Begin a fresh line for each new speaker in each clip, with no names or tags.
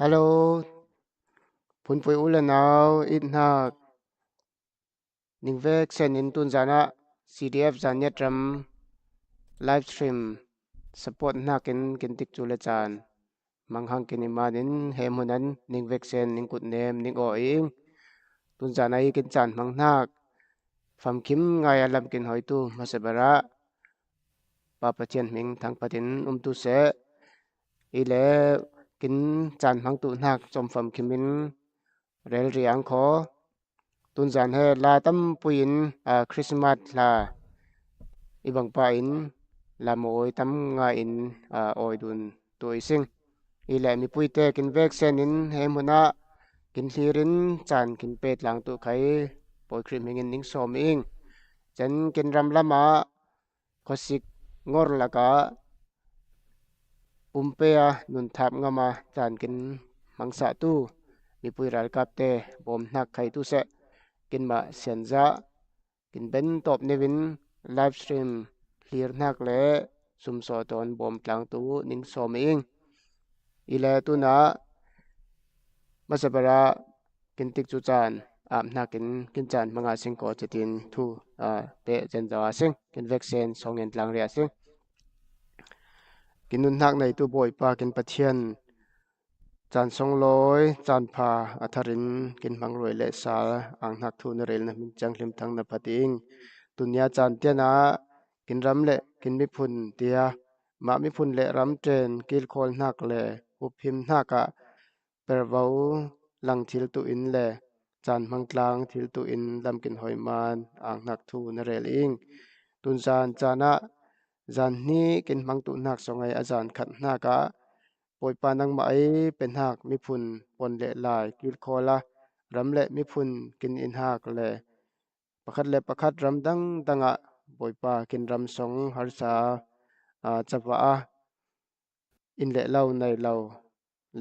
Hello, phun phui ulen now it na ningvek sen in tun zana CDF zanya tram live stream support na kin tik chule chan manghang kin imanin hemunan ningvek sen ning kut nem ning o ing tun zana I kin chan mangnak pham kim ngai alam kin hoi tu masabara papa chen ming thang patin tu se ile kin chan mang tu nak chom pham kimin rel riang kho tun zan he la tam puin Christmas la ibang pa in la moi tam nga in oi dun tui sing ile mi pui te kin vek sen in he muna kin hlirin chan kin pet lang tu khai poi krim hingin ning som ing chen kin ram lama khosik ngor laka pumpea nun thap ngama chan kin mangsa tu mi pui ral kap te bom hnak khai tu se kin ma sian za kin ben top nevin live stream clear hnak le sum so ton bom tlang tu ning som ing ile tu na masabara kin tik chu chan hnak kin chan manga sing ko chatin thu te chen zawa sing kin vaccine songen tlang ria sing kin nun hnak nei tu boi pa kin pathian chan song loi chan pha atharin kin mangroi le sa ang hnak thu na rel na min chang hlim thang na phating tunia chan tiana kin ram le kin mi phun tia ma mi phun le ram tren kil khol hnak le up him hnaka pervau lang thil tu in le chan mang tlang thil tu in lam kin hoi man ang hnak thu na rel ing tun zan chana zan ni kin mang tu hnak songai azan khat hnaka poi pa nang ma ai pen hak mi phun pon le lai kil khola ram le mi phun kin in hak le pakhat le pakhat ram dang danga boipa kin ram song har sa chawa a in le lau nei lau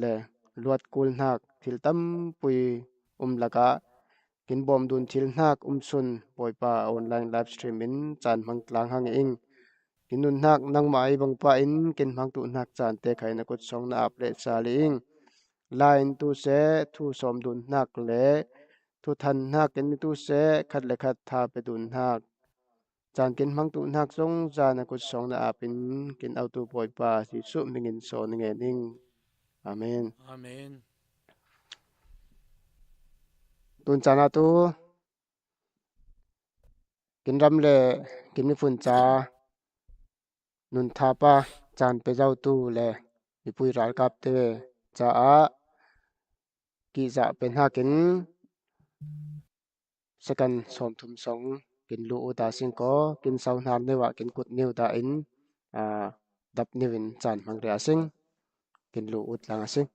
le luat kul hnak thil tam pui laka kin bom dun thil hnak sun boipa online live stream in chan mang tlang hang ing kin nun hnak nang mai bang pa in kin mang tu hnak chan te khai na kut song na ap le sa le ing line tu se thu som dun hnak le thu than hnak kin tu se khat le khat tha pe dun hnak chan kin mang tu hnak song chan na kut song na apin kin auto boipa si su mingin so nge ning amen
Amen.
tun chana tu kin ram le kin mi phun cha nun tha pa chan pe jau tu le mi pui ral kap te cha a ki za pen ha kin second som thum song kin lu ta sing ko kin sau nan ne wa kin kut new ta in a dap newin chan mang ria sing kin lu ut lang sing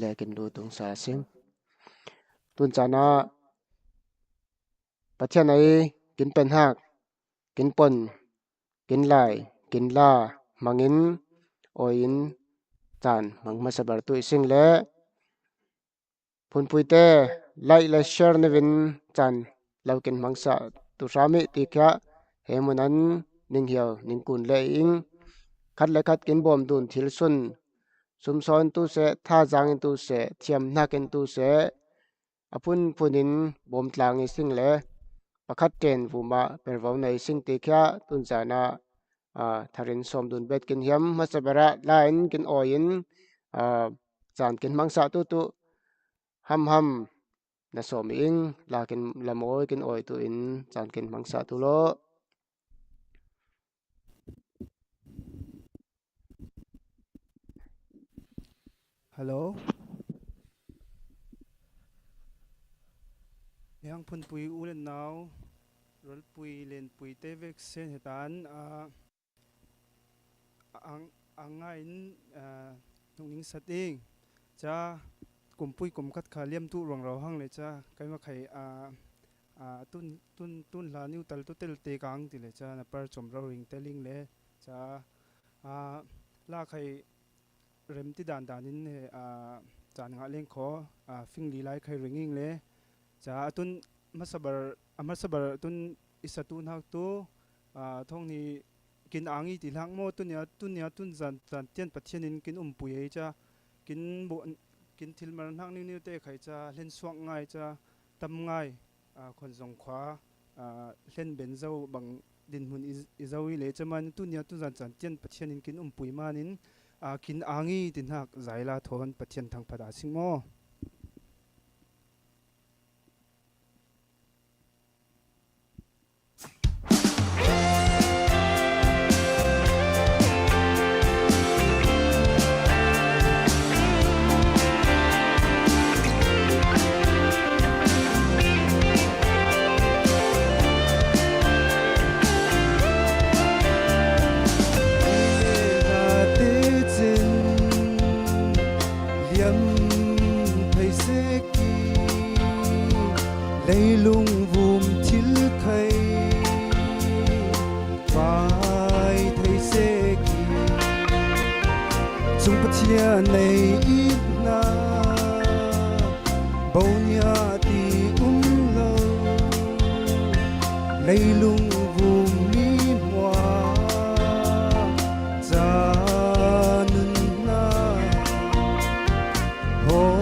le kin lu tung sa sing tun chana pathian ai kin pen hak kin pon kin lai kin la mangin oin chan mang ma sabar tu sing le phun pui te like le share ne vin chan lau kin mang sa tu rami ti kya he munan ning hiao ning kun le ing khat le khat kin bom dun thil sun sum son tu se tha jang tu se thiam na ken tu se apun punin bom tlang i sing le pakhat ten vuma pervau nei sing ti kya tun jana tharin som dun bet kin hiam masabara line kin oin chan kin mangsa tu tu ham ham na som ing lakin lamoi kin oi tu in chan kin mangsa tu lo
Hello, yang phun pui ulen now, rol pui len pui te vek sen hetan ang ngain nung ning sating cha kum pui kum kat kha liam tu rong ro hang le cha kai ma khai ตุนลานิวตัลตุเตลเตกังติเลจ้านะเปิดจมเราริงเตลิงเลจ้าลาใครเริ่มที่ด่านนินจานงาเลี้ยงขอฟิงลีไลใครริงอิงเลจ้าตุนมัสบาร์ตุนอิสตุนฮักตัวท้องนี้กินอ่างอีติลังโมตุนเนียตุนจานเตียนปัจเจนินกินปุยจ้ากินบุกินทิลมันหักนิวเตะใครจ้าเล่นสวงง่ายจ้าตำง่ายคนสงขวาเล่นเบนเจ้าบังดินหุ่นอิเจ้าวิเลจะมันตุนเนียตุนจานเตียนปัจเจนินกินปุยมานินกินอ่างอีตินักใจลาทอนปัจเจนทางพัดาสิงโม
lấy lung vùng thiếu khay phải thấy sẽ kỳ chung bất chia này ít na bao nhà thì lâu lấy lung vùng mi hoa ra nên na hồ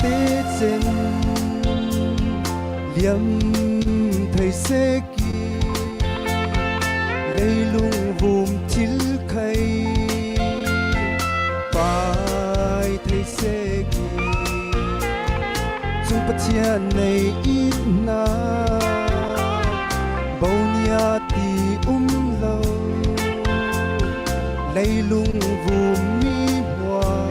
tê chân liêm thầy sẽ kỳ lấy lung vùng thiếu khay phải thầy sẽ kỳ chung bất chia này ít na bao nhà thì lâu lấy lung vùng mi hoa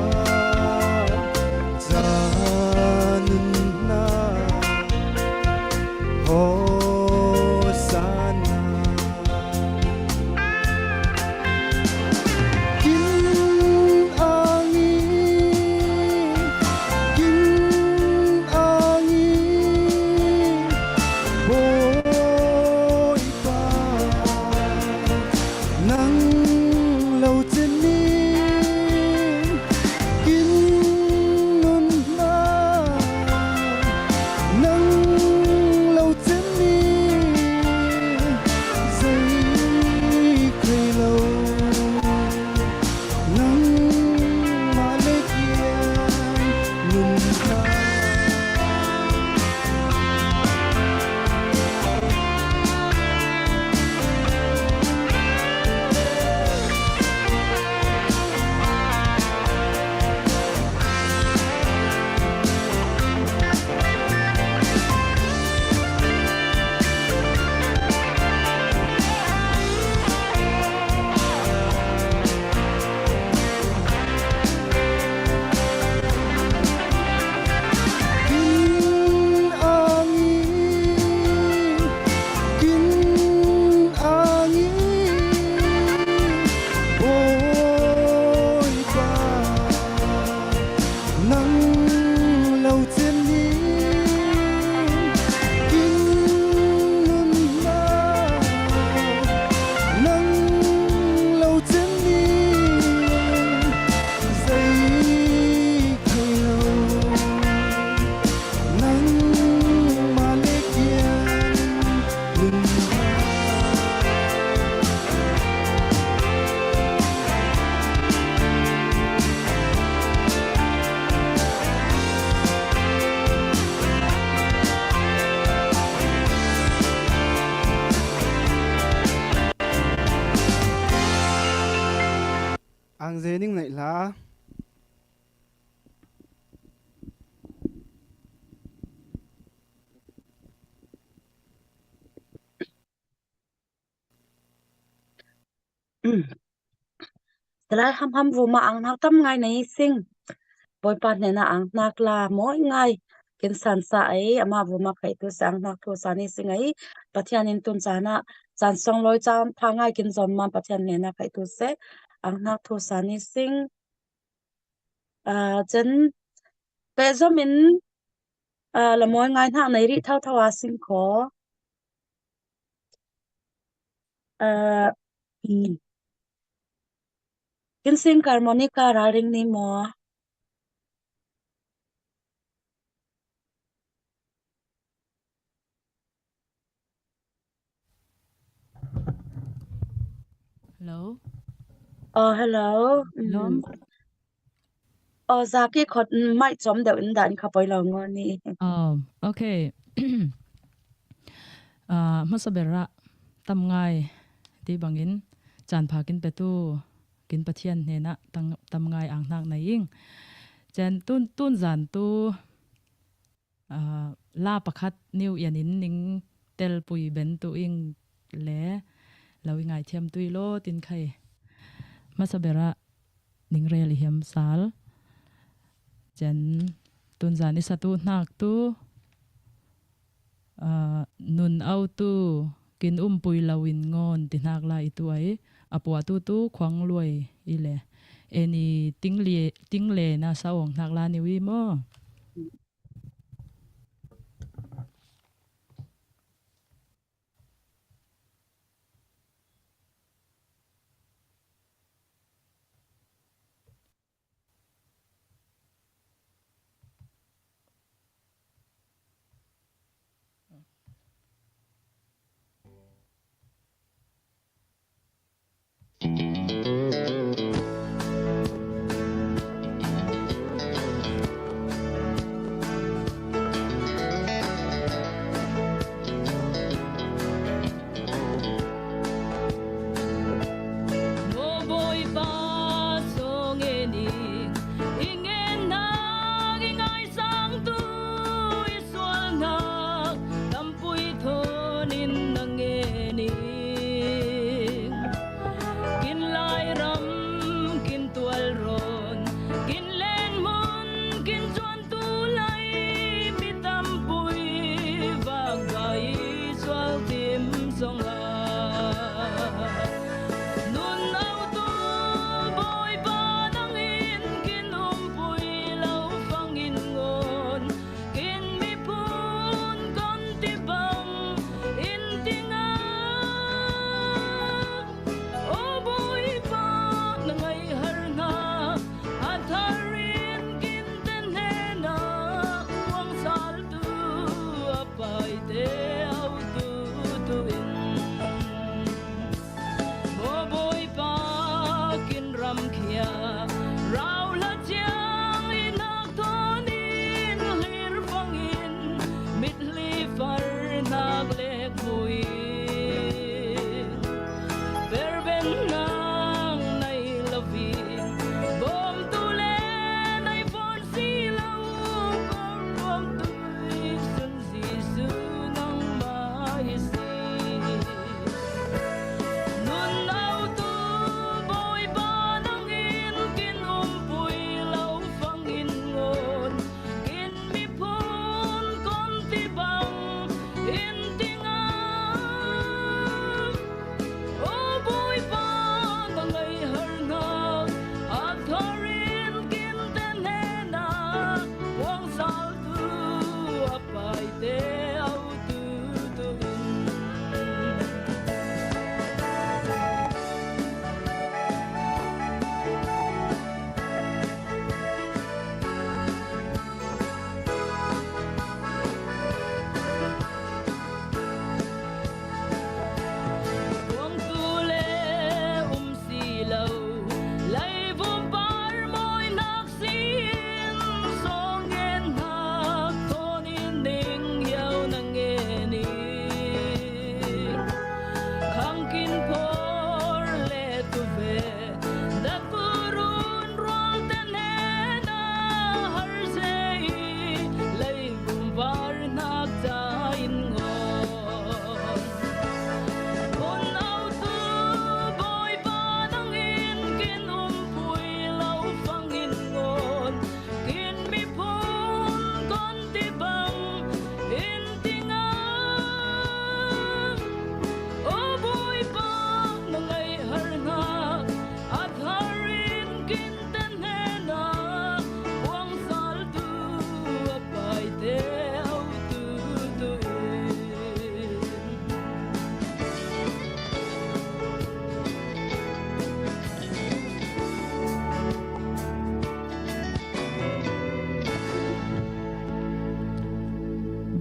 ngày lá
Tala ham vu ma ang nak tam ngai nei sing boy pan ne na ang nak la moi ngai kin san sa ai ama vu ma khai tu sang nak thu sa ni sing ai pathian in tun cha na chan song loi cham tha ngai kin zom ma pathian ne na khai tu se ang nak thu sa ni sing chen pe zo min la moi ngai na nei ri thau thau a sing kho kin sing harmonica ra ring ni mo
Hello.
Hello.
Lom.
Zaki khot mai chom deuh in dan kha poi lo ngo ni.
Oh, okay. Masabera tamngai ti bangin chan phakin petu kin pathian hena tamngai ang nak na ing chen tun zan tu la pakhat new yanin ning tel pui ben tu ing le lawi ngai thiam tui lo tin khai masabera ning rel hiam sal chen tun zan isa tu nak tu nun au tu kin pui lawin ngon tinak la itu ai apua tu khwang luai ile eni tingle na saong nak la ni wi mo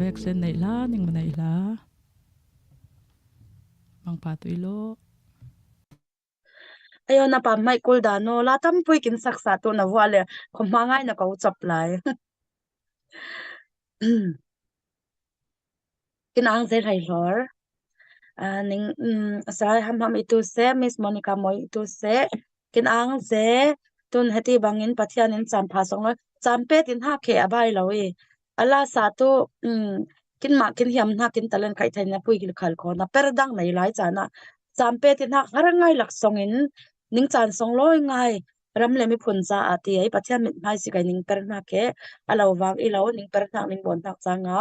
vek sen nei la ning manai la mang pa tu lo
ayo na pa mai kul da no la tam pui kin saksa tu na wale khom ma ngai na ko chap lai kin ang ze hai lor ning sai ham itu se Miss Monica moi itu se kin ang ze tun heti bangin pathian in cham pha song champe tin ha khe abai lawi ala sa tu kin ma kin hiam na kin talen kai thaina pui gil khal kho na perdang nei lai chana champe tin ha harangai lak songin ning chan song loi ngai ram le mi phun cha ati ai pathian mit mai si kai ning per na ke alo wang i lo ning per na ning bon thak changa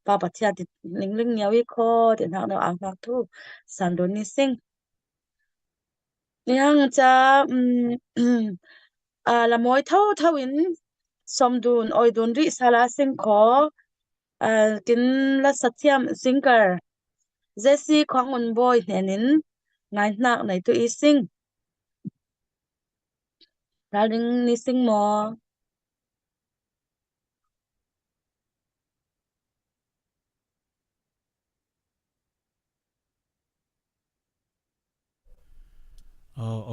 pa pathian ning ling nyawi kho tin ha no ang nak thu san don ni sing yang cha la moi thau thau in somdun oidun ri sala sing kho tin la sathiam singer jesse khongun boy henin ngai nak nei tu i sing raling ni sing mo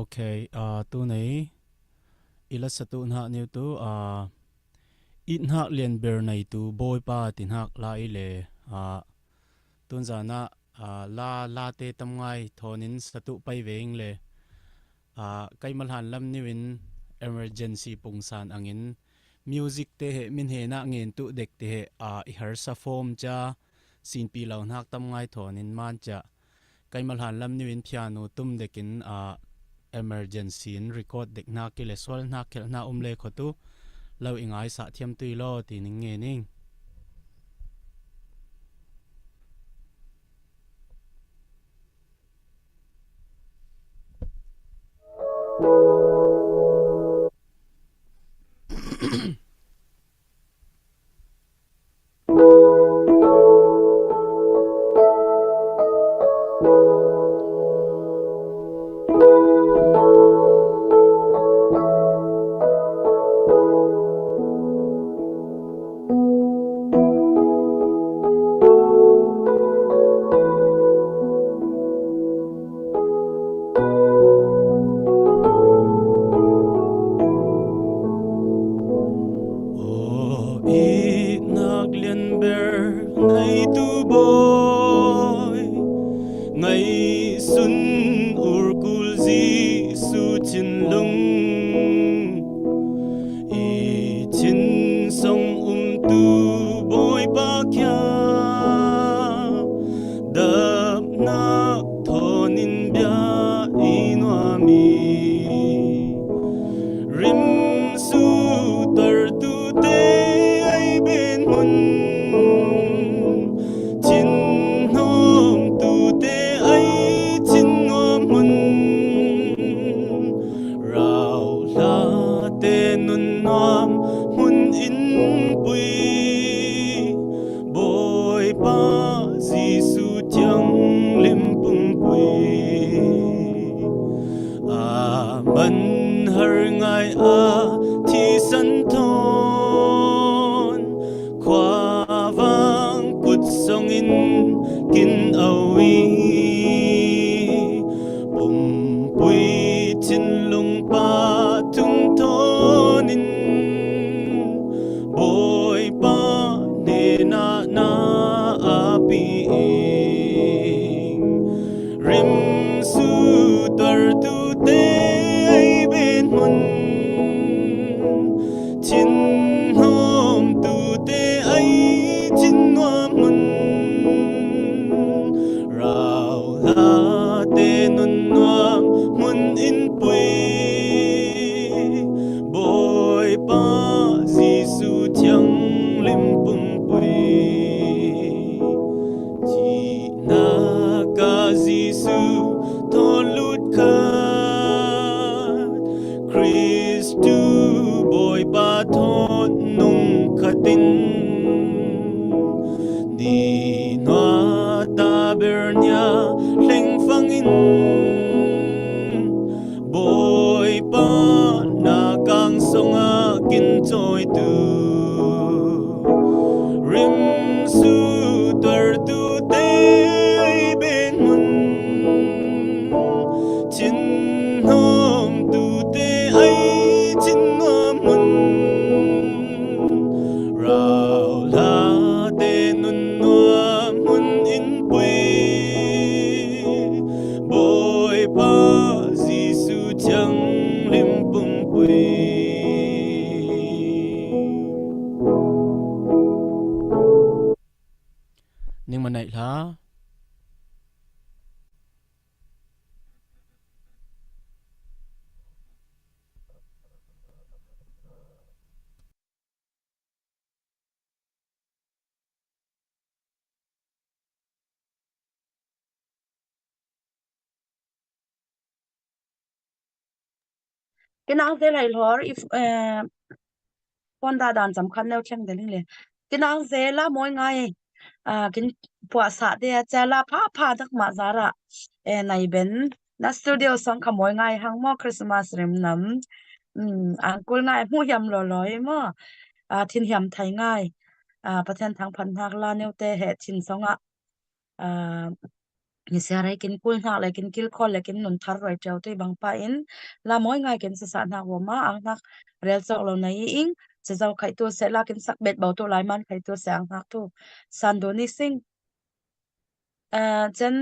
okay tu nei ila satu na niu tu in hak lian ber nei tu boy pa tin hak la ile tun zana la te tam ngai thonin satu pai veng le kai mal han lam niwin emergency pungsan angin music te he min he na ngen tu dek te he i har sa form cha sin pi law nak tam ngai thonin man cha kai mal han lam niwin piano tum dekin emergency in record dek na ke le swal na kel na le khotu lo ingai sa thiam tui lo ti ning nge ning
Rim su
nun nuam hun in pui bồi ba Giêsu chẳng lim pum pui nhưng mà này là
cái nào thế này lor if con đã đàn sắm khăn nêu chăng để linh lệ cái nào thế là mỗi ngày cái puasa dia chala pha tak ma zara này bên na studio song ka mỗi ngày hang mo Christmas rem nam angkul ngai mu yam lo loi mo thin hiam thai ngai pathan thang phan hak la neu te he thin songa ni se rai kin kul na le kin kil khol le kin nun thar roi chau te bang pa in la moi ngai kin sa na wo ma ang nak rel chok lo nai ing se zau khai tu se la kin sak bet bau to lai man khai tu se ang nak tu san do ni sing chen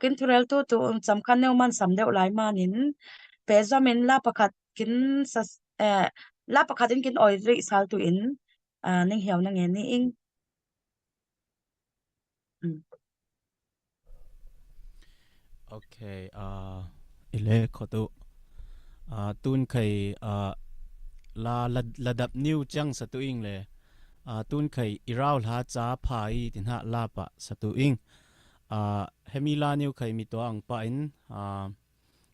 kin thurel tu cham khan neu man sam deuh lai manin pe zamin la pakhat kin la pakhat in kin oi ri sal tu in ning hiaw na nge ni ing
okay ile khotu tun khai la dap new chang satu ing le tun khai irau la cha phai tin ha la pa satu ing hemila new khai mi to ang pa in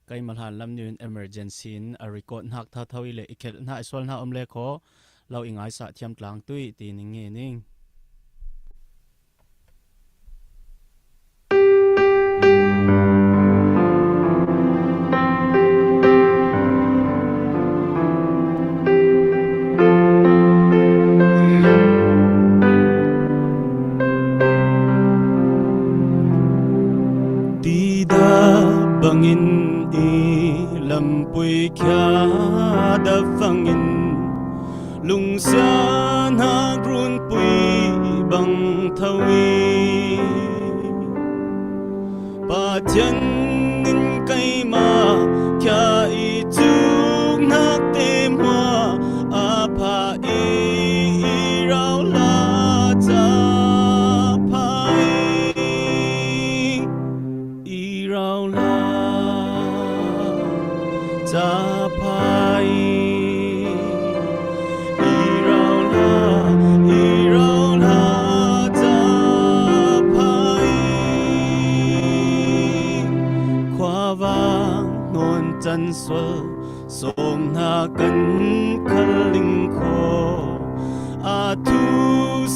kai malhan lam new emergency in a record hak tha thawi le ikhel na isol na omle kho lo ingai sa thiam tlang tui ti ning nge ning bangin lampui kya da fangin lung sia na grun pui bang thawi pa thian in kai ma kya i chung nak te ma a pha i rao la cha phai i rao la cha phai i rao la cha phai khwa vang non chan sol som na kan khaling kho a thu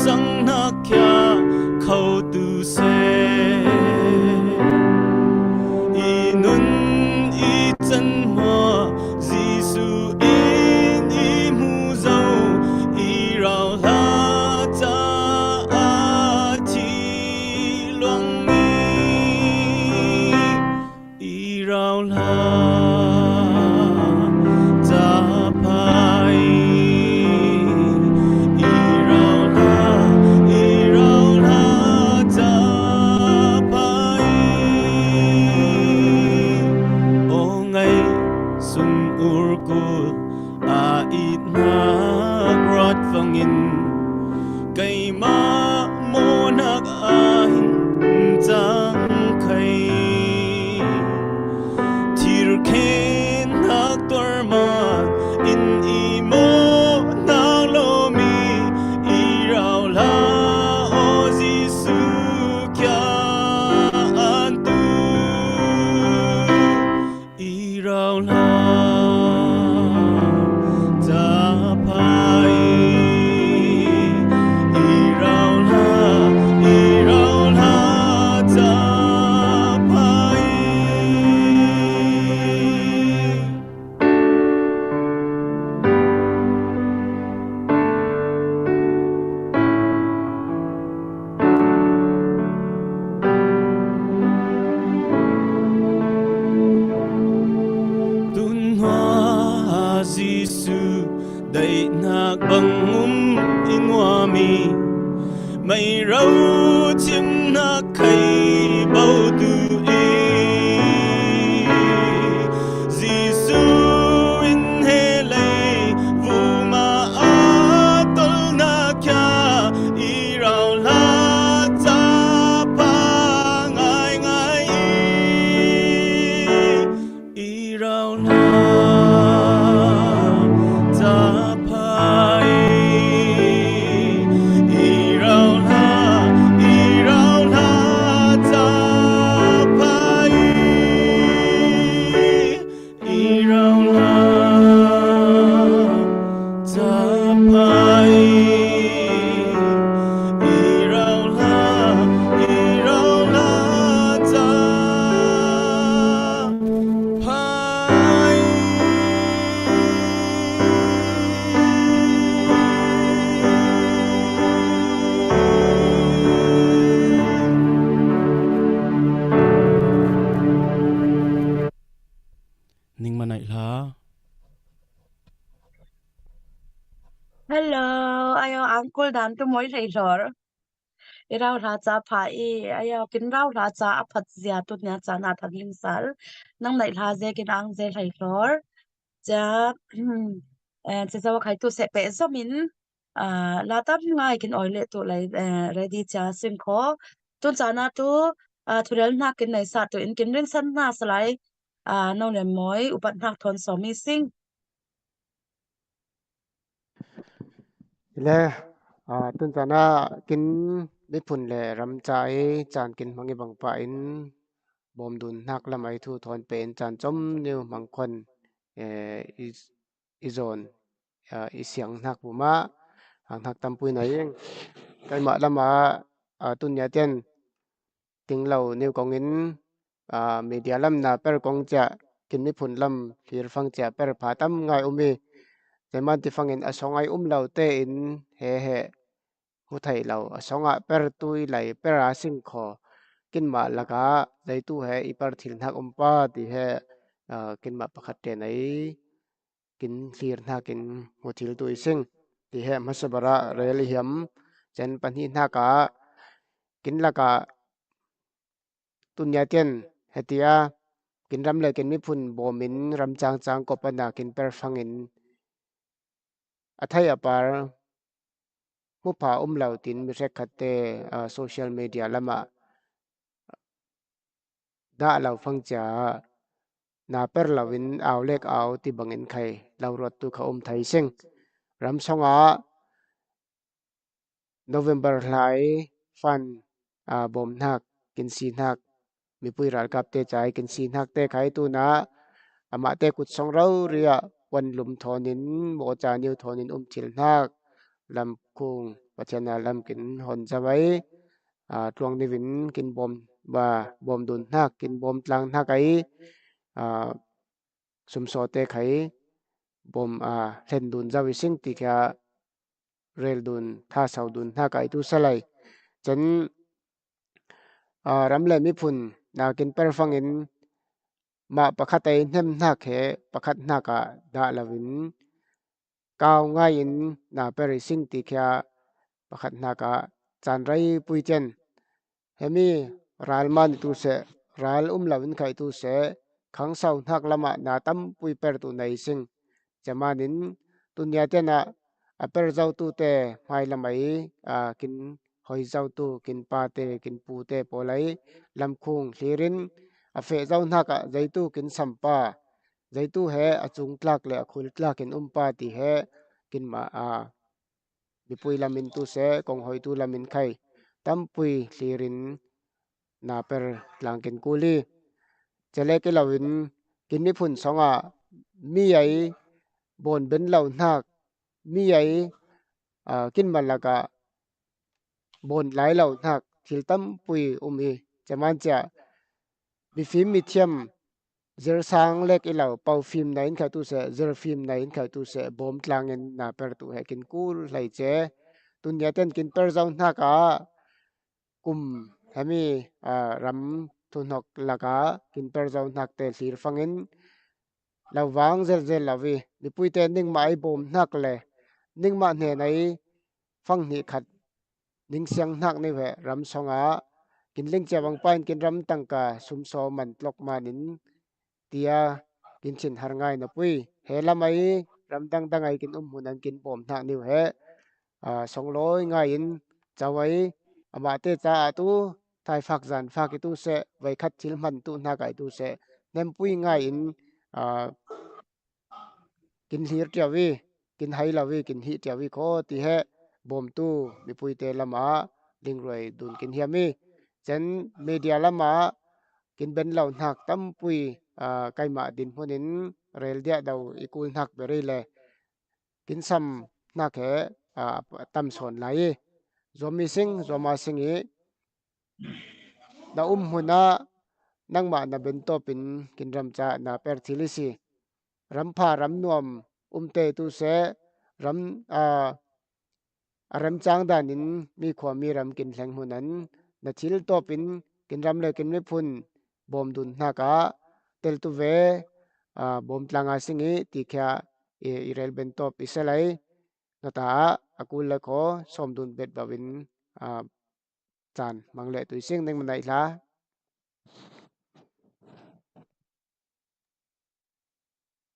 sang na kya khau tu se inun i chan ma Giêsu in i mu zau i rao la cha a chi luang ni i rao la cha phai i rao la cha phai o ngai sun ur kul a it na grat fangin kai ma mo nak a hin chang khai thir khen hak tor man in i mo na lo mi i rao la o Giêsu kya an tu i rao la cha phai i rao in hoa mi mày râu chim na khay bao tu Giêsu in he lay vu ma a tol na kya i rao la ta pa ngai ngai i rao la ta pa i rao la ta pa i rao la ta pa i rao la ta Ning manai la
Hello, ayo uncle dan tu moi rei ror. Irau raja phai ayo kin rau raja aphat zia tu nya cha na thak ling sal. Nang nai la je kin ang je rei ror. Ja che zawa khai tu se pe zo min la tam ngai kin oile tu lai ready cha sim kho. Tun cha na tu thurel na kin nai sa tu in kin rin san na salai no le moi upat nak thon so mi sing.
le tun chana kin mi phun le ram chai chan kin mangi bang pa in bom dun nak lamai thu thon pen chan chom new mangkhon izon isyang nak buma ang nak tampui na yeng kai ma lama tun ya ten ting lau new kong in media lam na per kong cha kin mi phun lam thir phang cha per pha tam ngai umi zeman ti phangin asongai lau te in he he hu thai lau asonga per tui lai per a sing kho kin ma laka dai tu he ipar thil nak pa ti he kin ma pakhat te nai kin thlir na kin hu thil tu sing ti he masabara rel hiam chen pani na ka kin laka tunya ten hetia kin ram le kin mi phun bomin ram chang chang ko pa na kin per phangin athai apar mu pa lau tin mi rek khatte social media lama da lau phang cha na per lawin aw lek aw ti bangin khai lau rot tu kha thai sing ram songa November lai fan bom nak kin si nak mi pui ral kap te chai kin si nak te khai tu na ama te kut song rau ria wan lum thonin mo cha niu thonin thil nak lam kung pachana lam kin hon zawai tuang ni vin kin bom ba bom dun nak kin bom tlang nak ai sum so te khai bom hlen dun zawi sing ti kha rel dun tha sau dun nak ai tu salai chen ram le mi phun na kin per phangin ma pakhat ai hnem nak he pakhat naka da lawin kaw ngai in na per sing ti kha pakhat naka chan rai pui chen hemi ral man tu se ral lawin khai tu se khang sau nak lama na tam pui per tu nei sing chamanin tunya tena aper zau tu te mai lamai kin hoi zau tu kin pa te kin pu te polai lam khung hlirin a fe zau naka zaitu kin sampa zaitu he achung tlak le akhul tlak in pa ti he kin ma mipui lamin tu se kong hoi tu lamin khai tampui hlirin na per langkin kuli chele ke lawin kin mi phun songa mi ai bon ben lau nak mi ai kin malaka bon lai lau nak thil tampui umi chaman cha mi phim mi thiam zer sang lek ilau pau phim nain kha tu se zer phim nain kha tu se bom tlang in na per tu he kin kul lai che tunya ten kin per zau na ka kum hemi ram thunok laka kin per zau nak te hlir phangin lawang zel zel lawi mi puite ning mai bom nak le ning ma hne nai ฟังนี่ขัดนิ่งเสียงนักนี่แหวรำสงอากินเล่งเจ้าบางป้ายกินรำตั้งกาสุมโซมันตลกมานินเตียกินชินหาง่ายนะปุ้ยเฮละไม่รำดังไงกินหุนันกินปมทางนิวเฮสองร้อยง่ายอินจะไว้อามาเตจ้าตูไทยฝักจันฝักตูเสไว้คัดชิลมันตูนาไกตูเสเนมปุ้ยง่ายอินกินฮีร์เทียวีกินไฮลาวีกินฮีเทียวีโคตีเฮบอมตูมีปุยเตละมาลิงรวยดุนกินเฮียมีเจนมีเดียละมากินเป็นเหล่าหนักตั้มปุยไก่มาดินพวกนี้เรลเดียดาวอีกูลหนักเบรีเลยกินซ้ำหนักแค่ตั้มส่วนไหลจอมมีสิงจอมมาสิงอีดาวหัวหน้านั่งมานาเป็นตัวเป็นกินรำจานาเปรทิลิซีรำพารำนวมเตตุเสรำรำจางดานินมีความมีรำกินแหลงหูนั้นนาชิลตัวเป็นกินรำเลยกินไม่พุนบอมดุนนักเตลตุเวบอมตลางอาสิงติแค่อิเรลเป็นตัวพิเศษเลยนาตาอากุลเลยขอสมดุลเบ็ดบาวินจานมังเลตุสิ่งหนึ่งมันไหนล่ะ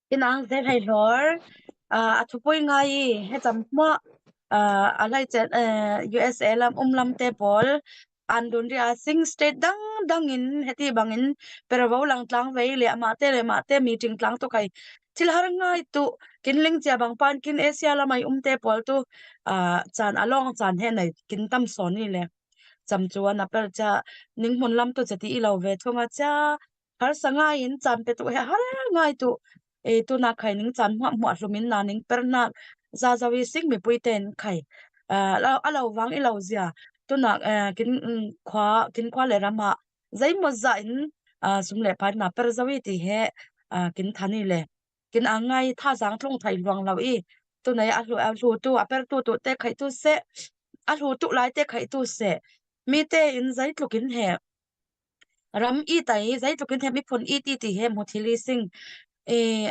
กินอังเซนไฮลอร์ทุกปุยไงให้จำว่าอะไรเจ็ดUSA ลำลำเตปอลอันดุนเรียสิงสเตทดังอินเฮตีบังอินเปราวลังตลังไว้เลยมาเตมีติงตลังตุกไอทิลหารงายตุกินลิงเจียบังปานกินเอเชียละไม่เตปอลตุจานอลองจานเฮไหนกินตั้มสอนนี่เลยจำจวนนะเปรจะนิ่งมุนลำตุจะตีเราเวทงอาจาหาสงายอินจานเปตุเฮหารงายตุตุนักไข่นิ่งจันหัวลุมินนานิ่งเปรนักซาวิสิงมีปุยเตนไข่เราวังเราเสียตุนักกินขวาเลยรำมาใจหมดใจสมเล็จพันนาเปรซาวิตีเฮกินทันี่เลยกินอ่างไงท่าสังทงไทยหลวงเราตัวไหนอัลลูตัวเปรตัวเตะไข่ตัวเสอัลลูตัวไล่เตะไข่ตัวเสมีเตอินใจตุกินเฮรำอีไตใจตุกินเฮมีผลอีตีเฮมุทิลิสิง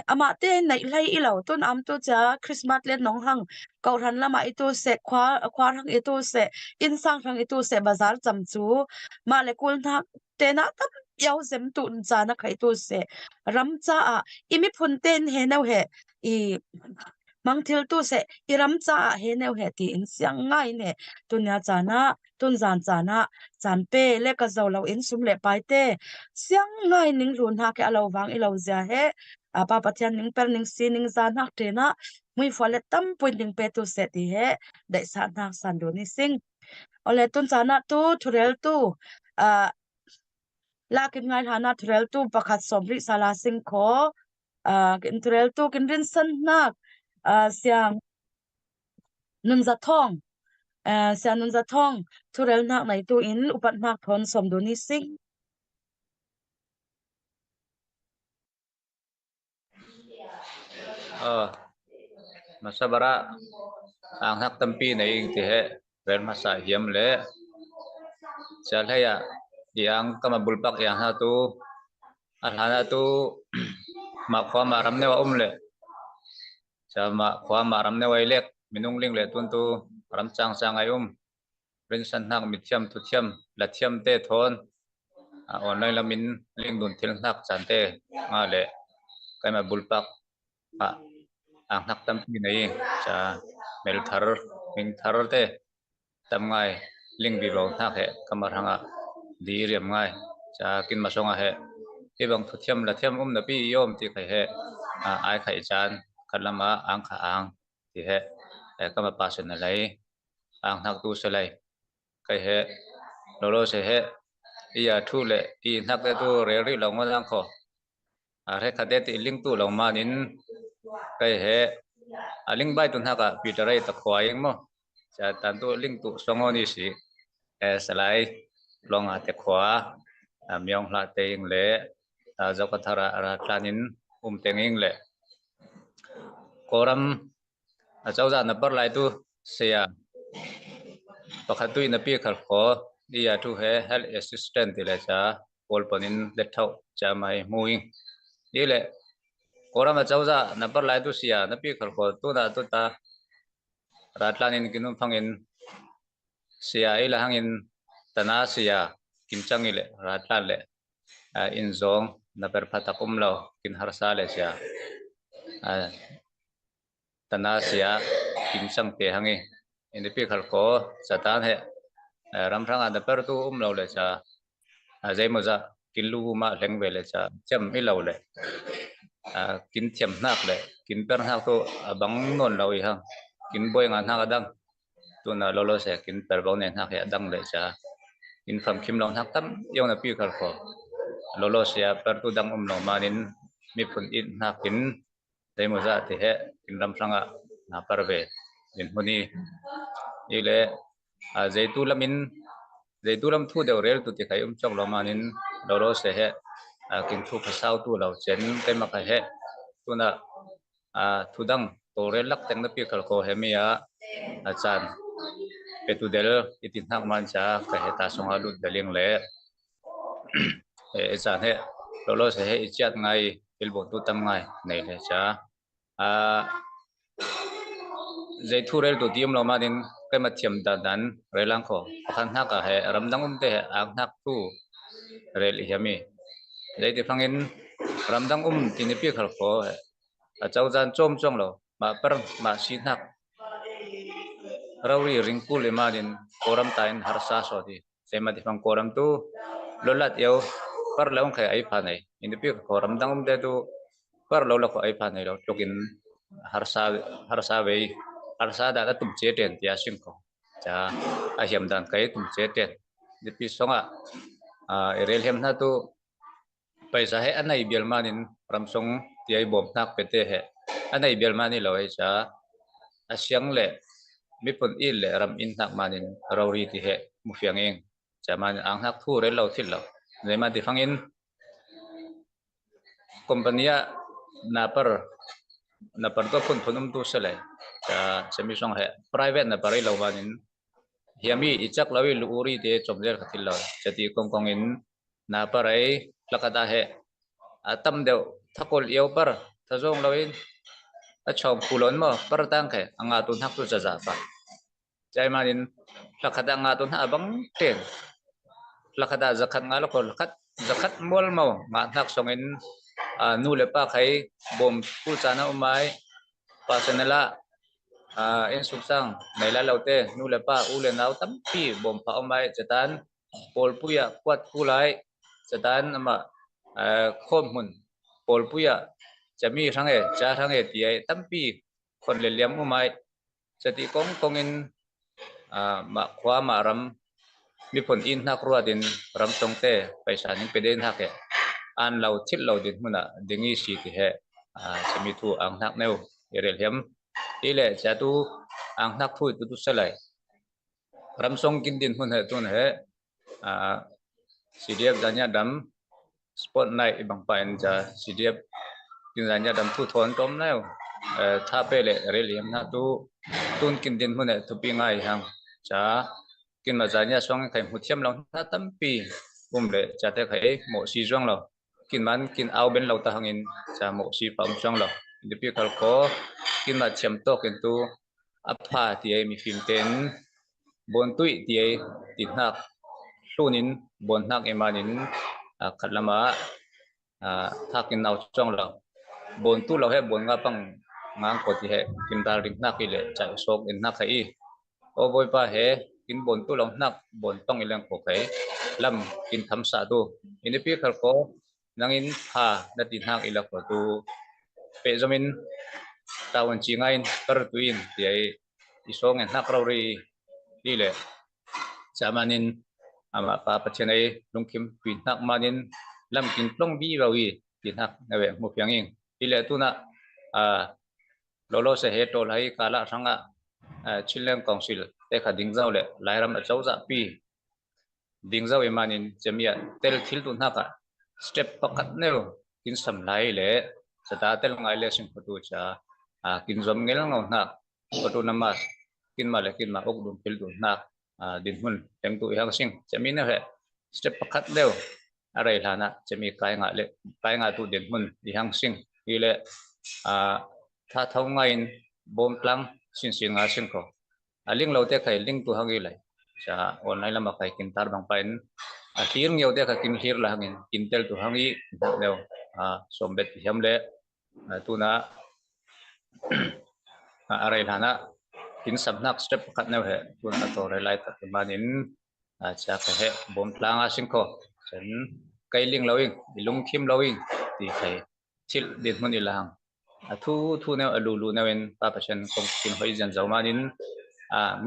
อามาเต้ในไล่อีเหล่าต้นอัมตัวจ้าคริสต์มาสเล่นน้องหังเกาทันละมาอีตัวเสกควาทังอีตัวเสอินสังทังอีตัวเสบาซาร์จำจูมาเลกุลทักเตนะตั้มยาวเซมตุนจานะใครตัวเสรำจ้าอีมิพุนเต้นเฮนเอาเฮอีมังทิลตัวเสอีรำจ้าเฮนเอาเฮตีอินเสียงง่ายเนี่ยตุนยาจานะตุนจานะจานเป้เล็กกะเจ้าเราอินสุมเล็ไปเต้เสียงง่ายนิ่งรุนหักเอาเราวังอีเราจะเฮปาปัจจัยนิ่งเปรนิ่งซีนิ่งจานหักเทนะมุยฟอลเลตั้มปุ่นนิ่งเปตัวเสตีเฮได้สานหักสันโดนิสิงเอาเลยตุนจานะตู้ทุเรลตู้ลากินไงฐานะทุเรลตู้ประคัดสมริสาลาสิงขอกินทุเรลตู้กินรินสันนักเสียงนุนจะท่องเสียงนุนจะท่องทุเรลนักในตู้อินอุปนักทนสมโดนิสิง
masa bara ang hak tampi na ing tihe ren masa hiam le salhaya yang kamabulpak yang hatu alhana tu ma khwa maram ne wa le sama khwa maram ne wa ilek minung ling le tun tu ram chang chang ai ren san hak mithiam tu thiam la thiam te thon online lamin ling dun thil hak chan te nga le kaima bulpak ang hak tampi na ing cha mel thar ming thar te tam ngai ling bi ro thak he kamar hanga di riam ngai cha kin ma songa he ti bang thu thiam la thiam na pi yom ti khai he ai khai chan khalama ang kha ang ti he kama pasen na lai ang hak tu se lai khai he lo se he iya thu le i hak te tu re ri lo ma lang kho re khade ti ling tu lo ma nin kai he aling bai tun haka pitarai ta khwaing mo cha tan tu ling tu songoni si salai longa te khwa myong hla te ing le zokathara ra tlanin tenging le koram chawza na par lai tu sia pakhatui na pi khal kho dia tu he health assistant ti le cha pol panin le thau cha mai muing ni le koram chawza na par lai tu sia na pi khal kho tu na tu ta ratlanin kinum phangin sia ila hangin tana sia kin changile ratlan le in zong na per phatakum lo kin harsa le sia tana sia kin chang te hangi in pi khal ko satan he ram thang ada per tu lo le cha zai mo za kin lu ma leng ve le cha chem i lo le kin thiam nak le kin per nak to bang non lo i hang kin boy nga nak adang tu na lo se kin per bang ne nak ya dang le cha in pham kim long nak tam yong na pi khal ko lo sia per tu dang lo manin mi phun in nak kin dai mo za te he kin ram sanga na par ve in huni ile zaitu lam thu deu rel tu ti kai chok lo manin lo se he kin thu phasau tu lo chen te ma kai he tu na thu dang to rel lak teng na pi khal ko he mi a chan pe tu del itin hak man cha ka he ta song alut daling le e chan he lo se he ichiat ngai ilbo tu tam ngai nei le cha zai thu rel tu tiam lo manin cái mặt thiểm dan relang ko khan hak a he ramdang te ang hak tu rel hiami dei ti phangin ramdang tin pi khal ko a chau jan chom chong lo ma par ma si hak rawi ringku le manin koram tain harsa so di sema ti phang koram tu lolat yo par laung khai ai pha nei in pi ko ramdang te tu par lo la ko ai pha nei lo tokin harsa ve harsa da tum che ten tia sim ko cha a hiam dan kai tum che ten di pi songa erel hem na tu paisa he anai bial manin ramsong ti ai bom nak pete he anai bial mani lo ai cha asyang le mi pun il le ram in nak manin rauri ti he mu fiang eng cha man ang hak thu re lo thil lo nei ma ti phangin kompania na par to phun tu sele cha semi song he private na parai lo manin hiami ichak lawi luuri te chomler khatil lo chati kong in na parai lakata he atam deu thakol yeu par thajong lawin a chom pulon mo par tang khe anga tu hak tu jaja pa chai manin lakata nga tu ha bang ten lakata zakhat nga lo ko zakhat mol mo nga hak songin nu le pa khai bom pu chana umai pasenela in subsang naila laute nu le pa u le nau tam pi bom pa omai chatan pol puya kwat pulai chatan ama khom mun pol puya chami thange cha thange ti ai tam pi khon le liam umai chati kong in ma khwa ma ram mi phon in nak ruatin ram tong te paisa ning peden hake an lau thil lau din muna dingi si ti he chami thu ang nak neu erel hem ile cha tu ang nak thui tu salai ramsong kin din hun he tun he CDF janya dam spot night ibang pain cha CDF kin janya dam thu thon tom neu tha pe le reliam na tu tun kin din hun he tu pi ngai hang cha kin ma janya song khai mu thiam long na tam pi le cha te khai mo si jong lo kin au ben lo ta hangin cha mo si pam jong lo di pi khal ko kin ma chem to kin tu apha ti ai mi film ten bon tui ti ai ti nak lunin bon nak emanin khatlama thakin nau chong lo bon tu lo he bon nga pang ngang ko ti he kin dal ring nak ile cha sok in nak khai o boy pa he kin bon tu lo nak bon tong ilang ko khai lam kin tham sa tu in pi khal ko nangin ha na ti nak ila ko tu pe zomin tawon chingain per tuin ti ai isong en nak rauri ile chamanin ama pa pachenai lungkim pin nak manin lam kin plong bi rawi ti nak nawe mu pyanging ile tuna lolo se he tol hai kala sanga chileng council te kha dingzau le lairam a chauza pi dingzau emanin chamia tel thil tu naka step pakat neu kin sam lai le sata tel ngai le sim photo cha kin zom ngel ngau na photo namas kin ma ok dum pil du na din hun tem tu yang sing chami na he step pakat deu arai lana chami kai nga tu din hun yang sing ile tha thong ngain bom plang sin nga sing ko aling lo te khai ling tu hangi lai cha online lama kai kin tar bang pain a hir ngeu te kha kin hir la hangin kin tel tu hangi nak leo sombet hiam le tuna arai lana kin sabnak step khat neu he tuna to re lai ta manin cha ka he bom tlanga singko chen kai ling lawing ilung khim lawing ti khai chil dit mun ilang thu neu alu lu neu en pa passion kong kin hoi jan zawmanin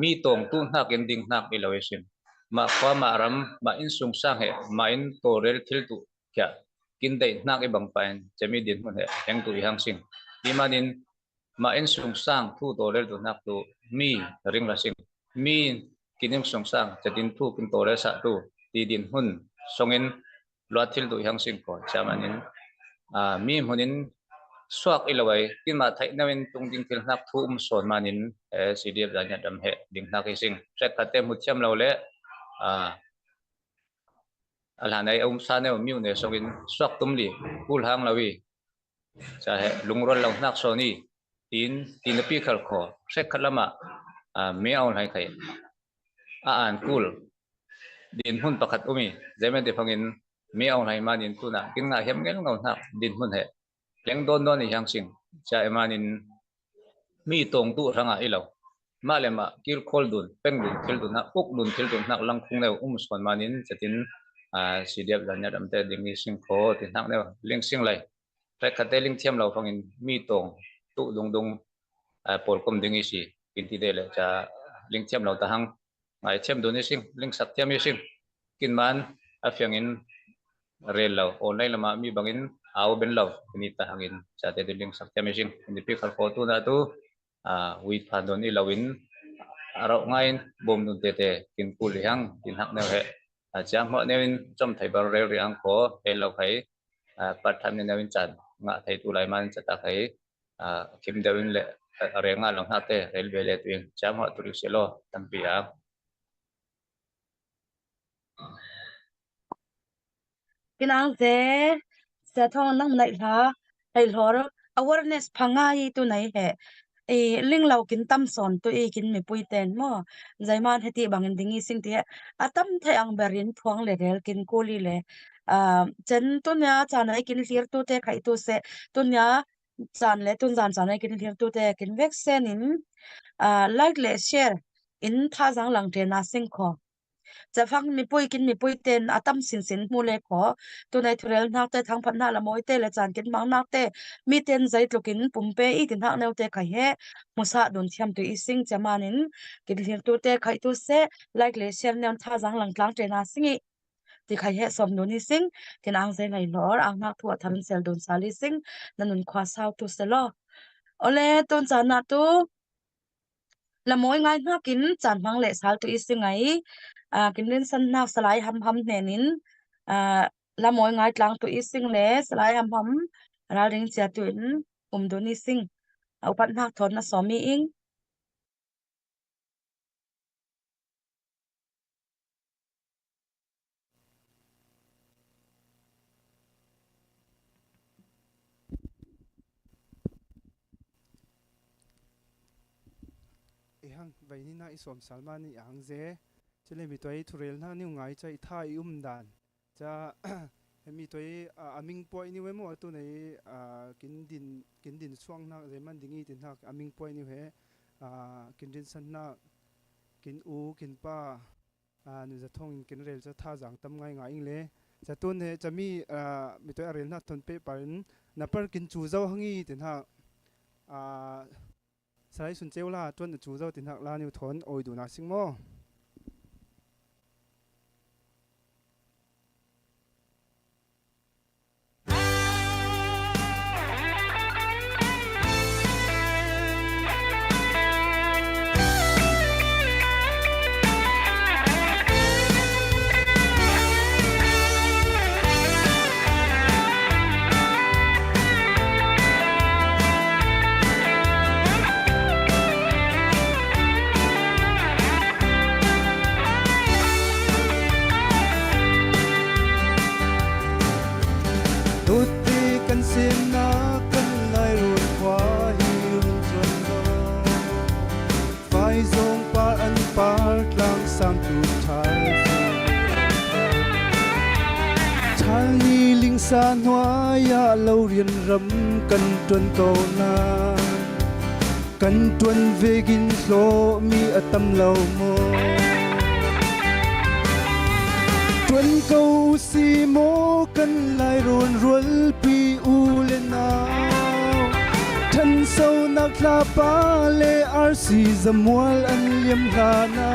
mi tong tu hnak en ding hnak i lawesin ma khwa ma ram ma in sung sang he ma in torel thil tu kya kin dei hnak e bang pain chemi din mun he heng tu hang sing ti manin ma in sung sang thu torel tu hnak tu mi ring la sing mi kinim sung sang chatin thu kin torel sa tu ti din hun songin lwa thil tu hang sing ko chamanin mi hunin suak ilawai kin ma thai nawin tung ding thil hnak thu son manin cdf danya dam he ding hnak sing set kate muthiam lo le alhanai sa ne miu ne songin suak tumli kul hang lawi cha he lungrol lo hnak so ni tin pi khal kho set khalama me aun hai khai an kul din hun pakhat umi zeme de phangin me aun hai manin tuna kin nga hem ngel ngau hnak din hun he leng don ni yang sing cha emanin mi tong tu ranga ilo malema kil khol dun peng dun thil dun na uk dun thil dun nak lang khung neu son manin chatin cdf danya dam te ding ni sing kho ti nak neu ling sing lai tre khate ling thiam lo phangin mi tong tu dung pol kom ding si kin ti de le cha ling thiam lo ta hang ngai thiam dun ni sing ling sak thiam ni sing kin man afyangin rel lo online lama mi bangin aw ben lo ni ta hangin cha te ling sak thiam ni sing ni pi khal photo na tu wi phan don ni lawin aro ngain bom nun te kin pul hang tin hak neu he chang mo nevin chom thai bar re ri ang ko he lo khai pat tham ne nevin chan nga thai tu lai man chata khai kim devin le re nga long ha te railway le twing chang mo tu ri selo tampi a
kinang ze sa thong nang nai hlor awareness phangai tu nai he ling lau kin tam son tu kin mi pui ten mo zaiman heti bangin dingi sing ti atam thai ang berin thuang le rel kin koli le chen tu nya chanai kin hlir tu te khai tu se tu nya chan le tun jan chanai kin hlir tu te kin vaccine in like le share in tha jang lang te na sing kho chafang mi pui ten atam sin mu le kho tu nai thurel nak te thang phan na la moi te le chan kin mang nak te mi ten zai tlukin pumpe i tin hak neu te khai he musa don thiam tu i sing chamanin kin hlir tu te khai tu se like le share neon tha jang lang tlang te na singi ti khai he som no ni sing tin ang zai lai lor ang nak thu athan sel don sali sing nanun khwa sau tu se lo ole ton chan na tu la moi ngai na kin chan mang le sal tu i singai kin rin san nak salai ham nenin la moi ngai tlang tu i sing le salai ham ral ring cha tu in do ni sing upat nak thon na somi ing
hang vai ni na isom salman ni ang ze chile mi toi thurel na ni ngai chai thai dan cha mi toi aming poi ni we mo tu nei kin din suang na ze man dingi tin hak aming poi ni he kin din san na kin u kin pa nu za thong kin rel cha tha jang tam ngai ngai le cha tu ne cha mi toi rel na thon pe parin na par kin chu zo hangi tin ha sai sun cheu la tuan chu zo tin hak la ni thon oi du na sing mo sa hoa ya lâu riêng rắm cần tuần cầu na cần tuần về gin lo mi ở tâm lâu mô tuần cầu si mô cần lại rôn ruột pi u lên nào thân sâu nạc la pa lê ar si zamual an liêm la na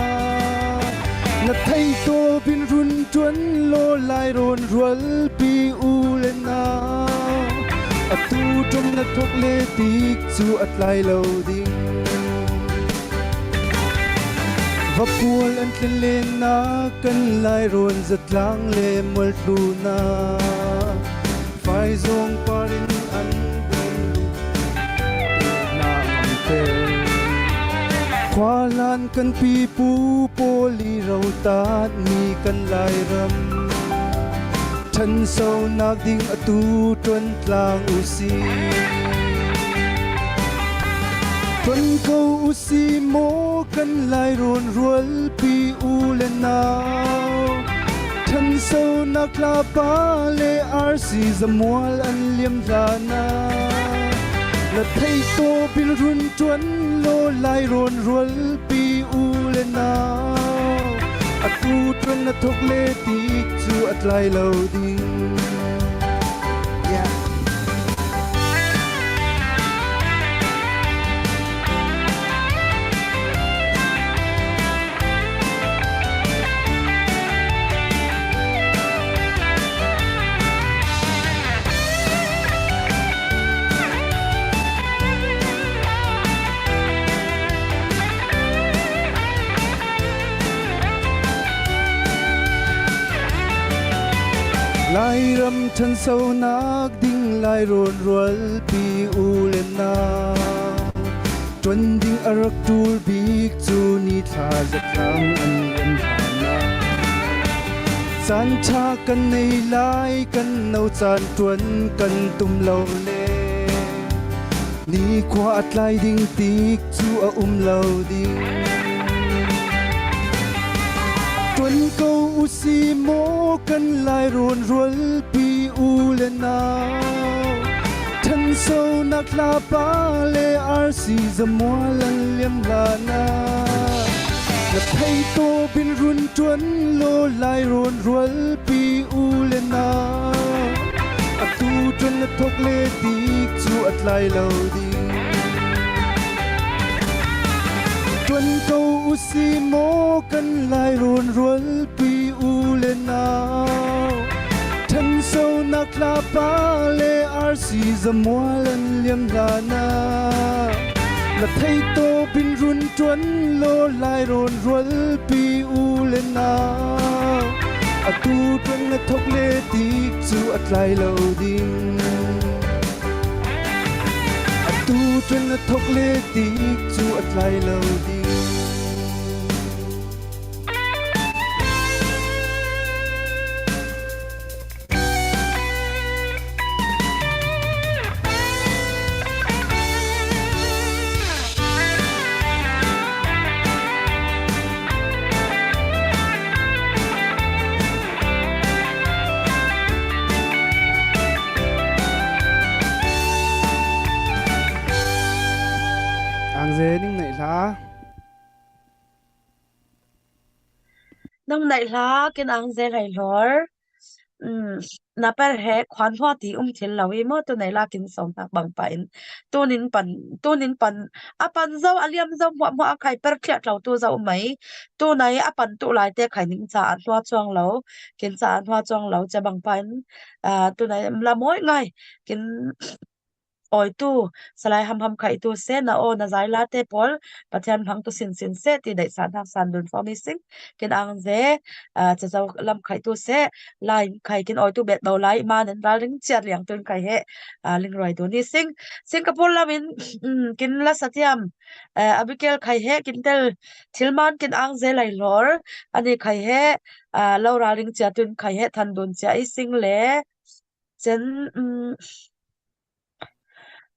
na thay tô bin run tuần lo lại rôn ruột pi u lên nào tu trong na thok lê tik chu at lai lâu ding và pual an tlen lên na kan lai ron giật lang lê mol tu na phai zong parin an bun na am te khoa lan kan pi pu poli rau ta mi kan lai ram thân sâu nạc ding tu tuần tlang usi tuần câu usi mô kan lai rôn ruột pi u lên nào thân sâu nạc la pa lê ar si zamual an liêm la na là thay tô bil run tuần lo lai rôn ruột pi u lên nào tu tuần na thok lê tik chu at lai lâu ding lai ram thân sâu nạc ding lai rôn ruột pi u lên na tuần ding arak tul bik chu ni tha zat lang an len thana san cha kan nei lai kan nau chan tuần kan tum lo le ni kwa at lai ding tik chu a lâu ding tuần câu usi mô kan lai rôn ruột pi u lên nào thân sâu nạc la pa lê ar si zamual lan liêm la na là thay tô bin run tuần lo lai rôn ruột pi u lên nào tu tuần là thok lê tik chu at lai lâu ding tuần câu usi mô kan lai rôn ruột pi u lên nào thân sâu nạc la pa lê ar si zamual an liêm la na là thay tô bin run tuần lo lai rôn ruột pi u lên nào tu tuần là thok lê tik chu at lai lâu ding tu tuần là thok lê tik chu at lai lâu ding dễ nhưng này là
năm nay là cái ang dễ này lor na per he khoan hoa ti thil lawi mo tu nei la kin som tak bang pa in tunin pan apan zo aliam zo mo khai per khia tlau tu zo mai tu nai apan tu lai te khai ning cha an hua chuang lo kin cha an hua chuang lo cha bang pa in tu nai la moi ngai kin oi tu salai ham khai tu se na o na zai la te pol pathian phang tu sin se ti dai san hak san dun for missing ken ang ze cha zau lam khai tu se lai khai kin oi tu bet do lai ma nen ra ring chiat liang tun khai he ling roi tu ni singapore lamin kin la satiam abikel khai he kin tel thilman kin ang ze lai lor ani khai he lo ra ring chiat tun khai he than dun cha i sing le chen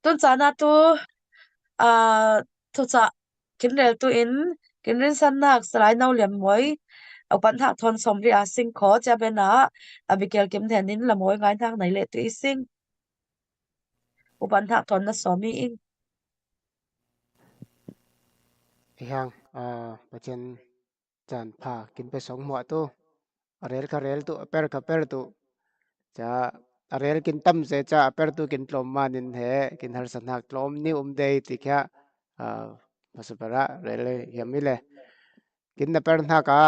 tun chana tu thu cha kin rel tu in kin rin san nak salai nau liam moi pan thak thon somri a sing kho cha bena abikel kem thenin lamoi ngai thak nai le tu sing pan thak thon na somi in
hang pachen chan pha kin pe song mo tu rel ka rel tu per ka per tu cha rel kin tam se cha per tu kin tlom manin he kin har san hak tlom ni dei ti kha pasapara rel yamile kin na per na ka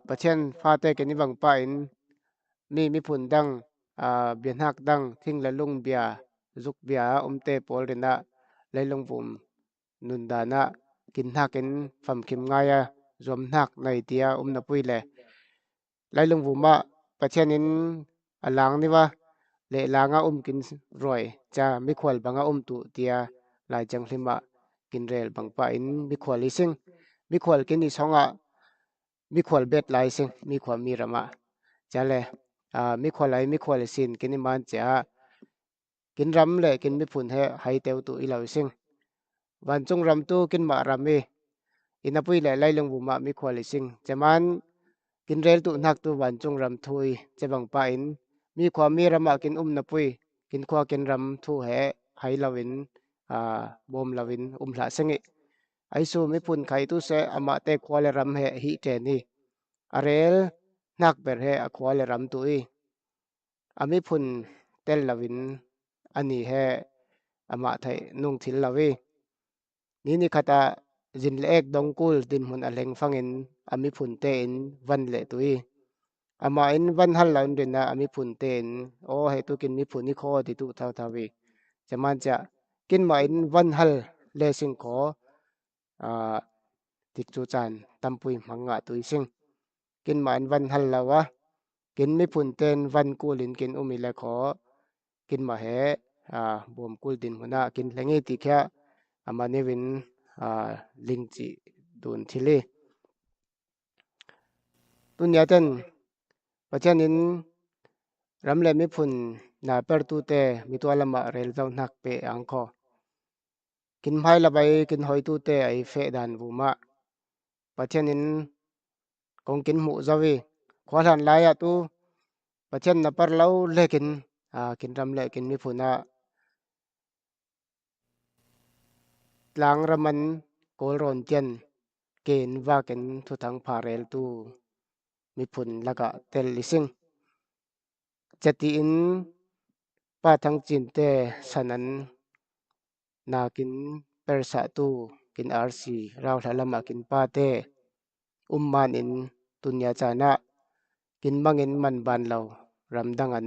pachen pha te kin bang pa in mi phun dang bian hak dang thing la lung bia zuk bia te pol rina leilong vum nun dana kin hakin pham kim ngaya zom hak nei tia na puile leilong vuma pachenin alang ni wa le langa kin roi cha mi khwal banga tu tia lai chang hlima kin rel bang pa in mi khwal ising mi khwal kin i songa mi khwal bet lai sing mi khwal mi rama chale mi khwal ai mi khwal sin kin man cha kin ram le kin mi phun he hai teu tu i lo sing van chung ram tu kin ma rami inapui le lai long buma mi khwal sing chaman kin rel tu nak tu van chung ram thui chebang pa in mi khwa mi rama kin na pui kin khwa kin ram thu he hai lawin bom lawin hla sengi ai su mi phun khai tu se ama te khwale ram he hi te ni arel nak ber he a khwale ram tu i ami phun tel lawin ani he ama thai nung thil lawi ni khata jin le ek dong kul din mun aleng fangin ami phun te in van le tui ama in van hal laun rin na ami phun te in o he tu kin mi phun ni kho ti tu thau thawi chaman cha kin ma in van hal le sing kho tik chu chan tampui manga tui sing kin ma in van hal lawa kin mi phun ten van kulin kin umi le kho kin ma he bom kul din huna kin lengi ti kha amani win ling chi dun thili tunya ten pachanin ramle mi phun na per tu te mi to lama rel zau nak pe angkho kin mai la bai kin hoi tu te ai fe dan buma pachanin kong kin mu zawi khwalan la ya tu pachan na par lau lekin kin ramle kin mi phuna tlang raman kol ron chen ken wa ken thu thang pha rel tu mi phun laga tel lising chati in pa thang chin te sanan na kin persa tu kin rc raw thalama kin pa te man in tunya chana kin mangin man ban lo ramdangan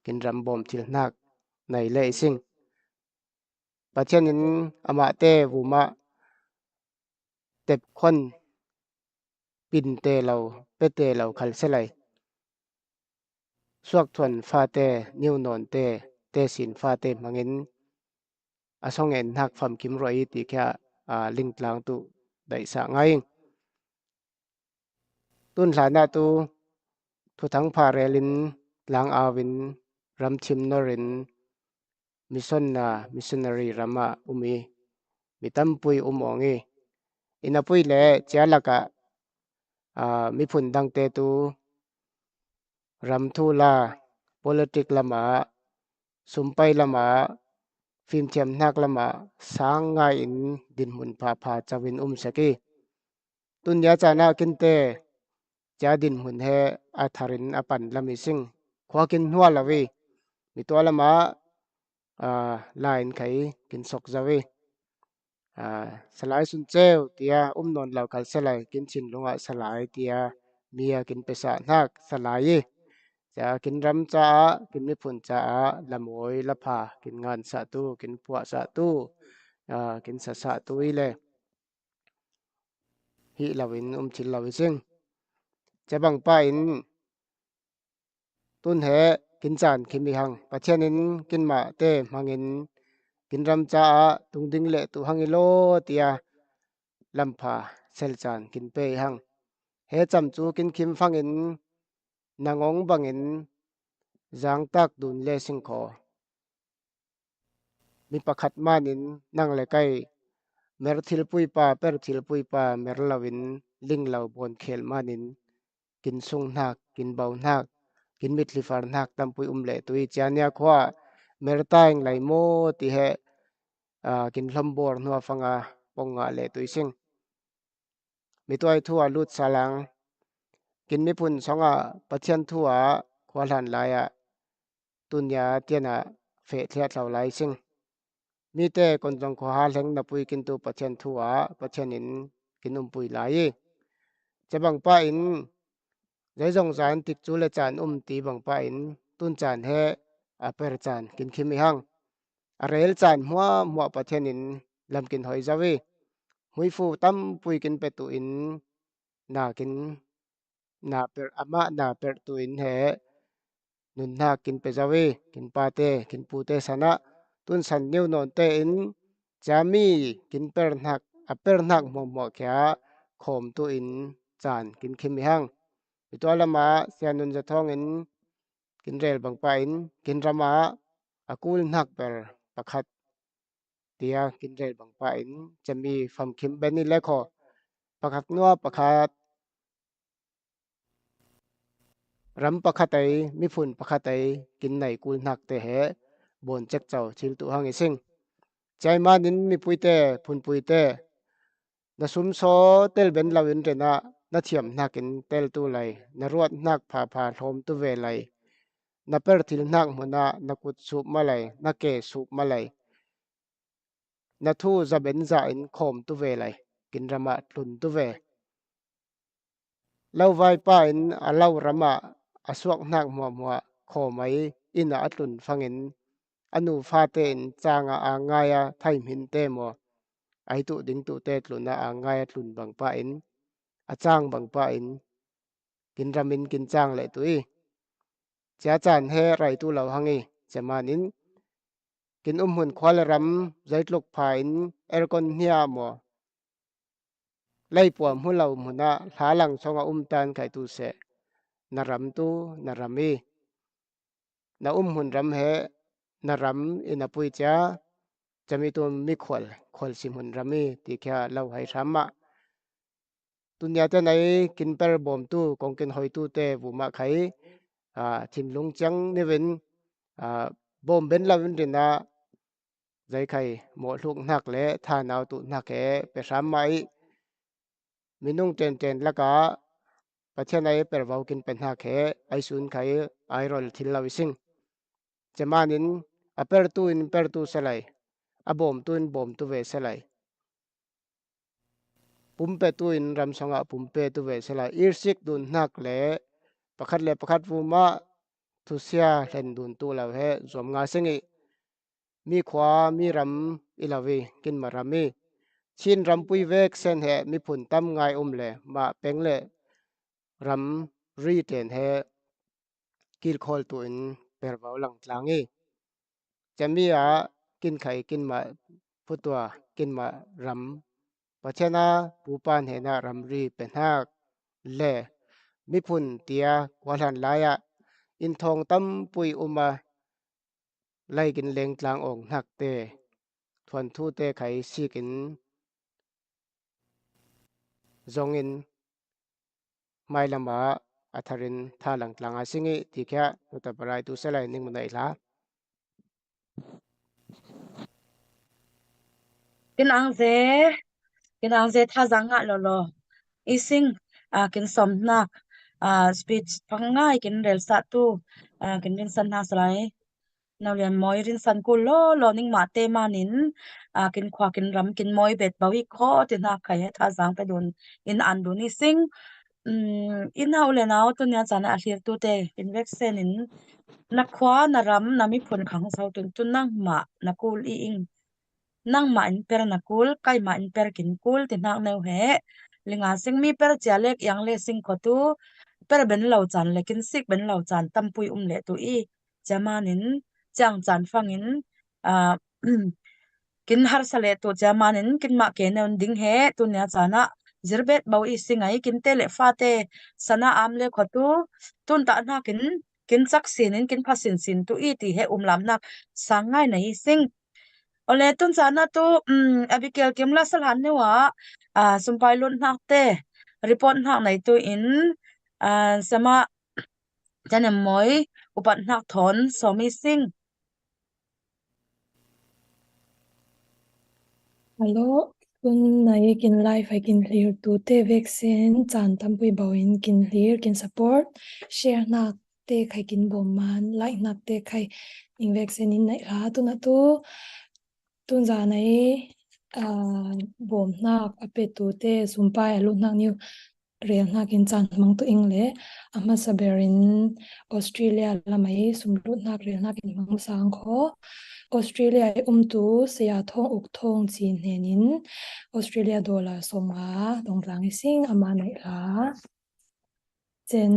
kin rambom thil nak nei le sing pachenin ama te buma tep khon pin te lo pe te lo khal selai suak thon fa te niu non te sin fa te mangin asong en hak pham kim roi ti kha ling tlang tu dai sa ngai tun hlana tu thu thang pha relin lang awin ram thim norin missionary rama umi mitam pui umongi inapui le chalaka mi phun dang te tu ram thu la politic lama sumpai lama phim thiam nak lama sang ngai in din mun pha pha chawin saki tunya chana kinte cha din mun he atharin apan lami sing khwakin hwa lawi mi to lama line khai kin sok zawi salai sun cheu tia non lau kal salai kin chin lunga salai tia mia kin pesa nak salai cha kin ram cha kin mi phun cha lamoi la pha kin ngan sa tu kin puwa sa tu kin sa tu ile hi lawin chil lawi sing chabang pa in tun he kin chan khimi hang pachenin kin ma te mangin kin ram cha tung ding le tu hangilo tia lampha sel chan kin pe hang he cham chu kin khim phangin nangong bangin jang tak dun le sing kho mi pakhat manin nang le kai mer thil pui pa per thil pui pa mer lawin ling lo bon khel manin kin sung nak kin bau nak kin mit li far nak tam pui le tui chania khwa mer taing lai mo ti he kin hlambor nuwa fanga ponga le tui sing mi tuai thua lut salang kin mi pun songa pathian thua khwalan laya tunya tiana fe thia tlau lai sing mi te kon jong kho ha leng na pui kin tu pathian thua pathian in kin pui lai chabang pa in zai jong zan tik chu le chan ti bang pa in tun chan he a per chan kin khimi hang a rel chan hua pathian in lam kin hoi zawi hui fu tam pui kin pe tu in na kin na per ama na per tu in he nun na kin pe zawi kin pa te kin pu te sana tun san new non te in chami kin per nak a per nak mo kya khom tu in chan kin khimi hang itu alama sianun za thong in kin rel bang pa in kin rama akul nak per pakhat tia kin rel bang pa in chami pham khim beni lekho pakhat nuwa pakhat ram pakhat ai mi phun pakhat ai kin nai kul nak te he bon chek chaw thil tu hang ising chai manin mi puite phun puite na sum so tel ben lawin rena na thiam nakin tel tu lai na ruat nak pha hlom tu ve lai na per thil nak muna na kut sup malai na ke sup malai na thu za ben za in khom tu ve lai kin rama tlun tu ve lau vai pa in a lau rama asuak nak mo khomai ina atlun fangin anu fa te in changa a ngaya thaim hin te mo ai tu ding tu te tluna a ngaya tlun bang pa in a chang bang pa in kin ramin kin chang le tui cha chan he rai tu lo hangi chamanin kin hun khwal ram zaitluk pha in erkon hnia mo lai puam hu lo muna hla songa tan kai tu se na ram tu na rami na hun ram he na ram ina pui cha chami tu mi khwal sim hun rami ti kha lo hai rama tunya te nai kin per bom tu kong kin hoi tu te bu ma khai thim lung chang ni ven bom ben la vin rina zai khai mo luk nak le tha naw tu nak he pe ram mai minung ten laka pathian ai per vau kin pen ha khe ai sun khai ai rol thil la wising chamanin a per tu salai a bom tu ve salai pumpe tu in ram songa pumpe tu ve salai irsik dun nak le pakhat vu ma thu sia hlen dun tu la he zom nga sengi mi khwa mi ram ilawi kin marami chin ram pui vek sen he mi phun tam ngai le ma peng le ram ri ten he kil khol tu in per vau lang tlangi chamia kin khai kin ma putwa kin ma ram pachana pupan he na ram ri penhak le mi phun tia kwalan laya in thong tam pui uma lai kin leng tlang ong hak te thuan thu te khai sikin zongin mai lama atharin thalang tlanga singi tikha nuta parai tu selai ning munai la
kin ang ze tha zanga lo ising kin som na speech pangai kin rel sa tu kin rin san na salai nào liền moi rin san ku lo ning ma te manin kin khwa kin ram kin moi bet bawi kho ti na khai tha jang pe don in an du ni sing in hau le naw tu nya chana a hlir tu te in vaccine in na khwa na ram na mi phun khang sau tu nang ma na kul I ing nang ma in per na kul kai ma in per kin kul ti nak neu he linga sing mi per chalek yang le sing kho tu per ben lo chan le kin sik ben lo chan tampui le tu I chamanin chang chan fangin kin har sale to chamanin kin ma ke neun ding he tu nya chana zirbet bau I singai kin tele fa te sana amle khotu tun ta na kin chak sinin kin phasin sin tu I ti he lam nak sangai nei sing ole tun sana tu Abigail Kimla salhan ne wa sumpai lun nak te report nak nai tu in sama janem moi upat nak thon somi sing
Alo, kun nai kin live hay kin clear tu te vaccine chan tampui bawin kin clear kin support share nak te khai kin bom man like nak te khai in vaccine in nai la tu na tu tun za nai bom nak ape tu te sumpai alu nak new real nak in chan mang tu ing le ama saberin Australia lamai sumlut nak real nak in mang sang kho Australia tu sia thong uk thong chin henin Australia dollar soma dongrang sing ama nai la chen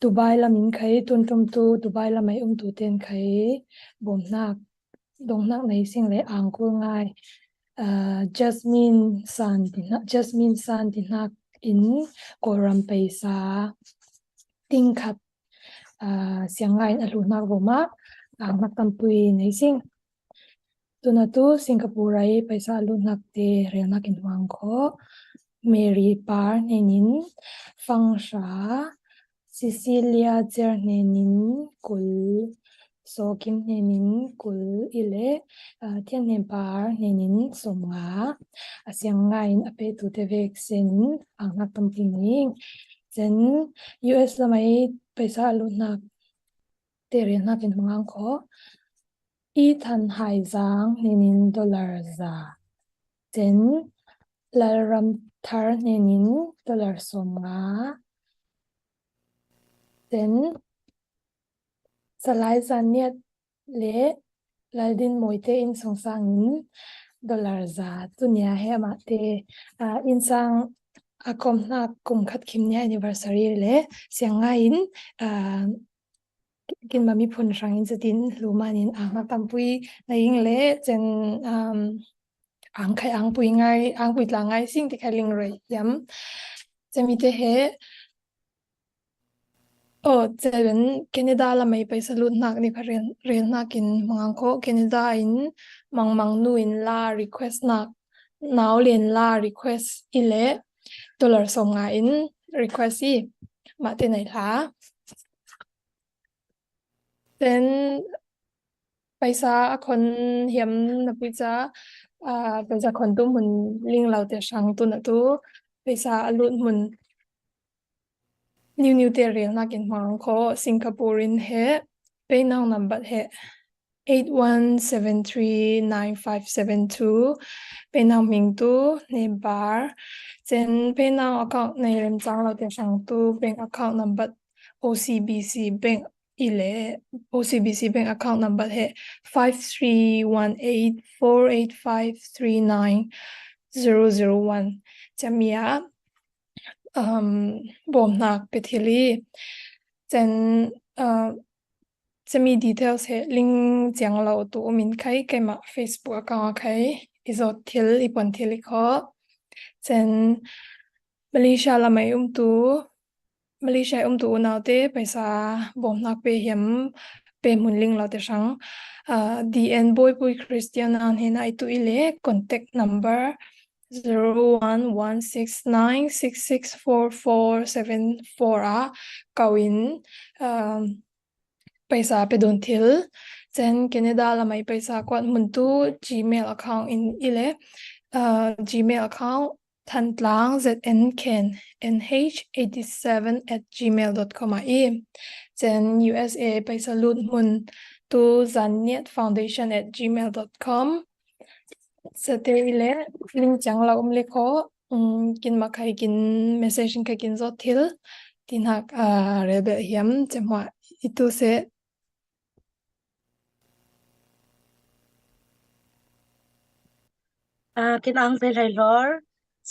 Dubai lamin khai tun tum tu Dubai lamai tu ten khai bom nak dong nak nei sing le angkul ngai Jasmine san tin nak in koram paisa tingkhat siangai alu nak boma ang nak tampui nei sing tuna tu Singapore ai paisa alu nak te rel nak in wang kho Mary par nenin fangsha Cecilia cher nenin kul so kim nenin kul ile thian ne par nenin somga asianga in ape tu te vaccine ang nak tampui nei chen US lamai paisa alu nak te rel nak in wang kho i than hai zang nenin dollar za chen lalram thar nenin dollar somga chen salai zaniat le laldin moite in songsangin dollar za tunia he ma te in sang akom na kum khat khimnya anniversary le sianga in kin mami phun rangin chatin lumanin anga tampui na ing le chen ang khai ang pui ngai ang pui tla ngai sing ti khaling rei yam chemi te he chen Canada la mai paisa lut nak ni kharen rel nakin mangang ko Canada in mang nu in la request nak naw len la request ile dollar som nga in request i ma te nai la then paisa kon hiam na pizza paisa kon tu mun ling lau te sang tu na tu paisa alut mun new te real na kin mang kho Singaporean he pay now number he 81739572 pay now ming tu ne bar chen pay now account nei rem chang lau te sang tu bank account number OCBC bank ile OCBC bank account number he 531848539001 chamia bom nak pethili chen chemi details he link chang lo tu min khai kema Facebook account khai izot thil ipon thil kho chen Malaysia la mai tu Malaysia tu naute paisa bom nak pe hiam pe mun ling lo te sang DN boy boy Christian an hena itu ile contact number 011696644474 kawin paisa pe don thil chen Canada la mai paisa kwat mun tu Gmail account in ile Gmail account thantlang znken nh87@gmail.com chen USA paisa lut mun tu zaniatfoundation@gmail.com Satere link chang la le kho kin ma khai kin message khai kin zo thil tin hak rebe hiam chemwa itu se
kin ang vel hai lor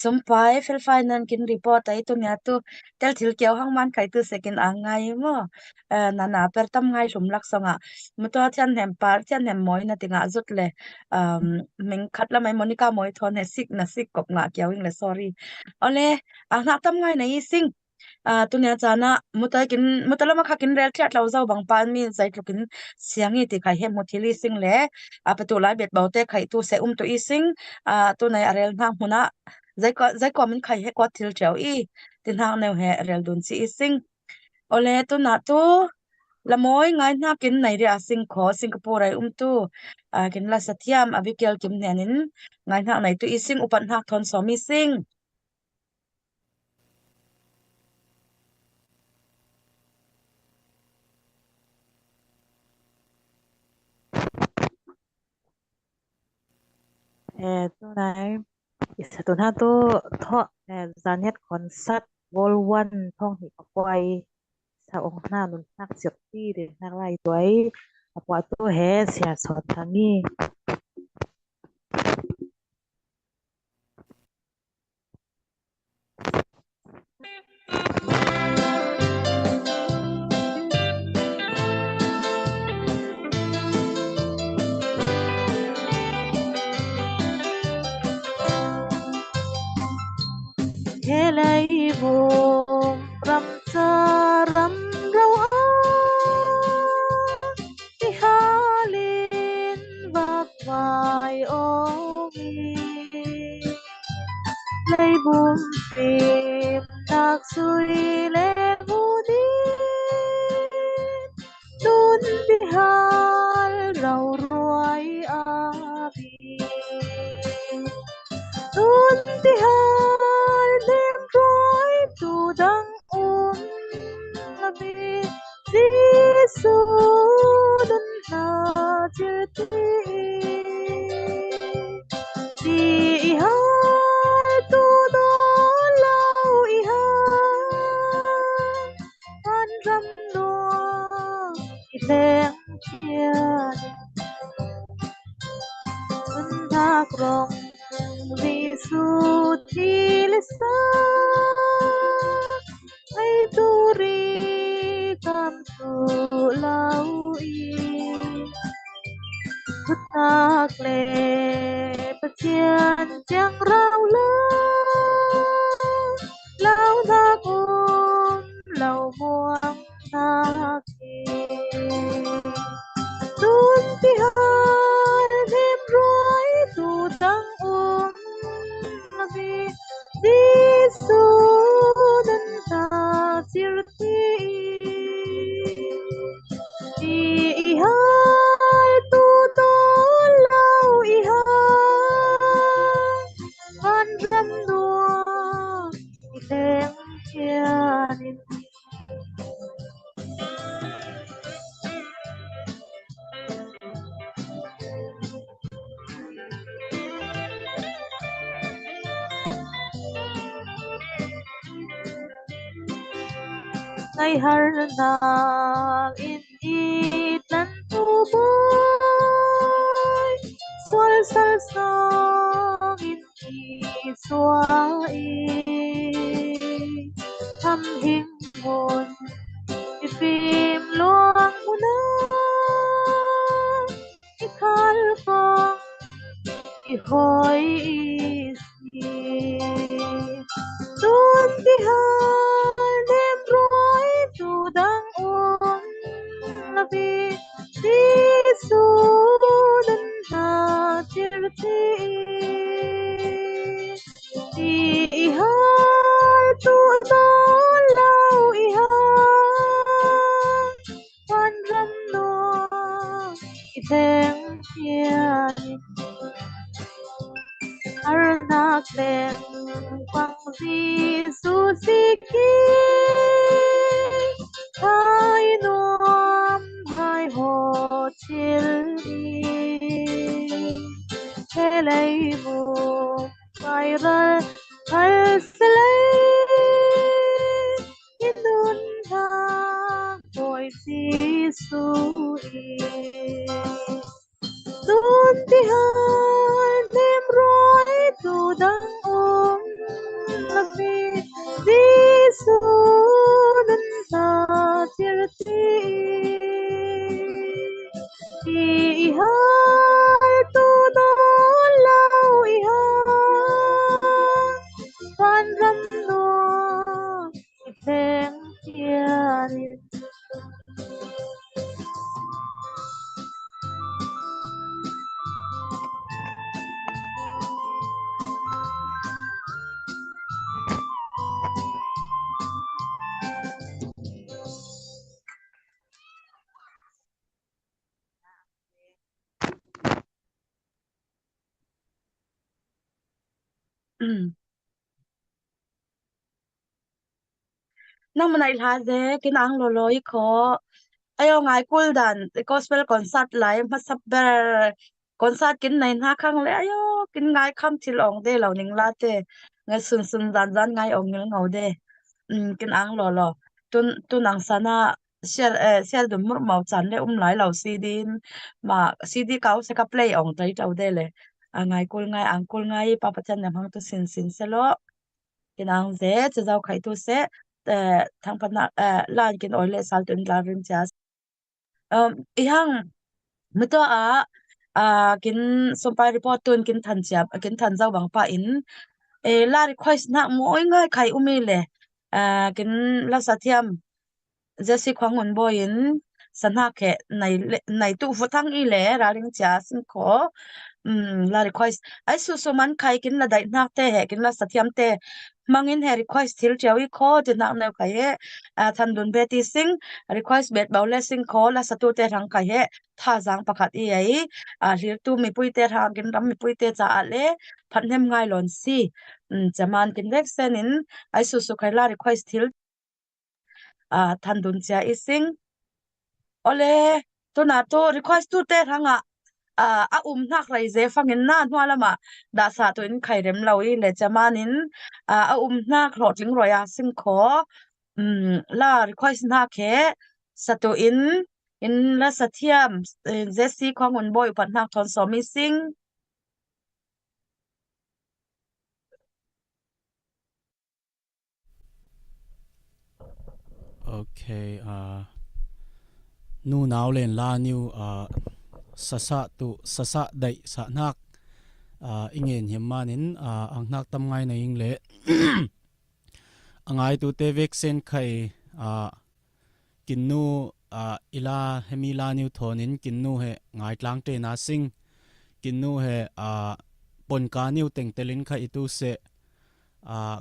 sumpai fel finan kin report ai tu nya tu tel thil kyaw hang man khai tu second ang ngai mo nana per tam ngai lum lak songa muto chan hem par chan hem moi na tinga zut le ming khat la mai Monica moi thon he sik na sik kop nga kyaw ing le sorry ole ang na tam ngai nei sing tunia chana mutai lama khakin rel thliat lo zo bang pan mi zai tlukin siangi ti khai hem muthili sing le patulai bet baute khai tu se tu i sing tu nai arel na huna zai ko min khai he ko thil chau i tin hang neu he rel dun si i sing ole tu na tu lamoi ngai na kin nai ria sing kho Singapore ai tu kin la sathiam abikel kim nenin ngai na nai tu i sing upan hak thon somi sing
tu này isa tu na tu tho zanet concert vol one thong hi akwai sa ong na nun nak siap ti de nak lai tuai apa tu he sia sot thani helai bom ram sa ram rau a ti halin vak vai omi lấy buông tìm lạc suy lên vô đi đun đi hal rau ruai abi đun đi hal đêm ruai tu đang abi Giêsu đun na chữ ti hai tu đó lâu i hai an râm đua i leng chia xuân thác rong vì su ti lê sa ai tu ri cam su lâu i thức thác lệ bất chiên chẳng rau lao thác lâu buông thác đun ti hai thêm rối tu tăng vì Giêsu đến ta sirti i hai tu to lâu i hai con dâm đua i leng chia nên ngày har na in it lan tu boy sol sal song in i xóa i thăm hình hồn i phim loang muna i khal phong i hoi i si đun ti hai đêm rối tu đang là vì Giêsu đến ta tirti i hai tu đó lâu i hai quan râm no i thèm chia Arnak len quang Giêsu siki hai nom hai hồ chill he lấy vô vai ra hai slay indun ha boy Giêsu đun ti hai đêm rối tu đang là vì Giêsu
nang manai hla ze kin ang lo loi kho ayo ngai kul dan gospel concert lai ma sap ber concert kin nei na khang le ayo kin ngai kham thil ong de lo ning la te ngai sun sun dan dan ngai ong ngil ngau de kin ang lo lo tun ang sana share dum mur mau chan le lai lo si din ma cd kau se ka play ong tai tau de le ngai kul ngai ang kul ngai pa pa chan nam hang tu sin sin se lo kin ang ze che zau khai tu se thang pana lan kin oile sal tun la rin cha ihang mito kin sompai report tun kin than chiap kin than zau bang pa in la request na moi ngai khai umi le kin la sathiam jesi khwangun boin sana khe nai tu futhang i le ra ring cha sin kho la request ai su man khai kin la dai nak te he kin la sathiam te mangin he request thil chawi kho te nak ne khai he than dun be ti sing request bet baule sing kho la satu te rang khai he tha jang pakhat i ai hlir tu mi pui te rang kin ram mi pui te cha ale phatnem ngai lon si chaman kin rek senin ai su khai la request thil than dun cha i sing ole to na to request tu te ranga nak rai ze fangin na hnualama da sa to in khairem lawi le chamanin nak rotling roya sing kho la request na khe sato in la sathiam jesi khwangun boy pat nak thon so mi sing
okay nu naw len la new sasa dai sa nak ingen himanin ang nak tam ngai na ing le angai tu te vaccine khai kinnu ila hemila new thonin kinnu he ngai tlang te na sing kinnu he pon ka new teng telin khai tu se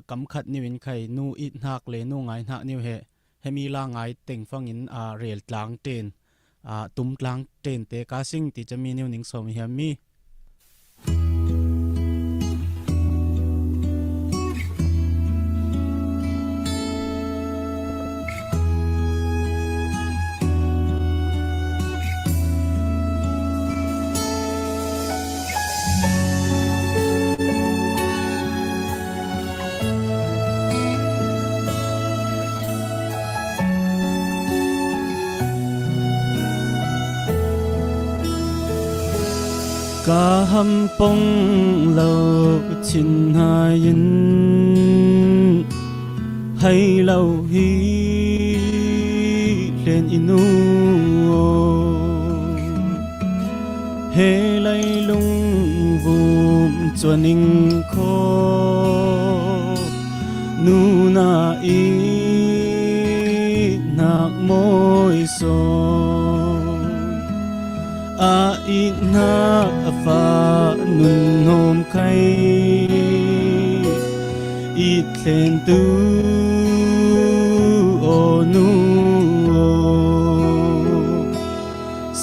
kam khat ni win khai nu it nak le nu ngai nak new he hemila ngai teng fangin rel tlang ten tum tlang ten te ka sing ti chami new ning som hiam mi ka ham pong lo chin hayin hay lo hi len inu he lai lung vum chuaning kho nu na i nak moi so na fa nun nom khai it len tu o nu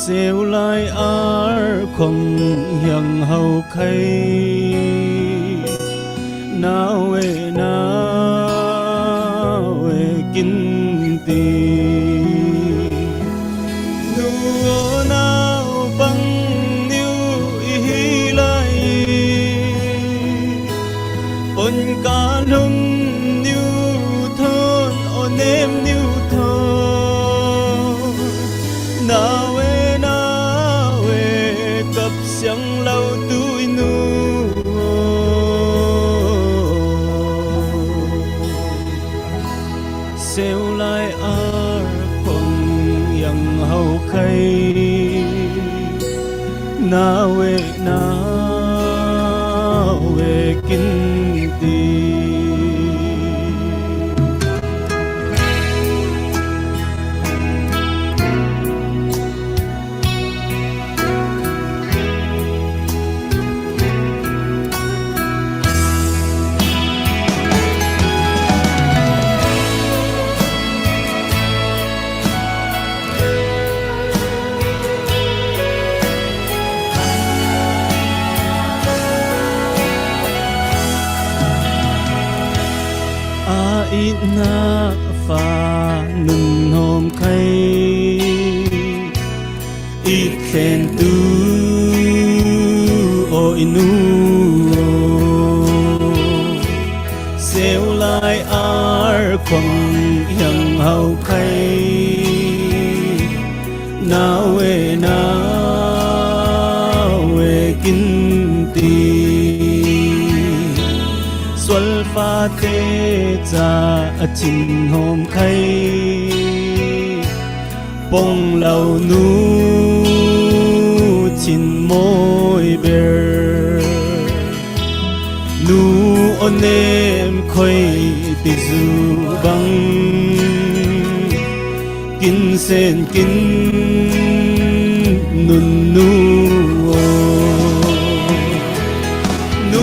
seo lai ar khom yang hau khai nawe kin ti nawe kin ti na fa nun hôm khay ít khen tu o inu xéo lại ar quăng yang hau khay nawe kin ti xuân pha thế cha chin hôm khay bông lâu nu chin môi ber nu on em khơi ti du băng kin sen kin nun nu nu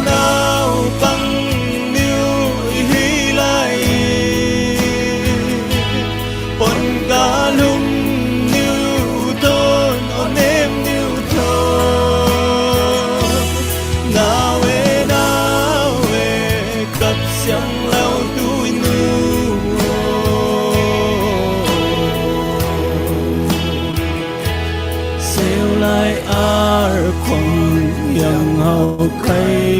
nào băng niu hi lại pon ga lum niu ton on em niu thon nào e cặp xiang lao tui nu xéo lại ar quăng yang hau khay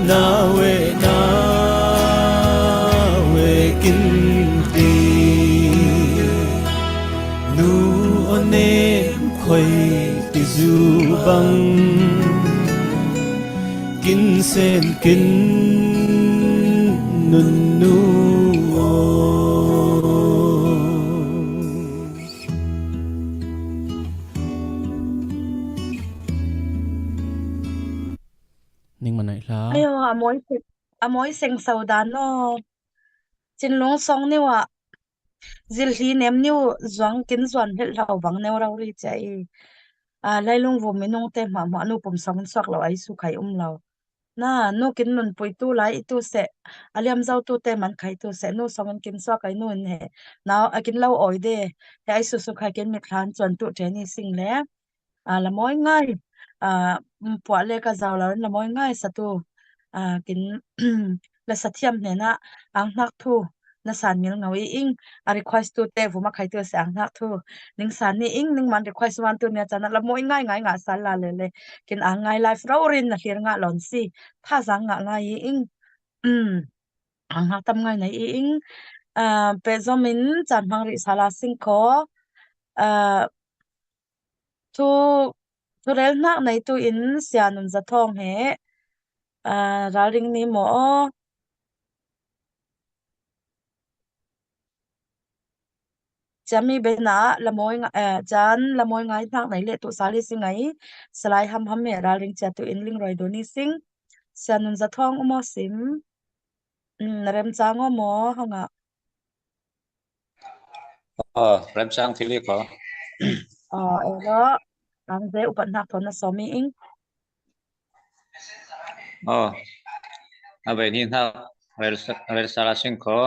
nawe kin ti nu on em khơi ti du băng kin sen kin nun nu ning manai la
ayo amoy seng saudano chin long song ni wa zil hi nem niu zwang kin zwan hel lau bang neu rau ri chai lailung vo minung te ma nu pum sang sak lo ai su khai lo na no kin nun pui tu lai tu se aliam zau tu te man khai tu se no song kin sa kai nun he now akin lo oi de he ai su khai kin mi khan chon tu te ni sing le la moi ngai pwa le ka zaw la moi ngai sa tu kin la sathiam ne na ang nak thu na san mil ngawi ing a request tu te vuma khai tu se ang nak thu ning san ni ing ning man request wan tu ne chana la moi ngai nga sal la le kin ang ngai life ro rin na hlir nga lon si tha zang nga ngai ing ang nak tam ngai nei ing pe zomin chan mang ri sala sing ko tu tu rel nak nei tu in sianun za thong he raring ni mo chami bena lamoy chan lamoy ngai nak nei le tu sali sing ai salai ham me raring cha tu in ling roi do ni sing sianun za thong mo sim rem chang mo hanga
rem sang thili ko
ero ang ze upan nak thona somi ing
abe ni na vel sala sing ko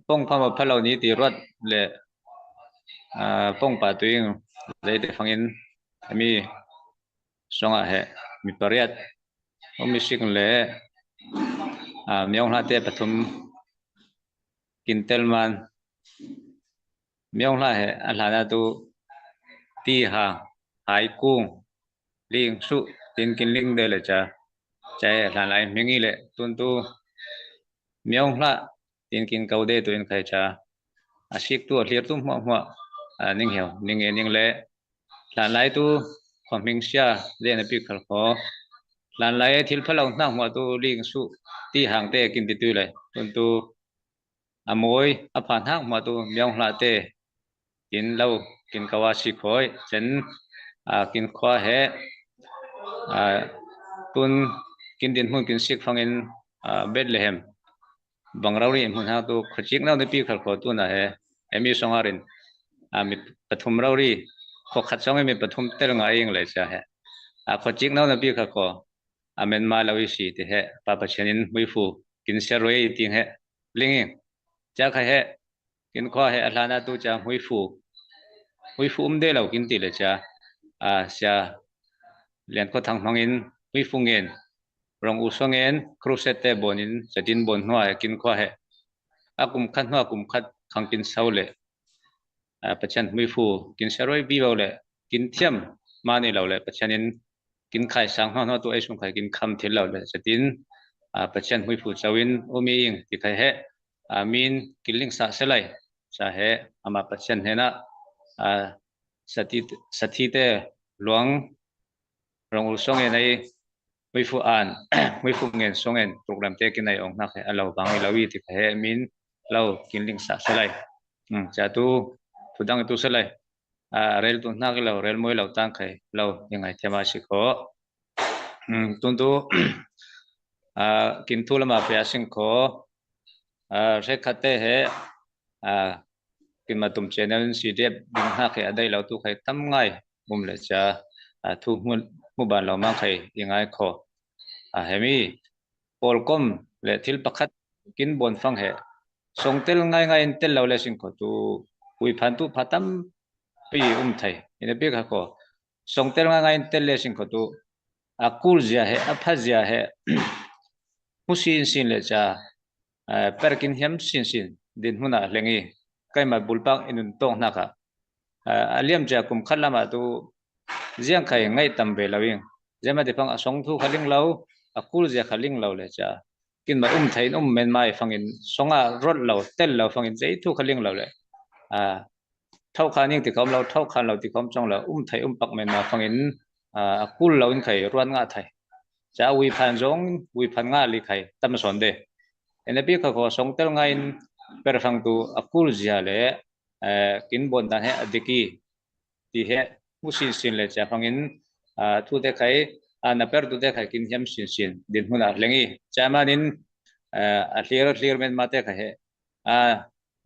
pong phama phalo ni ti rot le pong pa tuing le de phangin ami songa he mi pariat mi sing le miong la te pathum kintelman miong la he alhana tu ti ha hai kung ling su tin kin ling de le cha chai hlan lai mingi le tun tu miong la tin kin kau de tu in khai cha asik tu hlir tu hma ning heo ning e ning le hlan lai tu khoming sia le na pi khal kho hlan lai thil phalau na hma tu ling su ti hang te kin ti tu le tun tu amoi aphan hang hma tu miong la te kin lo kin kawasi khoi chen kin khwa he tun kin din hun kin sik phangin Bethlehem bangrauri mun ha tu khachik na de pi khal kho tu na he emi songarin mi pathum rauri kho khachong mi pathum tel nga ing le cha he khachik na de pi khal kho amen ma lawi si te he pa pa chenin muifu kin seroi ting he linging cha kha he kin khwa he alana tu cha muifu de lo kin ti le cha sia lian ko thang mangin muifu ngen รองอุสงเงินครูเซตเตบอนินจะดินบนหัวกินขวาเหอากุมขัดหัวกุมขัดขังกินเสาเลยปัจจัยไม่ฟูกินเสารอยบีเอาเลยกินเทียมมาในเราเลยปัจจัยนี้กินไข่สังหัวตัวไอ้ชงไข่กินคำที่เราเลยจะดินปัจจัยไม่ฟูจะวินโอมีอิงที่ไข่เหมีนกินลิงสักเสลัยจะเหอามาปัจจัยเหนะสถิตหลวงรองอุสงเงินในไม่ฟูไม่ฟูเงินสงเงินโปรแกรมเทกินในองค์นักเราบางเราวิธีเหมินเรากินลิงสักเสลัยจะตัวผู้ดังตัวเสลัยเรลตุนนักเราเรลมวยเราตั้งเรายังไงเทมาสิโคตุนตัวกินทุลมาเปียสิงโคเรขัดเตะกินมาตุ่มเชนนั้นสีเดียบดึงหักได้เราตัวทำง่ายมุมเลยจะทุกมุบ้านเรามายังไงขอเฮมีปอลคอมเลยทิลปักขัดกินบนฟังส่งเตลง่ายเตลเราเลยสิงโคตัววิพันตุพัตัมปีไทยอินเดียก็ขอส่งเตลง่ายเตลเลยสิงโคตัวคูลเจียพัดเจียมุสินสินเลยจะเปิดกินเฮียมสินดินหุ่นอะไรเงี้ยใครมาบุลปักอินุนโต้นักเลี้ยมจะกุมขัดละมาตัวเจียงใครง่ายตั้มเบลาวิ่งเจียมาที่ฟังส่งทุกขัดลิงเราคูลเจียขัดลิงเราเลยจะกินมาไทยเมนไม่ฟังอินส่งรถเราเต้นเราฟังอินใจทุกขัดลิงเราเลยเท่าคันยิ่งที่เขาเราเท่าคันเราที่เขาจ้องเราไทยปักเมนมาฟังอินคูลเราอินใครรวนงาไทยจะวิพันจงวิพันงาลิใครตั้มสอนเดอันนี้เขาส่งเตลง่ายเปิดฟังตัวคูลเจียเลยกินบนด้านอดีกีที่มุสินเลยจะฟังอินทุกเด็กใครนับเปิดทุกเด็กใครกินเฮียมสินดินหุ่นอะไรเงี้ยจะมาดินเลียร์เมนมาเด็กใคร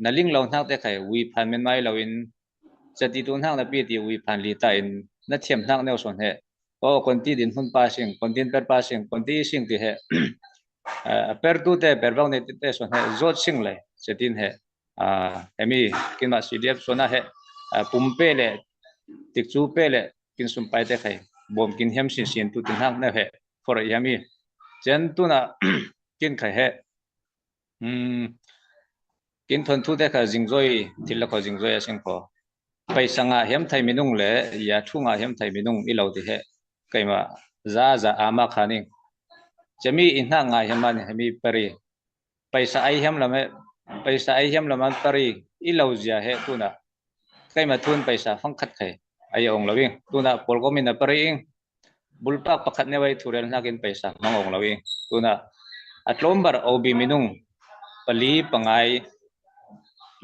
นั่นลิงเราทั้งเด็กใครวิพันเมนไม่เราอินจะติดตัวทั้งนับปีที่วิพันลีตาอินนัดเทียมทั้งแนวส่วนโอ้คนที่ดินหุ่นป้าสิงคนที่เปิดป้าสิงคนที่สิงที่เปิดตัวเปิดบางในที่ส่วนจดสิงเลยจะดินมีกินมาสีเดียบส่วนปุ่มเปล่ติดจูเปล่กินสุ่มไปเด็กใครบ่มกินเฮียมสินตุตินหักเนี่ยฟอร์ยามีเจนตัวน่ะกินใครกินทนทุเด็กจิงจอยที่ละก็จิงจอยสิงคโปร์ไปสังอาเฮียมไทยมินุงเลยยาทุ่งอาเฮียมไทยมินุงอีเหล่าที่ใครมาจ้าอามาขานิงจะมีอินทางอาเฮียมมันมีปรีไปสายเฮียมละไม่ไปสายเฮียมละมันปรีอีเหล่าจะตัวน่ะใครมาทุนไปสาฟังขัดใครไอ้องเราเองตัวน่ะพอลก็มีน่ะปรีบุลปักปักขัดเนี่ยไว้ทุเรศนักกินไปสามังองเราเองตัวน่ะอัตลมบาร์เอาบีมินุงปลีปังไอ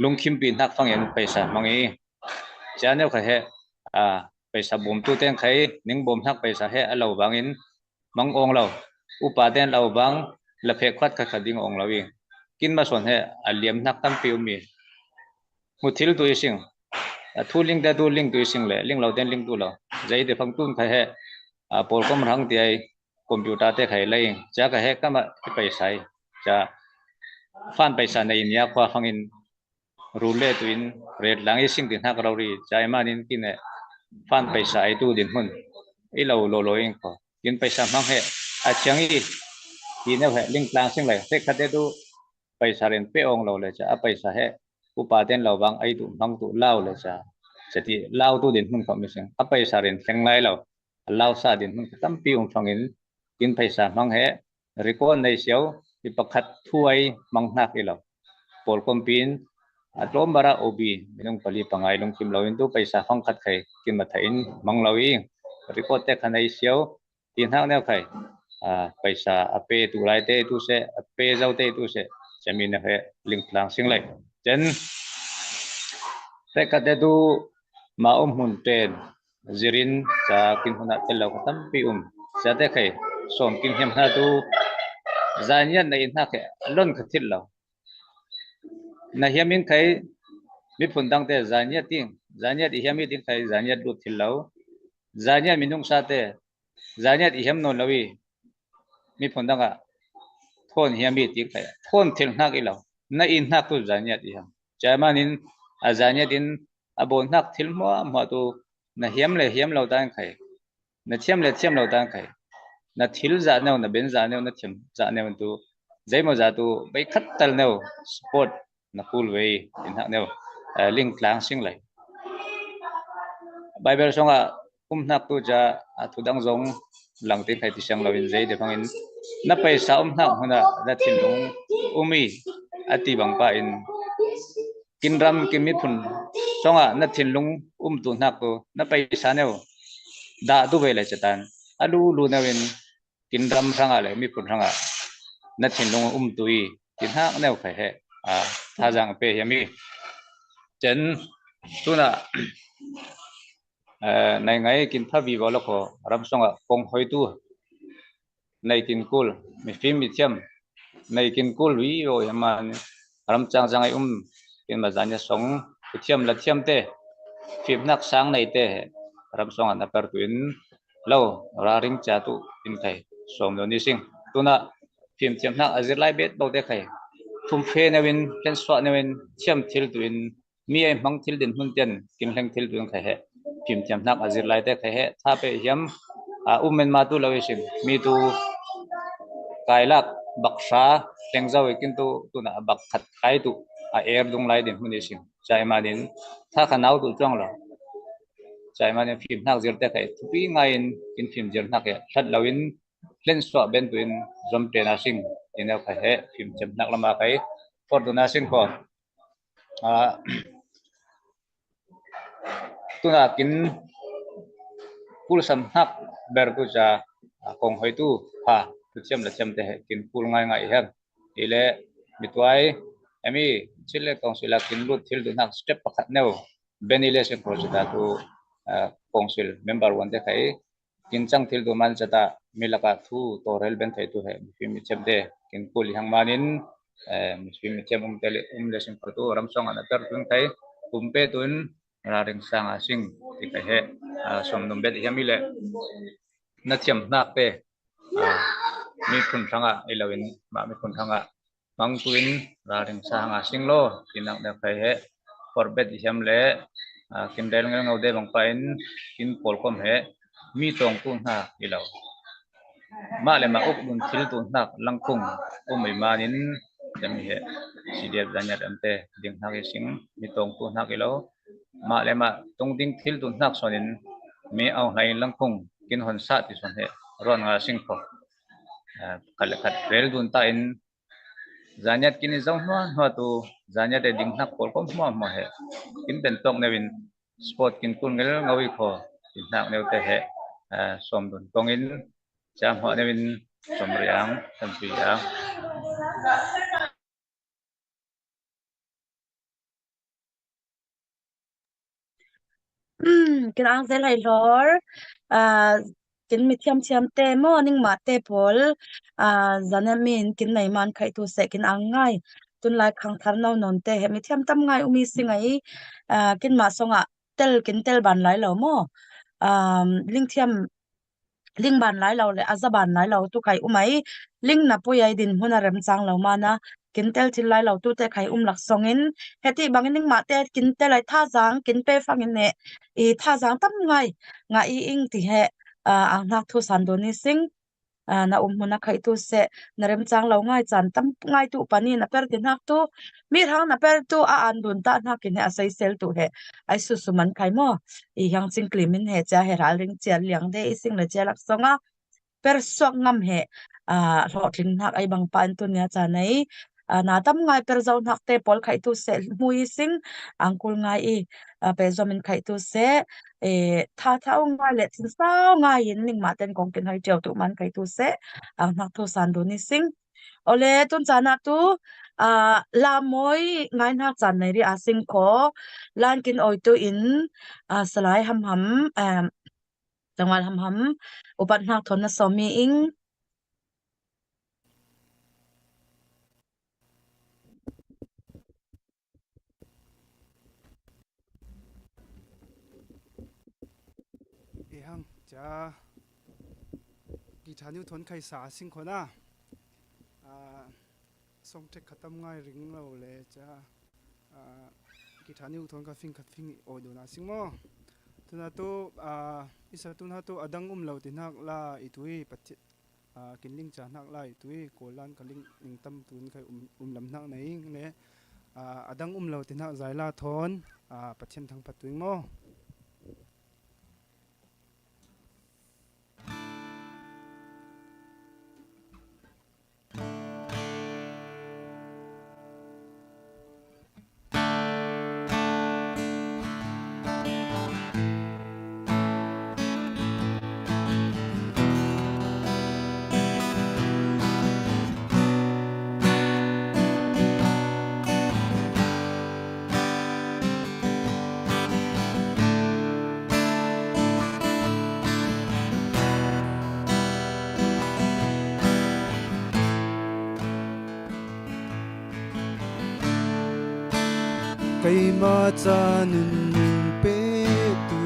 ลุงคิมปีนักฟังเงินไปสามังเองจะเนี่ยใครไปสาบ่มตัวเต้นใครนิ่งบ่มนักไปสาเราบางเงินมังองเราอุปาเต้นเราบางละเพควัดขัดดิ้งองเราเองกินมาส่วนเลี้ยมนักตั้มปิวมีมุทิลตัวสิงทุลิงแต่ทุลิงตัวสิงเลยลิงเราเต้นลิงตัวเราใจเดี๋ยวฟังตุ้นใครพอลก็มันทั้งที่คอมพิวเตอร์เตะใครเลยจะใครก็มาไปใส่จะฟันไปใส่ในอินเดียกว่าฟังอินรูเล่ตัวอินเรดหลังยิ่งสิ่งที่นักเราดีใจมาดินกินฟันไปใส่ตัวดินหุ่นอีเราโลโลเองก็กินไปสามครั้งอาเชียงอีทีนี้ลิงกลางสิ่งไรเทคคัดได้ดูไปสารินเป้องเราเลยจะไปใส่อุปาเทนเราบางไอ้ตุบางตุเล่าเลยจะที่เล่าตัวดินหุ่นก็ไม่เสียงไปสารินเสียงไรเราเล่าซาดินมันตั้มปีฟังอินกินไปสามครั้งริโก้ในเสียวที่ประคัดถ้วยมังนักอีเราปอลคอมปีนอัตโนบาระโอบีไม่ต้องผลิตปังไงลงคิมเราอินตัวไปสามครั้งคัดใครกินมาถ่ายอินมังเราเองริโก้เตะขันในเสียวทีนักแนวใครไปสาอเปตุไรเตตุเสอเปเจ้าเตตุเสจะมีนะลิงก์หลังสิ่งไรเจนแต่กัดดูมาหุ่นเตนjirin sa kin huna telaw katam pium sa te khay som kin hem ha tu zanian na in ha khe lon khathil law na hiamin khay mi phundang te zaniat i hiami tin khay zaniat lut thil law zaniat minung sa te zaniat i hem non lawi mi phundanga thon hiami tin khay thon thil hnak i law na in hnak tu zaniat i ham chamanin a zaniat in abon hnak thil mo tu na hiam le hiam lo tan khai na thiam le thiam lo tan khai na thil za neu na ben za neu na them za neu tu zaimo za tu bai khat tal neu sport na cool way in hak neu link tlang sing lai bible songa nak tu ja thudang zong lang te khai ti sang lawin zai de phangin na paisa nak huna na thin lung umi ati bang pa in kinram kimit phun songa na thin lung tu nak tu na paisa neu da tu ve la chatan alu lu nawin kinram sanga le mi phun sanga na thin lung tui kin hak neu khai he tha jang pe yami chen tuna này ngay kin tha vi bolo ko ram songa kong hoi tu này kin kul mi phim mi thiam này kin kul wi o yama ram chang chang ai kin ma zanya song thiam la thiam te phim nak sang này te ram songa na per tuin lo ra ring cha tu in kai som lo ni sing tuna phim thiam nak azir lai bet bo te kai thum phe na win ken swa na win thiam thil tuin mi ai mang thil din hun ten kin leng thil tuin kai he phim thiam nak azir lai te khai he tha pe hiam men ma tu lawisin mi tu kailak baksha tengzaw kin tu na bak khat kai tu air dung lai din huni sim chai ma din tha khanau tu chong la chai ma din phim nak zir te khai thupi ngain kin phim zir nak he that lawin len swa ben tuin zom te na sing ina khai he phim thiam nak lama kai for tu na sing ko tu na kin pul sam hak ber tu cha kong hoi tu ha tu chem la chem te kin pul ngai ngai hem ile mitwai ami chile council a kin lut thil du nak step pakhat neu benile se project tu council member one te khai kin chang thil du man chata milaka thu to rel ben thai tu he mi chem de kin pul hang manin mi chem tele le sim tu ram song ana ter tun thai kumpe tun ra ring sang a sing ti kai he som nom bet yamile na thiam na pe mi phun thanga ilawin ma mi phun thanga mang tuin ra ring sang a sing lo kinak da kai he for bet yam le kin del ngau de bang pain kin pol kom he mi tong tu na ilaw ma le ma uk dun thil tu nak langkung mai manin jami he sidep danyat ante ding nak sing mi tong tu nak ilaw ma le ma tung ding thil tu nak sonin mi au hlai langkung kin hon sa ti son he ron nga sing ko kal khat rel dun ta in zanyat kin zong hwa tu zanyat de ding nak pol kom mo he kin ben tong nevin sport kin kun ngel ngawi kho kin nak neu te he som dun tong in cham ho nevin som riang tan pi yang
kin ang zelai lor kin mi thiam te morning ma te pol zanamin kin nei man khai tu se kin ang ngai tun lai khang thar no non te he mi thiam tam ngai umi singai kin ma songa kin tel ban lai lo mo ling thiam ling ban lai lo le azaban lai lo tu khai umai ling na puyai din huna rem chang lo mana kin tel thil lai lo tu te khai lak songin heti bangin ning ma te kin tel lai tha jang kin pe fangin ne i tha jang tam ngai nga i ing ti he ang nak thu san do ni sing na huna khai tu se na rem chang lo ngai chan tam ngai tu pani na per tin hak tu mi hang na per tu an dun ta na kin he asai sel tu he ai su su man khai mo i yang ching klimin he cha he ral ring chial liang de i sing na cha lak songa per sok ngam he lo tling hak ai bang pan tu nya cha nei na tam ngai per zau nak te pol khai tu se mui sing angkul ngai i pe zomin khai tu se tha thau ngai le tin sao ngai in ning ma ten kong kin hai cheu tu man khai tu se ang nak thu san do ni sing ole tun cha na tu la moi ngai na chan nei ri asing ko lan kin oi tu in salai ham jangwal ham upat nak thon na somi ing
hang cha ki thanu thon khai sa sing khona song tek khatam ngai ring lo le cha ki thanu thon ka fing oi do na sing mo tuna to isa tuna to adang lo tinak la itui กินลิงจานนักไล่ตุยโกลันกับลิงลิงตั้มตุนใครลำนักไหนเนี่ยอดังเราตินักใจลาทอนปัจเจนทางปัจตุยโม kay matanun petu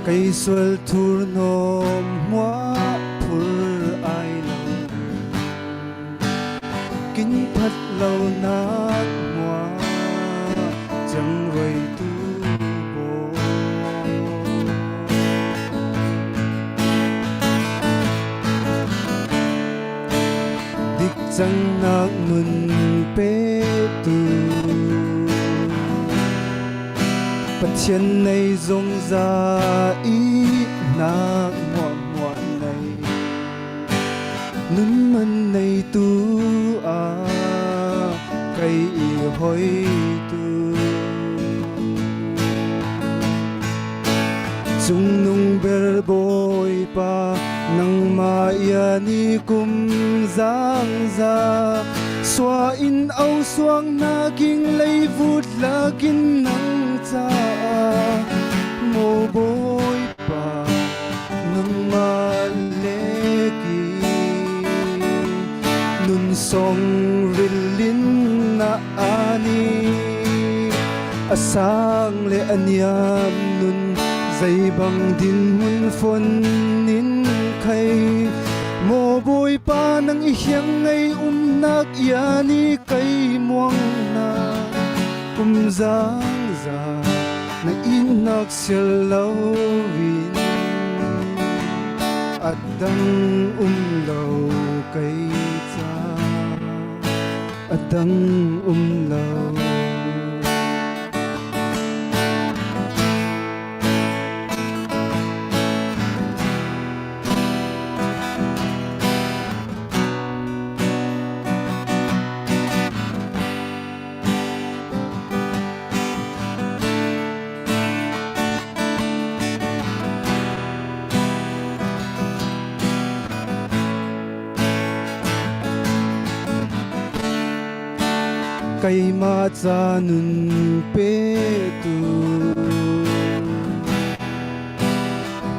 kay sual turnom mwa pur ai lâu kính phật lâu nát mwa chẳng rồi tu bồ dik chẳng nak nun petu Phật trên này rong ra ý nak muộn muộn này nun man này tu cây hoi tu chung nung ber boy pa nang ma ya ni kum giang ra xóa in âu xoang na kinh lấy vút la kinh nắng cha mồ bôi pa nang ma lê ki nun song rilin na ani asang le anyam nun dây bằng din mun phun nín khay mồ bôi pa nang ihyang ngay nak yani kay muang na kumzang za na inak silaw win adang umlaw kay cha adang umlaw kay ma cha nun pe tu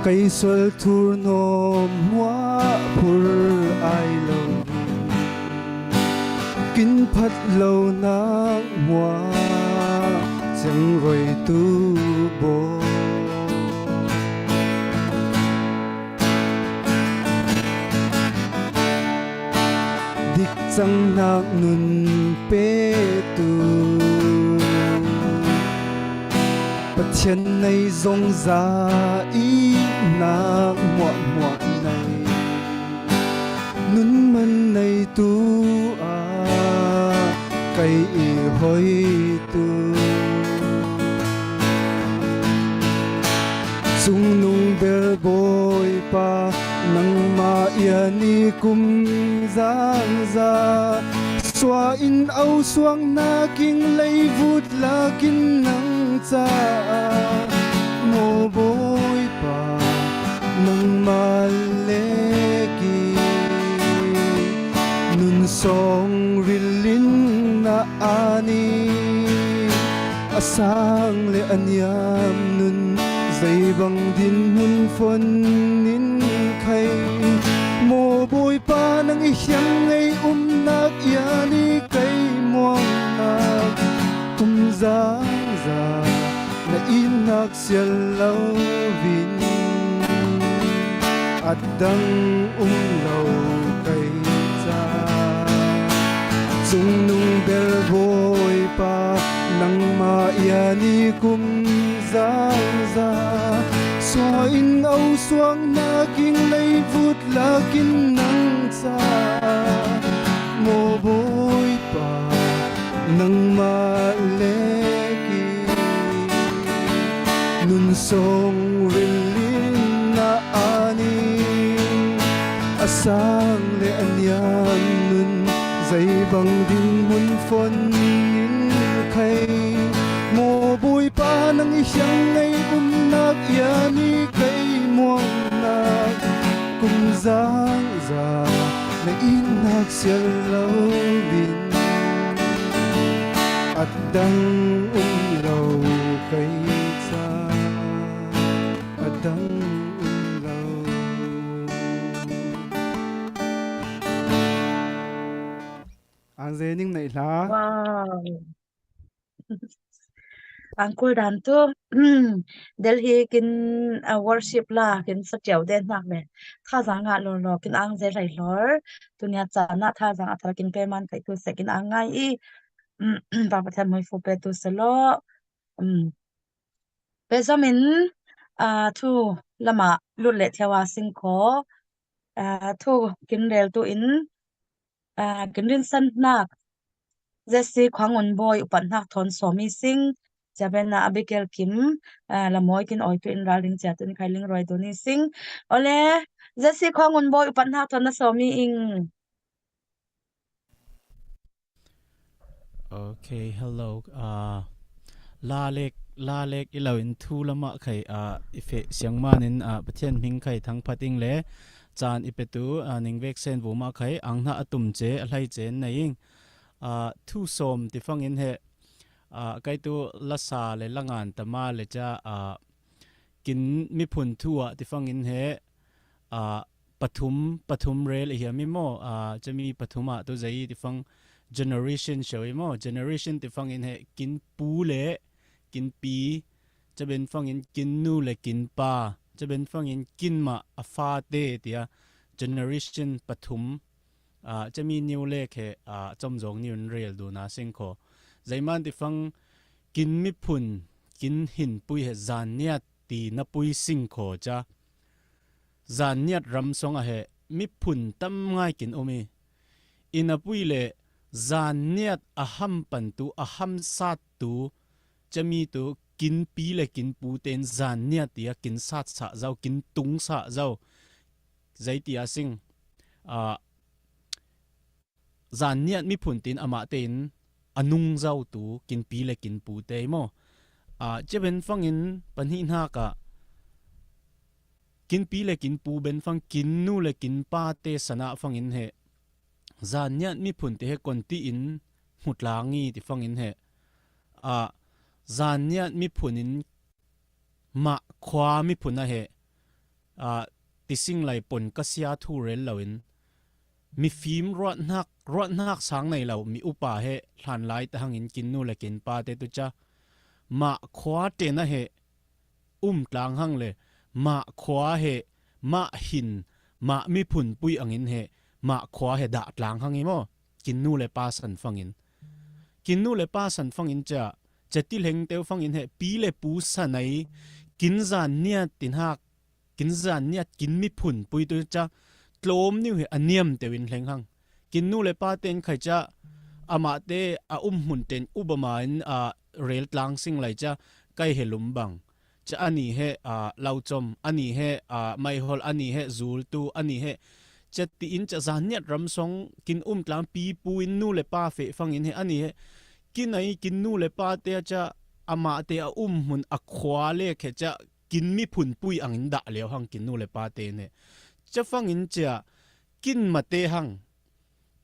kay sol thur no mwa phur ai lo kin phat lo na mwa chẳng rồi tu bo dik chẳng nak nun pe tu Phật trên này rong ra ý nak muộn muộn này nun man này tu cây hoi tu sung nung ber boy pa nang ma ya ni kum giang ra xóa in âu xoang na kinh lấy vút la kinh nắng cha mồ bôi pa nang ma lê ki nun song rilin na ani asang le anyam nun dây bằng din mun phun nín khay mồ bôi pa nang ihyang ngay nak yani kay muang nak kumzang za na inak sialaw vin adang umlaw kay cha chung nung ber boy pa nang ma yani kumzang za xóa in âu xuống na kinh lấy vút lá kinh nắng xa mồ bôi pa nang ma lê kỳ nun song rilin na ani asang le anyan nun dây bằng din mun phun in khay mồ bôi pa nang isang ngay nak yani kay muang nak cùng giang già na in nak sial lâu bin at dang lâu kay cha at dang lâu ang zening na ila
wow Angkul dan tu Delhi kin worship la kin satyau den nak me tha zanga lo lo kin ang ze lai lor tunia chana tha zanga thar kin pe man kai tu se kin angai I ba pathan moi fu pe tu se lo pe zamin thu lama lut le thewa sing kho thu kin rel tu in kin rin san nak Jesse Khwangun boy upan nak thon somi sing Jabena Abigail Kim la moi kin oi tu in raling cha tun khailing roi tu ni sing ole Jesse Khwangun boy upan nak thon na somi ing
Okay, hello. La lek ilaw in thu lama khay ife siang manin pathian ming khay thang phating le chan ipetu ningvek sen vuma khay angna atum che alhai chen naing thu som ti fangin he kai tu lasa le langan tama le cha kin mi phun thua ti fangin he pathum rel hi mi mo chami pathuma to zai ti fang generation show mo generation ti fang in he kin pu le kin pi cha ben fang in kin nu le kin pa cha ben fang in kin ma afa te tia generation pathum chami new le khe chom jong ni un rel du na sing kho zaiman ti fang kin mi phun kin hin pui he zan niat ti na pui sing kho cha zan niat ram song a he mi phun tam ngai kin omi in a pui le zan niat aham pan tu aham sat tu chami tu kin pi le kin pu ten zan niat tia kin sat sa zau kin tung sa zau zai tia sing zan niat mi phun tin ama ten anung zau tu kin pi le kin pu te mo cheben fangin panhi na ka kin pi le kin pu ben fang kin nu le kin pa te sana fangin he zan niat mi phun te he konti in mutlangi ti fangin he zan niat mi phunin ma khwa mi phuna he ti sing lai pon ka sia thu rel lawin mi phim rot nak sang nei lo mi upa he hlan lai ta hangin kin nu le kin pa te tu cha ma khwa te na he tlang hang le ma khwa he ma hin ma mi phun pui angin he ma khwa he da tlang hangi mo kin nu le pa san fangin kin nu le pa san fangin cha chatil heng teu fangin he pi le pu sanai kin zan nia tin hak kin zan nia kin mi phun pui tu cha tlom ni he aniam tewin hleng hang kin nu le pa ten khai cha ama te mun ten ubama in rel tlang sing lai cha kai helum bang cha ani he lau chom ani he mai hol ani he zul tu ani he chati in cha zan niat ram song kin tlang pi pu in nu le pa fe fang in he ani he kin ai kin nu le pa te cha ama te mun a khwa le khe cha kin mi phun pui ang in da le hang kin nu le pa te ne cha fang in cha kin ma te hang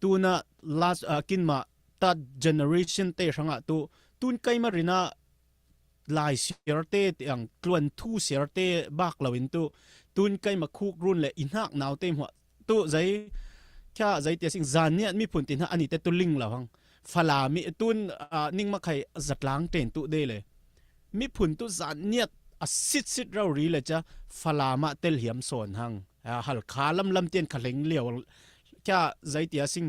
tu na last kin ma ta generation te ranga tu tun kai ma rina lai siarte te ang kluan thu siarte bak lawin tu tun kai ma khuk run le inhak naw te mo tu zai kya zai te sing zan niat mi phun tin ha ani te tu ling lawang phala mi tun ning ma khai zatlang ten tu de le mi phun tu zan niat a sit raw ri le cha phala ma tel hiam son hang hal khalam lam ten khaleng lew kya zai tia sing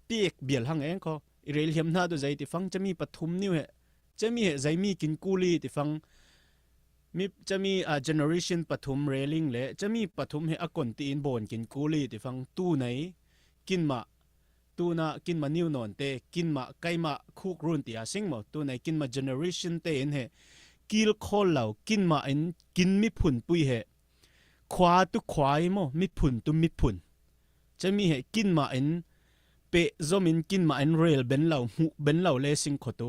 tiek bial hang eng ko irel hiam na do zai ti fang chami pathum ni he chami he zai mi kin kuli ti fang มีจะมีgeneration ปฐม railing เลยจะมีปฐมให้อกอนตีนบนกินกูลีที่ฟังตู้ไหนกินมาตู้น่ะกินมานิ้วนอนเตกินมาไก่มาคุกรุ่นตีอาซิงหมดตู้ไหนกินมา generation เตนเหกิลคอลเหล่ากินมาอินกินมิผุนปุยเหควาตุควายโมมิผุนตุมิผุนจะมีเหกินมาอินเปะซอมินกินมาอินเรลเบนเหล่าหูเบนเหล่าเลสิงขโต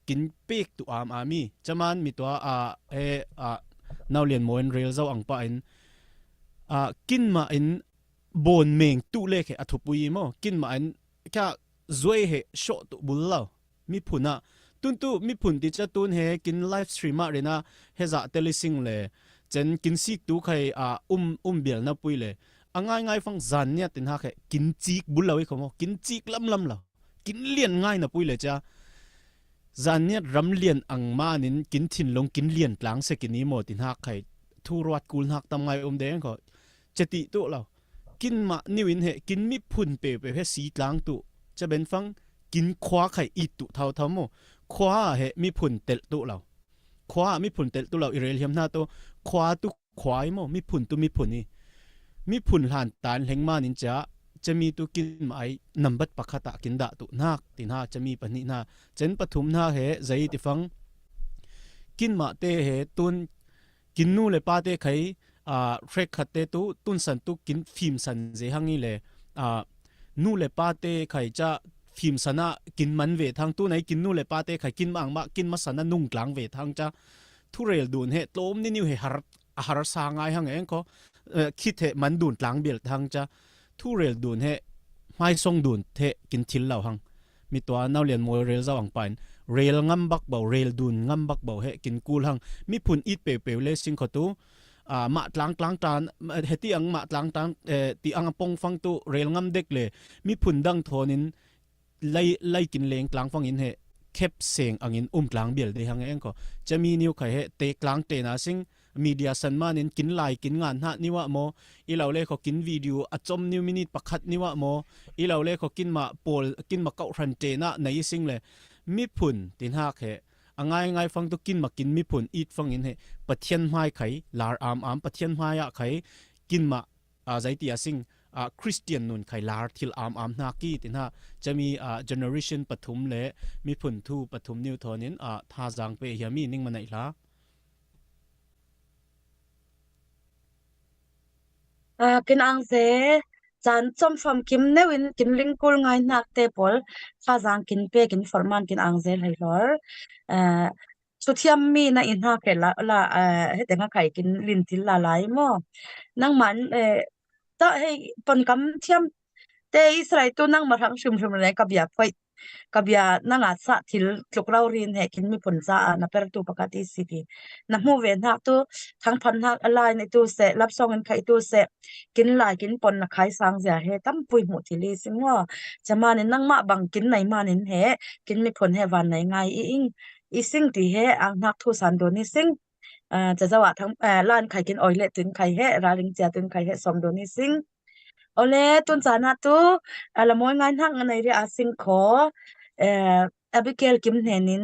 กินเป๊กตัวอามีจะมันมีตัวนาวเลียนโมนเรลเจ้าอังปะอินกินมาอินบนเมงตุเล็กเหอทุปุยโมกินมาอินแค่ซวยเหโชตุบุลเหล่ามีผุนะตุนตุมีผุนที่จะตุนเหกินไลฟ์สตรีมอะไรนะเฮจะเทเลซิงเลยเจนกินซีกตุใครเบียลนะปุยเลยง่ายฟังจันเนี่ยตินหักกินจีกบุลเหล่าอีกมั้งกินจีกลำเหล่ากินเลียนง่ายนะปุยเลยจ้าจันเนี่ยรำเลียนอังมานินกินถิ่นลงกินเลียนกลางเสกินี้โมตินหักใครทูรวัดกูลหักทำไงเดงก็จะติตุเรากินมานิวินเหกินมิพุนเปเฮสีกลางตุจะเป็นฟังกินคว้าไข่อีตุเท่าโมคว้าเหมิพุนเตลตุเราคว้ามิพุนเตลตุเราอิเรเลียมนาโตคว้าตุควายโมมิพุนตุมิพุนนี่มิพุนหานตานเฮงมานินจะมีตุกินมาไอ้นับบัดปะขะตะกินดะตุนักตินาจะมีปนินาเจนปฐุมนาเหใจติฟังกินมาเตเหตุนกินนู่เลยป้าเตไข่เทรคขัดเตตุตุนสันตุกินฟิล์มสันเจหังนี่เลยนู่เลยป้าเตไข่จะฟิล์มสันนะกินมันเวทางตู้ไหนกินนู่เลยป้าเตไข่กินมากินมาสันนะนุ่งกลางเวทางจะทุเรลดูนเหตุโตมนี่นิวเหหาร์สางไงหังเองก็คิดเหมันดูนกลางเบียดทางจะทุเรลดูนเหไม่ทรงดูนเหกินทิลเหล่าหังมีตัวน่าเรียนโมเรลเจ้าอังปานเรลงำบักเบาเรลดูนงำบักเบาเหกินกูลหังมีผุนอีดเปเปเลสิงขตูมาตลังตานเหตุอังมาตลังตานตีอังปงฟังตุเรลงำเด็กเลยมีผุนดังโทนินไล่กินเลงกลางฟังอินเหเข็บเสียงอังอินกลางเบียลได้หังเองก็จะมีนิวไข่เหเตกลางเตนะซิงมีเดียสันมานินกินไลกินงานฮะนี่ว่าโมอีเหล่าเล่เขากินวิดีโออัดจมนิวมินิปักขัดนี่ว่าโมอีเหล่าเล่เขากินมาโปลกินมาเกาทันเจนะในซิงเลยมีผุนตินหักเหง่ายฟังตุกินมากินมีผลอีดฟังอินเหปะเทียนไม้ไข่ลาร์อามปะเทียนไม้อะไข่กินมาใจตีอาซิงคริสเตียนนุนไข่ลาร์ทิลอามนากีตินะจะมีgeneration ปฐมเละมีผลทูปฐมนิวทอนินท่าจางเปยามีนิ่งมันไหนล่ะ
กินอังเซจานจอมฟอมกิมเนวินกินลิงกุลไงนักเตปอลข้าจางกินเปกินฟอร์มันกินอังเซเลยหรอสุดที่มีนะอินหักเกละเฮ็ดงาไข่กินลินทิลละลายมั้งนังมันจะให้ปนกำเทียมเตอิสราเอลตัวนังมาทั้งชุมเลยกับยาไฟกับยานังอาสะทิลลูกเราเรียนให้กินมีผลซะนะเปิดตัวปกติสิทีนักมูเวนหักตัวทั้งพันหักอะไรในตัวเสรับซองเงินไข่ตัวเสกินหลายกินปนนะขายสังเสียให้ตั้มปุยหมดทีเลยซึ่งว่าจะมาเนี่ยนั่งมาบังกินไหนมาเนี่ยให้กินมีผลให้วันไหนไงอีสิ่งที่ให้อังนักทุสันโดนี่สิ่งจะว่าทั้งร้านไข่กินออยเล็ตุนไข่ให้ร้านลิงเจียตุนไข่ให้สมโดนี่สิ่งโอเลตุนจานาตุละมวยงานหักในเรื่องสิ่งขอบิเกลกิมเนนิน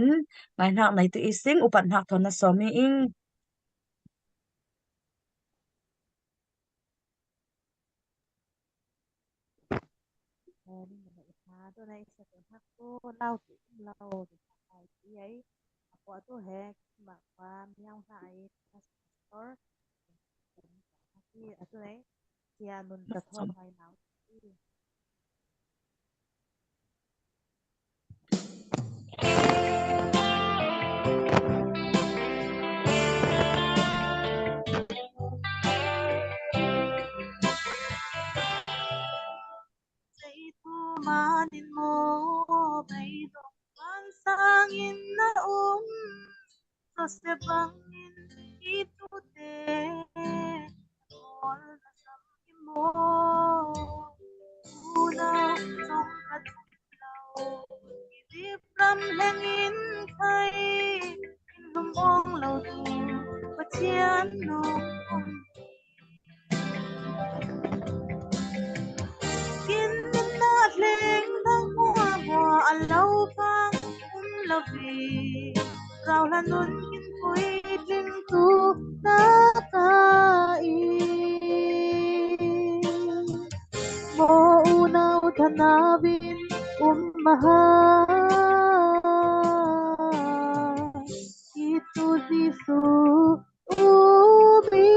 งานหักในตัวอีสิ่งอุปนักทนสมีอิง
นี่มันเลยตัวในสกุลทักก็เล่าถึงเราถึงอะไรที่ไอ้พอตัวแหกแบบว่าเมียวหายพาสปอร์ตที่ตัวไหนเสียนุนจะทอดไฟหนาวmanin mo may duman sangin na so sebangin itute all na sabi mo una song katulaw idip ram hangin kay lumong law tu pachian no lên thang hoa bò lâu vang lovely rau là nôn kinh quỳ trên mo unaw tanawin umaha itu Yesu ubi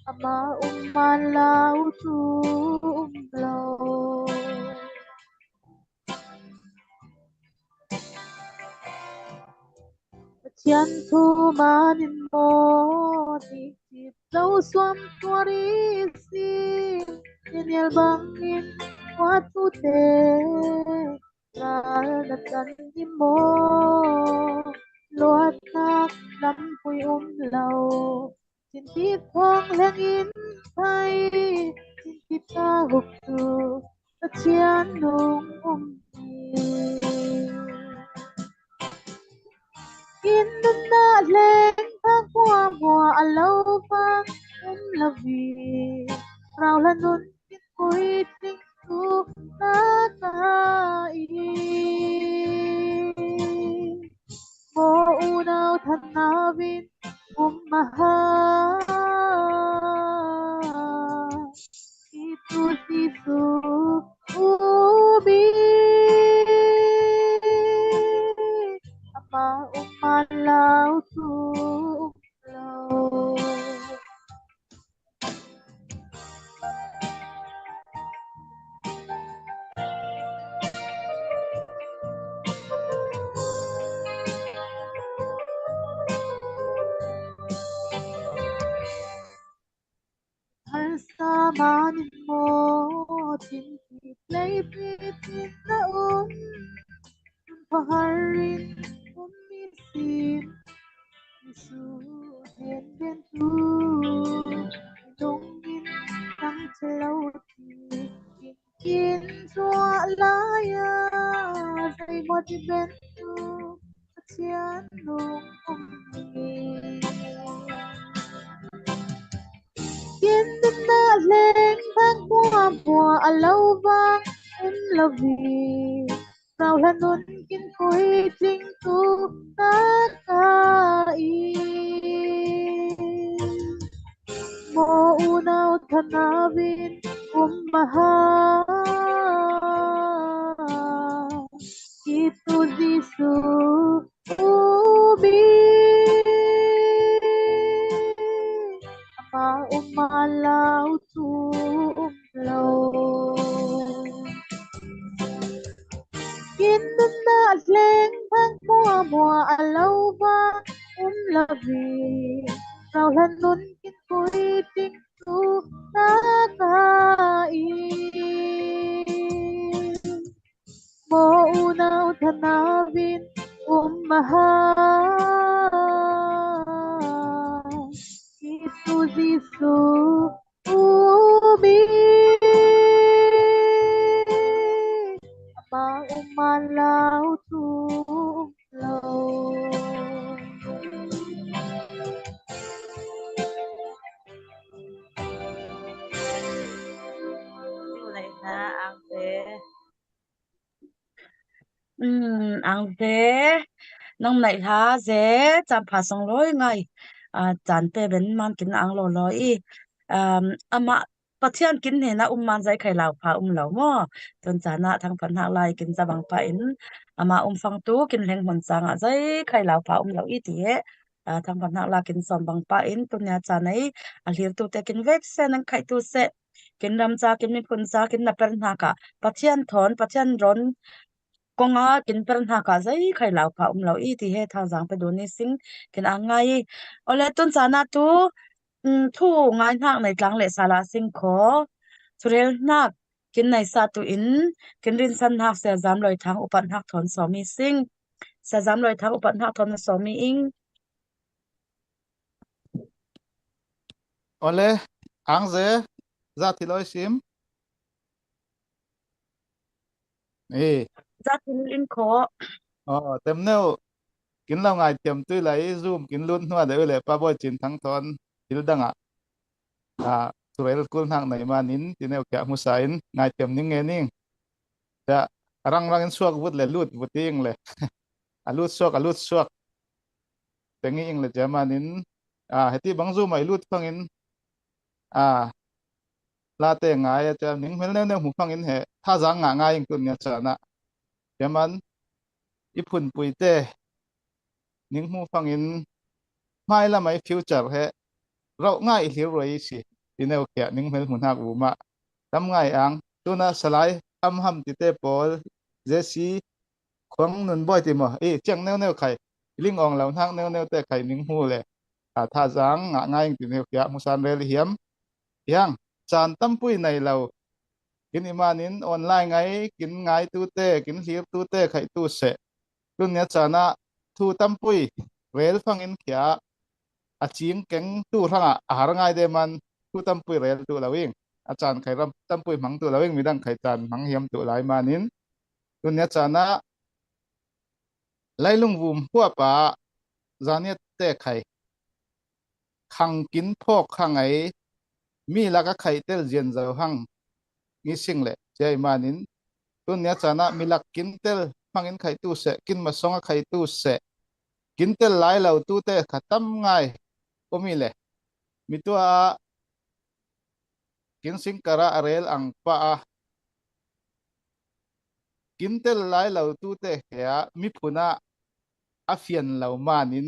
ama umalaw tumlaw Chian thu manin mo ni dấu xuân tuari si Daniel bangin watu te ngal na kan ni mo luat nak lam pui lau Xin tít phong leng in thay Xin tít ta hục tu ta chian nung in na leng thang qua mùa lâu vang la vi rào là nun in cuối tình tu ta ta i mo unaw thanawin umaha itu Yesu ubi ama umalaw tumlaw Samanin mo tintit laypitin na paharin umisin Isu henden tu dongin ng celauti kin sua laya say mati bentu sian nung Kin na leng thang bùa lâu vang la vi rào là nun kin khối trinh tu ta ka i mo unaw tanawin umaha itu Yesu ubi ama umalaw tumlaw na leng thang mùa lâu vang la vi rào là nun kin khối trinh tu ta ka i mo unaw tanawin umaha itu Yesu ubi ama umalaw tumlaw này na ang te ang te nong này ha dễ chăm phá song lối ngay chan pe ben man kin ang lo lo i ama pathian kin he na man zai khai lau pha lo mo ton chana thang pan ha lai kin zabang pa in ama phang tu kin leng mon changa zai khai lau pha lo i ti he thang pan ha la kin som bang pa in tunya chanai a hlir tu te kin vek se nang khai tu se kin ram cha kin mi phun cha kin na per na ka pathian thon pathian ron konga kin per na ka zai khai lau pha lo i ti he thang jang pe do ni sing kin angai ole ton chana tu thu ngai nak nei tlang le sala sing kho churel nak kin nei sa tu in kin rin san hak se jam loi thang upan hak thon somi sing sa jam loi thang upan hak thon somi ing
ole ang ze za thi loi sim
za tin in kho
tem neu kin lo ngai tem tu lai zoom kin lun hwa de le pa bo chin thang thon til danga turel kul hang nai manin tineu kya musain ngai tem ning nge ning ja rang rang in suak vut le lut vuting le alut suak tengi ing le jamanin heti bang zoom ai lut phangin ลาเตงไงจะนิ่งเมลเนวหูฟังอินเหถ้าจังง่ายอย่างตุนเนี่ยจะนะเดี๋ยวมันญี่ปุ่นปุยเตนิ่งหูฟังอินไม่ละไม่ฟิวเจอร์เหเราง่ายที่รวยสิทีเนวเกียนิ่งเมลหุ่นหักอูมาทำง่ายอังตัวน่ะสลายห้ำติเตปอลเจสีควงนุนบ่อยติมอ่ะเจียงแนวไข่ลิงอองเหล่าทางแนวแต่ไข่นิ่งหูเลยถ้าจังง่ายอย่างติเนวเกียมุสานเรลเฮียมยังจานตั้มปุ้ยในเรากินอิมานินออนไลน์ไงกินไงตู้เต้กินเสียบตู้เต้ไข่ตู้เสะรุ่นเนี้ยจานะทูตั้มปุ้ยเรลฟังอินเขียอาจิงเก่งตู้ทั้งอาหารไงเดมันทูตั้มปุ้ยเรลตู้เราเองอาจารย์ไข่รำตั้มปุ้ยมังตู้เราเองมีดังไข่จานมังเฮียมตู้หลายมานินรุ่นเนี้ยจานะไล่ลุงวุมพวกป่าจานเนี้ยเต้ไข่ขังกินพอกขังไงมีลักไข่เตลเจียนเจ้าหังนี่สิ่งเลยใจมานินตัวเนี้ยจานะมีลักกินเตลฟังอินไข่ตู้เสกินมาสองไข่ตู้เสกินเตลหลายเหล่าตู้เตขัดตั้มง่ายก็มีเลยมีตัวกินสิงกระเรลอังปะกินเตลหลายเหล่าตู้เตเหียมีพุนะอาเฟียนเหล่ามานิน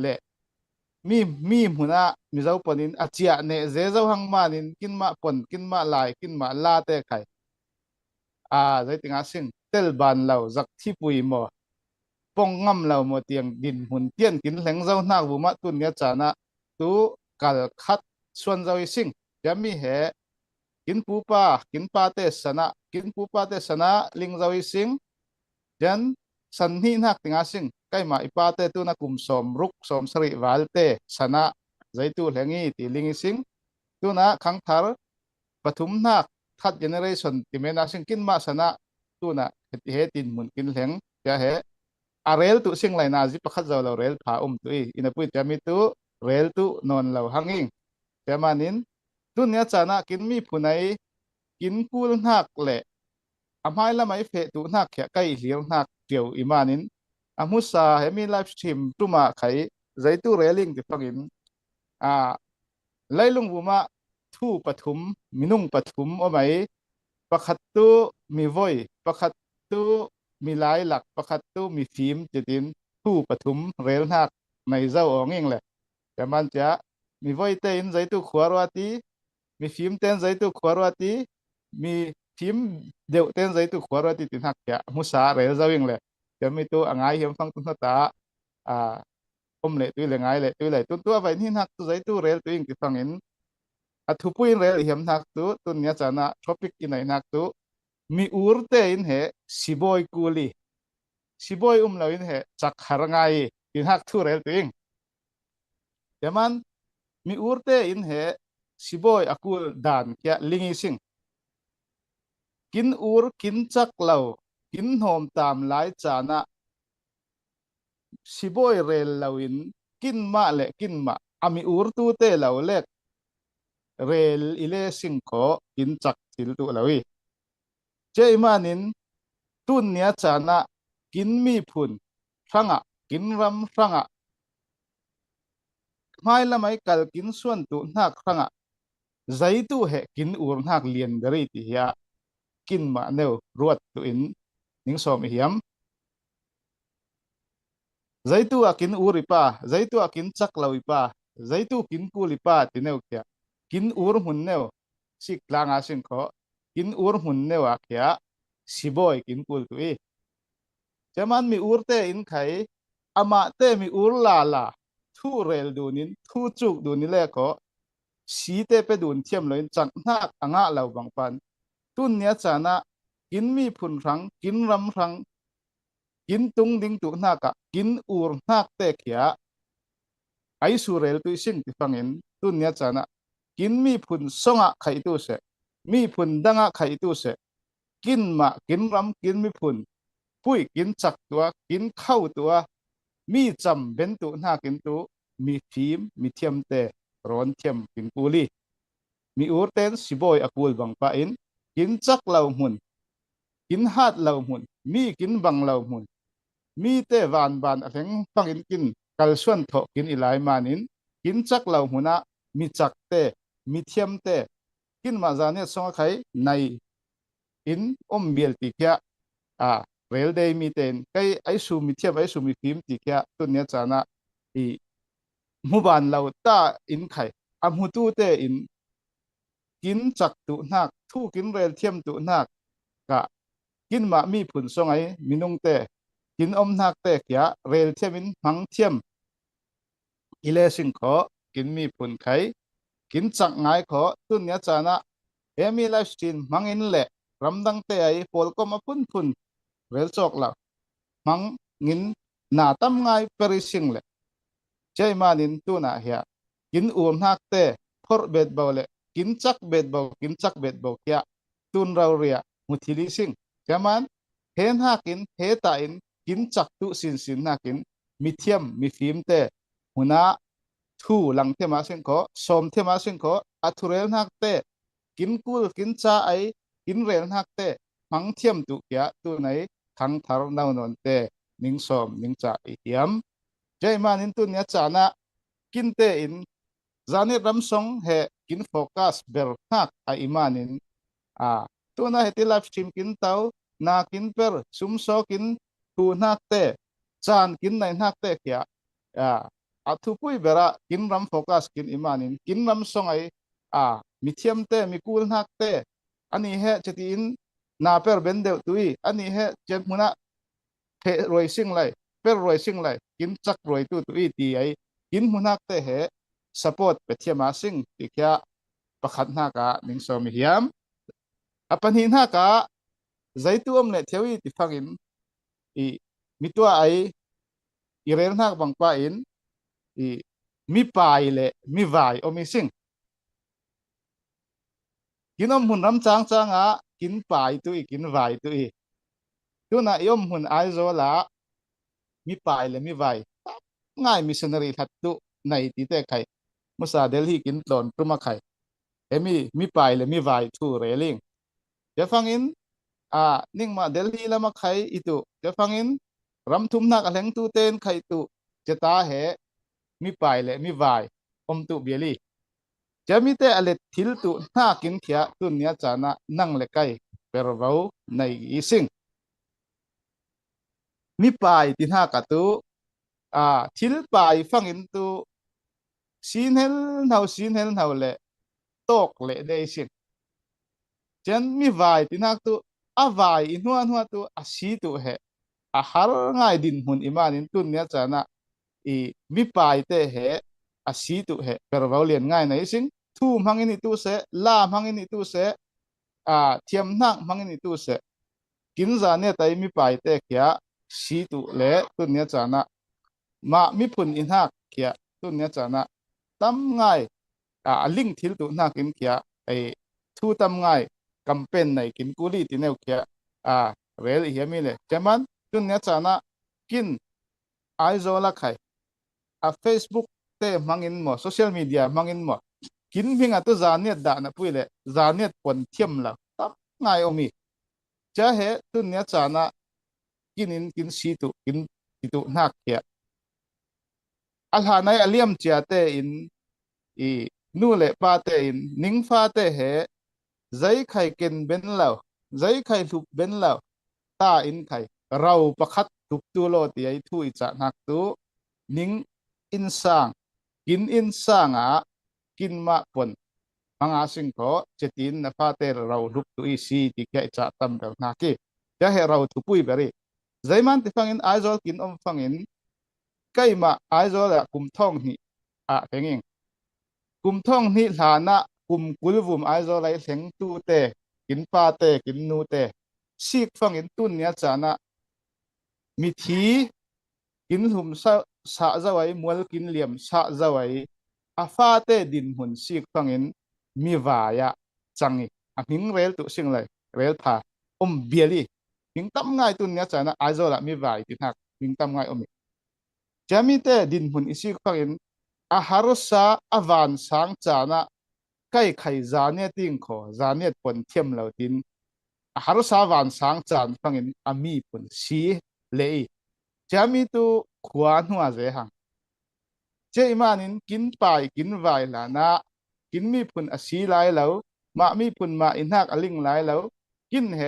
เละมีหัวหน้ามีเจ้าปนินอาเจียเนเจเจ้าหังมานินกินมาปนกินมาลายกินมาลาเตะไข่ใจติงอาสิงเตลบานเราจักที่ปุยหมอปองงำเราหมดเตียงดินหุ่นเตียนกินแหลงเจ้าหน้าบุมาตุนเนียจานะตูกัลคัดส่วนเจ้าสิงจะมีเหกินปูปากินปาเตสนะกินปูปาเตสนะลิงเจ้าสิงยันสันนินักติงอาสิงใกล้มาอิปาเตตุนักุมสมรุกสมสริวัลเตสนะใจตูแหงอีตีลิงสิงตุนะขังทาร์ปฐุมนักทัดเจเนเรชันที่เมนาสิงกินมาสนะตุนะเหตินมุนกินแหงจะเหเรลตุสิงไลนาจิปขัดเจ้าเราเรลพาตุยอินปุยจะมีตุเรลตุนอนเราหังอิงแต่มานินตุเนียจานะกินมีผู้ไหนกินกูลนักเละอาไม่ละไม่เฟตุนักแค่ใกล้เลี้ยงนักเกี่ยวอิมานินอามุสาเฮมีไลฟ์สตรีมตุมาไขใจตุเรลิงที่ฟังอินไล่ลุงบุมาทูปฐุมมินุ่งปฐุมเอาไหมประคัตตุมีวอยประคัตตุมีลายหลักประคัตตุมีฟิล์มจุดินทูปฐุมเรลนักในเจ้าองเองเลยแต่มันจะมีวอยเต้นใจตุขวารวตีมีฟิล์มเต้นใจตุขวารวตีมีฟิล์มเดียวเต้นใจตุขวารวตีตินหักแกมุสาเรลเจ้าเองเลยจะมีตัวง่ายเห็นฟังตุนตาเละตัวเลยง่ายเลยตัวเลยตัวไปนี่นักตัวใจตัวเรลตัวเองที่ฟังเห็นทุกคนเรลเห็นนักตัวเนี้ยจะน่ะท็อปิกอินไหนนักตัวมีอูร์เตอินเหสิบอยกูลีสิบอยเราอินเหจักหาง่ายที่นักตัวเรลตัวเองแต่มันมีอูร์เตอินเหสิบอยอกูลดานแค่ลิงซิงกินอูร์กินจักเหล่ากินหอมตามหลายจานะสิบอยเรลเหล่าอินกินมาเละกินมามีอูร์ตูเตเหล่าเล็กเรลอิเลสิงโคกินจักทิลตุเหล่าอีเจมานินตุนเนียจานะกินมีพุนฟังกินรำฟังไม่ละไม่กัลกินส่วนตุนักฟังใจตุเหกินอูร์นักเลียนเดริติยากินมาเนวรวดตุอินนิงสมเหียมใจตัวกินอูริปาใจตัวกินจักเหล่าอิปาใจตัวกินกูลิปาติเนวเกียกินอูร์หุ่นเนวสิกลางอาสิงขอกินอูร์หุ่นเนวอะเกียสิบอยกินกูลตุยจะมันมีอูร์เตอินไขอามาเตมีอูร์ลาลาทูเรลดูนินทูจุกดูนิเล่ก็สีเตไปดูนเทียมเลยจังนักอ่างเหล่าบางปันตุนเนี้ยจานะกินมีพุนรังกินรำรังกินตุงดิงตุนักกินอูร์นักเตะเขียไอสูเรลตุยสิ่งที่ฟังเห็นตุนเนี้ยจานะกินมีพุนสงะไข่ตุเสมีพุนดังไข่ตุเสกินมากินรำกินมีพุนปุ้ยกินจักตัวกินเข้าตัวมีจำเป็นตุนักกินตัวมีฟิล์มมีเทียมเตะร้อนเทียมกินกูลีมีอูร์เตนสิบอยอกูลบังปะอินกินจักเหล่าหุ่นกินฮัดเหล่าหุ่นมีกินบังเหล่าหุ่นมีเตวานบานอะไรฟังอินกินกัลส่วนทอกินอีหลายมานินกินจักเหล่าหุ่นมีจักเต มีเทียมเตกินมาจานเนี่ยสองใครในอินเบียลติเกียเรลเดย์มีเตนใครไอซูมีเทียมไอซูมีฟิล์มติเกียตัวเนี้ยจานะอีมุบานเราตาอินไข่อามุตูเตอินกินจักตุนักทูกินเรลเทียมตุนักกะกินมามีผุนสงไอมินุงเตกินนักเตเกียเรลเทียมินหังเทียมอิเลสิงขอกินมีผุนไข่กินจักไงขอตุนเนี้ยจานะมีไลฟ์สไตล์มังอินเละรำดังเตไอโฟลก็มาพุ่นเรลจอกละมังงินนาตั้มไงเปริสิงเละใจมานินตัวน่ะเฮียกินนักเตพอร์เบ็ดเบาเละกินจักเบ็ดเบากินจักเบ็ดเบาเกียตุนเราเรียมุทิลิสิงใช่มันเห็นหักินเฮตาอินกินจักตุสินนักินมีเทียมมีฟิล์มเตหัวหน้าทูหลังเทมาสิงขอสมเทมาสิงขออัตุเรลนักเตกินกุลกินจ้าไอกินเรลนักเตมังเทียมตุเกียตัวไหนขังทารนาวนนเตนิงสมนิงจ่าไอเทียมใจมานินตุเนียจานะกินเตอินจานิรำสงเฮกินโฟกัสเบลนักไอมานินตัวน่ะเฮติไลฟ์สตรีมกินเต้านากินเปอร์ซุมโซกินทูนักเตจานกินในนักเตเกียอัตุปุยเบระกินรำโฟกัสกินอิมานินกินรำสงไอมีเทียมเตมีกูลนักเตอันนี้เฮจะตีนนาเปอร์เบนเดวตุยอันนี้เฮเจ็ดมุนะเพรรวยซิงไลเปรรวยซิงไลกินจักรวยตุยตีไอกินมุนักเตเฮสปอร์ตเปเทียมาซิงติเกียประคัดนักนิงสมิฮิมปัญหานักใจตัวมันเที่ยวติฟังอินมีตัวไอเรื่องนักบางป้าอินมีปลายเละมีวายมีซิงกินหุ่นรำจางกินปลายตัวกินวายตัวน่ะยมหุ่นไอโซละมีปลายเลยมีวายง่ายมิชชันนารีทัดตุในที่เตะไข่มุสาเดลฮีกินตอนปรุมาไข่มีปลายเลยมีวายทูเรลิงจะฟังอินนิ่งมาเดลฮีละมาไข่อิตุจะฟังอินรำทุ่มนักอะไรตุเตนไข่ตุจะตาเหมีปลายเลยมีวายตุเบียลีจะมีแต่อะไรทิลตุน่ากินเขียตุเนียจานะนั่งเล็กไก่เปรวาวในอีสิงมีปลายที่ห้ากตุทิลปลายฟังอินตุสินเฮลเฮาเละตกเละได้สิงจันมีวายที่นักตุวายอินหัวตุสีตุเหหาร์ง่ายดินหุ่นอิมานินตุเนียจานะมีปลายเตเหสีตุเหเปรวาวเลียนง่ายในสิงทูมังอินิตุเสลามังอินิตุเสเทียมนักมังอินิตุเสกินจานเนี่ยแต่มีปลายเตะเขียสีตุเละตุเนียจานะมามีผลอินหักเขียตุเนียจานะตั้มง่ายลิงทิลตุนักกินเขียทูตั้มง่ายกัมเป็นในกินกุลีติเนวเขียเรลเฮียมีเลยจะมันตุเนียจานะกินไอโซละไข่Facebook เตะมังอินหมดโซเชียลมีเดียมังอินหมดกินพิงตัวจานเนี่ยด่านะพูดเลยจานเนี่ยปนเทียมละตับง่ายมีจะเหตุเนี่ยจานะกินสีตุกินสีตุนักเขียอัลฮานัยอเลียมเจียเตอินนู่เละปาเตอินนิงฟ้าเตเหใจใครกินเบนเหล่าใจใครถูกเบนเหล่าตาอินใครเราประคัดถูกตัวโลตีไอทุยจะนักตัวนิงอินสางกินอินสางกินมาปนมังอาสิงขอเจตินนฟาเตเราลุกตุอีซีที่แกจะทำแบบนักจะให้เราทุปุยเบรีใจมันที่ฟังอินไอโซลกินฟังอินใกล้มาไอโซลกุมท่องนี่เพ่งอิงกุมท่องนี่ฐานะกุมกุลวุมไอโซลไลเสงตูเตกินปาเตกินนูเตซีกฟังอินตุนเนี่ยจานะมิทีกินหุมสะจะไว้มวลกินเหลี่ยมสะจะไว้ฟาเตดินหุ่นซีกฟังอินมีวายะจังอีหิงเรลตุสิงเลยเรลพาเบียลีหิงตั้มง่ายตุนเนี้ยจานะไอโซละมีวายติหักหิงตั้มง่ายจะมีเตดินหุ่นอีซีกฟังอินฮารุสาวานสังจานะใกล้ไขจานเนติงขอจานเนตปนเทียมเหล่าดินฮารุสาวานสังจานฟังอินมีปนสีเลยจะมีตัวขวานหัวเจหังเจมานินกินไปกินไวลานะกิ กินมีพุ่นอสีหลายแล้วมามีพุ่นมาอินหักอลิงหลายแล้วกินแห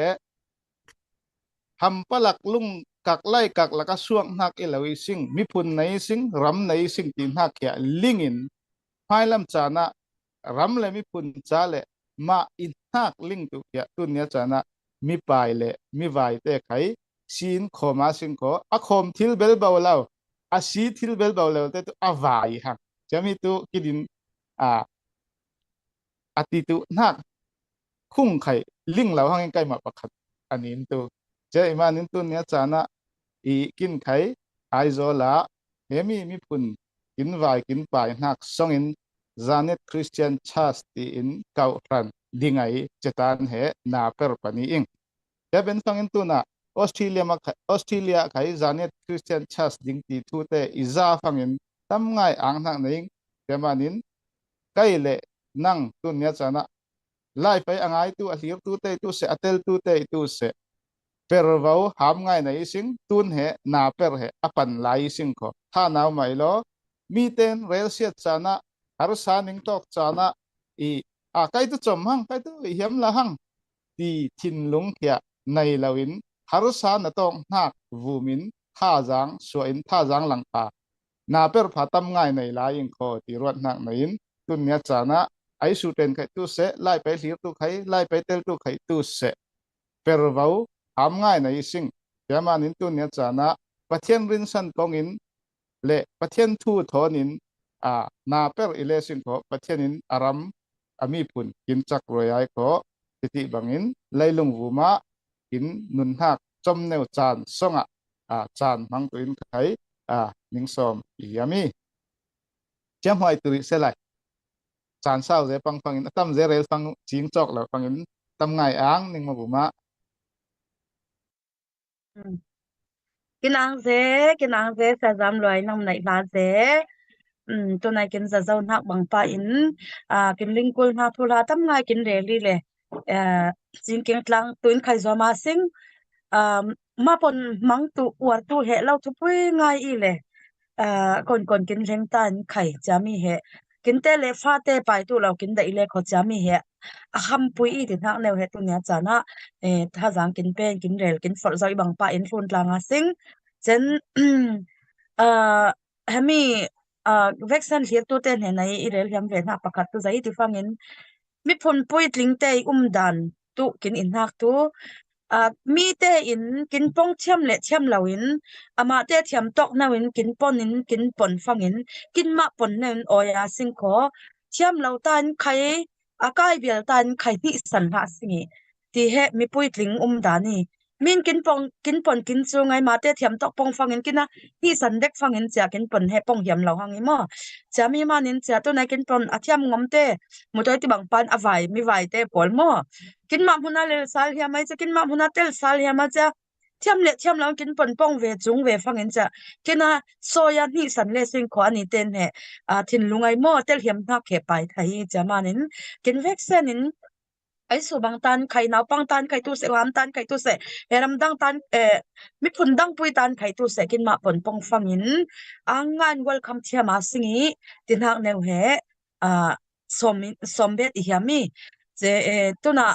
ทำปลักลุงกักไล่กักแล้วก็ช่วงหักเอลวิสิงมีพุ่นในสิงรำในสิงตินหักแค่ลิงอินภายลำจานะรำเลยมีพุ่นจ้าเลยมาอินหักลิงตุกแค่ตุนเนี้ยจานะมีปลายเลยมีไวเตะไขสินขอมาสิงขออะคมทิลเบลเบาแล้วอาชีทิลเบลเบาแล้วแต่ตัวอาวายหักจะมีตัวกิดินอติตุนักคุ้งไข่ลิงเหล่าห้างใกล้มาประคัดอันนี้ตัวเจ้ามานินตัวเนี้ยจานะอีกินไข่ไอโซล่าเฮมีปุ่นกินไวกินไปนักส่งอินจานิตคริสเตียนชาสตีอินเกาลันดิ่งไอเจตานเฮนาเปอร์ปนีอิงจะเป็นส่งอินตัวน่ะออสเตรเลียไข่จานิตคริสเตียนชาสดิ่งตีทูเตอิซาฟังอินทำไงอ่างนักนิ่งเจ้ามานินใกล้เละนั่งตุนเนี้ยจานะไล่ไปอ่างไอตัวอธิบตัวเตตัวเสอเตลตัวเตตัวเสเปรวาวหามไงในสิงตุนเหนาเปรเหอปันไลสิงก็ถ้าหนาวไม่รอมีเต้นเรลเซียจานะฮารุสานิงตอกจานะใครตัวจมหังใครตัวเหียมละหังตีทินลุงเขียในลาวินฮารุสานตองนักวูมินท่าจางสวยท่าจางหลังปานาเปรพาตำไงในลายิงก็ตีรวดนักในอินตุนเนี้ยจานะไอสูเตนไข่ตู้เสไล่ไปเสียตู้ไข่ไล่ไปเตลตู้ไข่ตู้เสเปรวาวทำง่ายในสิ่งเดี๋ยวมานินตัวเนี้ยจานะประเทศรินสันตองอินเละประเทศทูทอนินนาเปรอิเลสิงก็ประเทศนินอารัมอามีปุ่นกินจักรวยไอก็ติบังอินไล่ลงหูมากินนุนหักจมเนวจานส่งจานมังตัวอินไข่นิงสอมยามีเจ้าหอยตุริเสไลจานเศร้าเจฟังอินตั้มเจเรลฟังจิงจอกแล้วฟังอินตั้มไงอ่างนิงมาบุมา
kinang ze sa zam loi nam nai la ze to nai kin za zau nak bang pa in kin lingkul na thula tam ngai kin re li le jin king tlang tuin khai zo ma sing ma pon mang tu war tu he lau tu pui ngai i le kon kin leng tan khai chami he kin te le fa te pai tu lau kin dai le kho chami he ham pui i tin hak neu he tu nya chana tha jang kin pen kin rel kin for zoi bang pa in phun tlanga sing chen hemi vaccine hiat tu te ne nai i rel hiam ve na pakhat tu zai ti fangin mi phun pui tling te dan tu kin in hak tu mi te in kin pong thiam le thiam lawin ama te thiam tok nawin kin pon fangin kin ma pon nen oya sing kho thiam lo tan khai akai bial tan khai ni san ha singi ti he mi pui tling dani min kin pon kin chu ngai ma te thiam tok pong fangin kina hi san dek fangin cha kin pon he pong hiam lo hangi mo cha mi manin cha to nai kin pon athiam ngom te mutoi ti bang pan avai mi vai te pol mo kin ma huna le sal hiam mai cha kin ma huna tel sal hiam ma cha thiam lo kin pon pong ve chung ve fangin cha kina soya ni san le sing kho ani ten he thin lungai mo tel hiam na khe pai thai cha manin kin vaccine in ai su bang tan khai naw pang tan khai tu se lam tan khai tu se heram dang tan mi phun dang pui tan khai tu se kin ma pon pong fangin angan welcome thia ma singi tin hak neu he sombet i hiami je tuna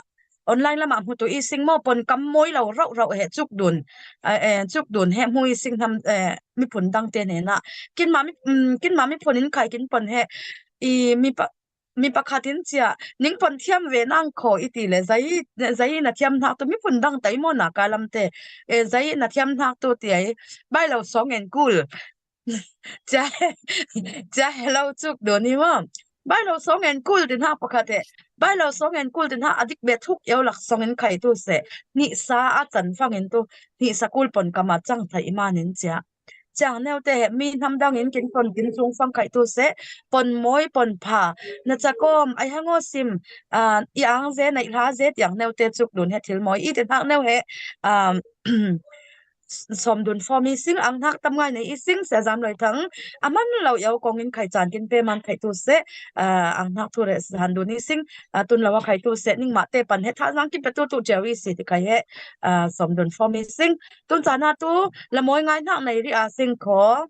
online lama hu tu i sing mo pon kam moi lo rau he chuk dun he hui sing ham mi phun dang te ne na kin ma mi phonin khai kin pon he i mi pakhatin chia ning pon thiam ve nang kho iti le zai na thiam nak to mi pun dang tai mo na kalam te zai na thiam nak to ti ai bai lo song en kul cha hello chuk do ni mo bai lo song en kul tin ha pakhate bai lo song en kul tin ha adik be thuk eu lak song en khai tu se ni sa a chan fang en tu ni sakul pon kama chang thai manin cha chang neu te mi nam dang in kin chung fang khai tu se pon moi pon pha na chakom ai hango sim yang ze nai la ze yang neu te chuk dun he thil moi i te thak neu he som dun for mi sing ang hak tam ngai nei i sing se jam loi thang aman lo yau kong in khai chan kin pe man khai tu se ang hak thu re han dun ni sing tun lawa khai tu se ning ma te pan he tha jang ki pe tu jawi si ti khai he som dun for mi sing tun chana tu la moi ngai nak nei ri a sing kho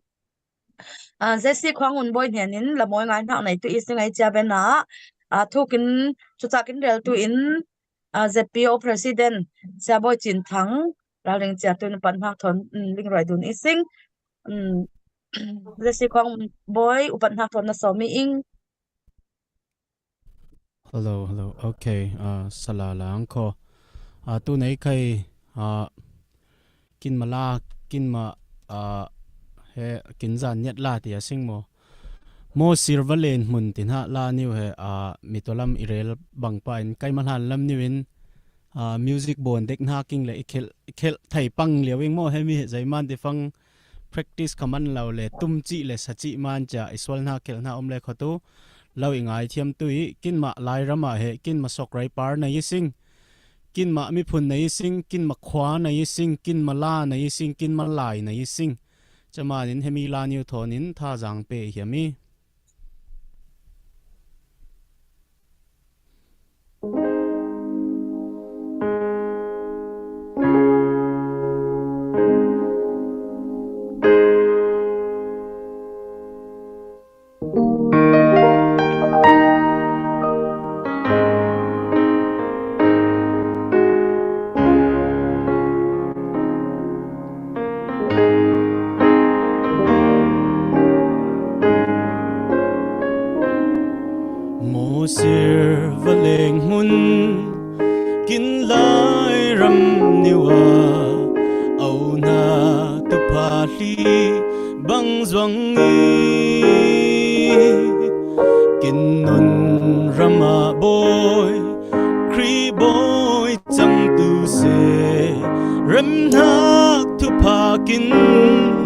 Jesse Kwang un boy hianin la moi ngai nak nei tu i singai cha bena thu kin chu cha kin rel tu in ZPO president sa boy chin thang ra leng cha tu pan hak thon ling roi dun ising lesi khong boy upan hak thon na so mi ing
hello okay salala angko tu nei kai kin mala kin ma he kin zan nyat la ti asing mo sirvalen mun tin ha la niu he mitolam irel bangpa in kai man han lam niwin music bon dek na king le khel thai pang lewing mo he mi zai man ti fang practice kaman law le tum chi le sachi man cha iswal na khel na om le khotu law ingai thiam tui kin ma lai rama he kin ma sok rai par na yising kin ma mi phun na yising kin ma khwa na yising kin ma la na yising kin ma lai na yising chamanin hemi la niu thonin tha jang pe hiami valeng mun kin lai ram niwa au na tu pa li bang zwang kin nun rama boy kri boy chang tu se rem nak tu pa kin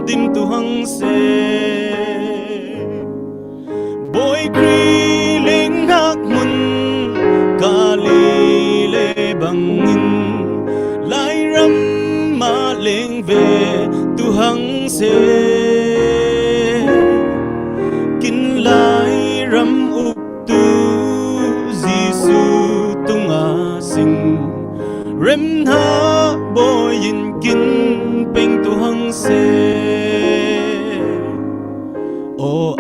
dim tu hang se boy kri bangin lai ram ma leng ve tu hang se kin lai ram up tu Giêsu tunga sing rem ha boyin kin peng tu hang se o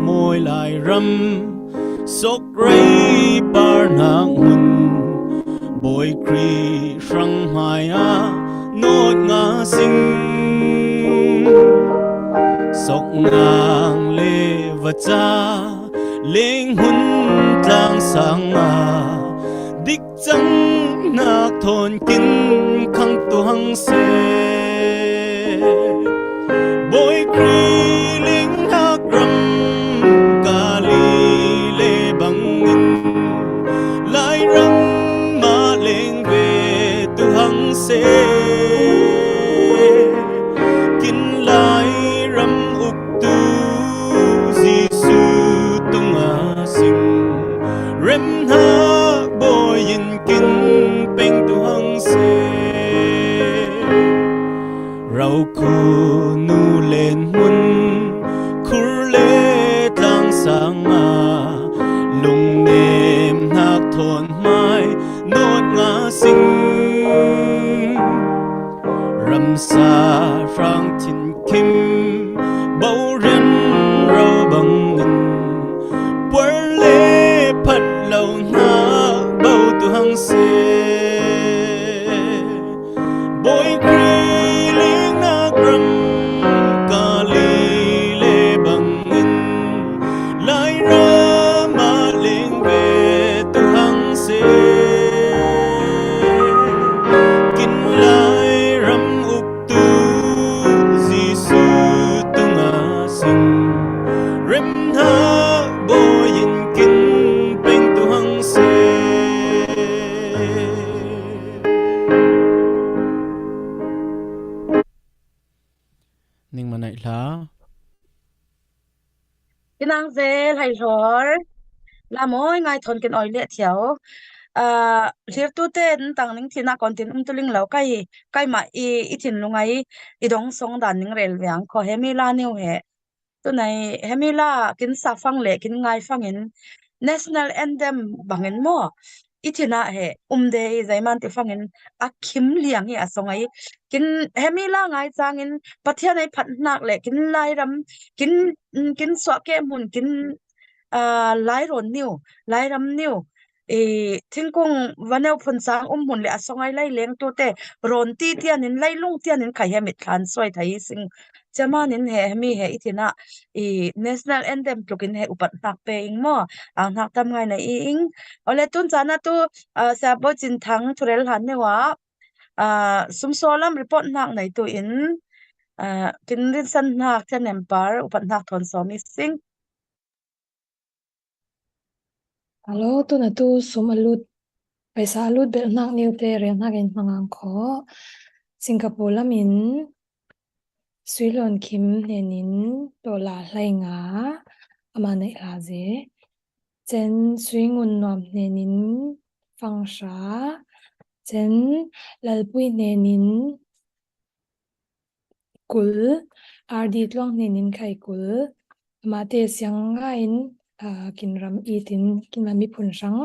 moi lai ram sok ray par nang hun boy kri shrang maya not nga sing sok ngang le vacha leng hun tlang sang dik chang nak thon kin khang tu hang se boy kri leng hak ram kali le bangin lai ram se kin lai ram up tu Giêsu tunga sing rem ha boyin kin peng tu hang se rau khu nu len mun khur le tlang sang lung nem nak thon mai not nga sing ram sa rang tin kim bao ren rau bang ngân quar le phat lâu na bao tu hang se boy kri ling na gram ka li le bang ngân lai ra ma leng ve tu hang se ning manai la
kinang zel hai ror la moi ngai thon ken oi le thiao lir tu ten tang ning thina kon tin tuling lo kai ma i thin lungai i dong song dan ning rel wyang kho hemi la new he tu nai hemi la kin sa phang le kin ngai phangin national anthem bangin mo i thina he de zaiman ti phangin akhim liang hi asongai kin hemi la ngai changin pathian ai phat nak le kin lai ram kin swa ke mun kin หลายรนนิวหลายรำนิวทิ้งกงวันเอาพนสางหุ่นเลยสงไอไล่เลี้ยงตัวเตะรนตีเทียนินไล่ลุงเทียนินไข่เฮมิดขันสวยไทยสิงจะมานินเฮมีเฮอิทินะnational anthem ปลุกินเฮอุปัตนักเปอิงมั่วนักทำไงในอิงเอาเลยตุนจานะตัวสาบจินทังทุเรลหันเนี่ยวะสมโซลัมรีพอร์ตนักในตัวอินกินรินสันนักเทนเนมปาร์อุปัตนักทอนสอมิสิง
ฮัลโหลตัวนั้นตัวสมอลุดไปสาลุดเบลนักนิวเตเรียนนักเองมังอังขอสิงคโปร์ละมินสวีลอนคิมเนนินตัวลาไลงาอามาเนลาเจเจนสวิงุนนอมเนนินฟังชาเจนลลปุยเนนินกุลอาร์ดีตลองเนนินไข่กุลมาเตเสียงไงกินรำอีตินกินมามีผลสัง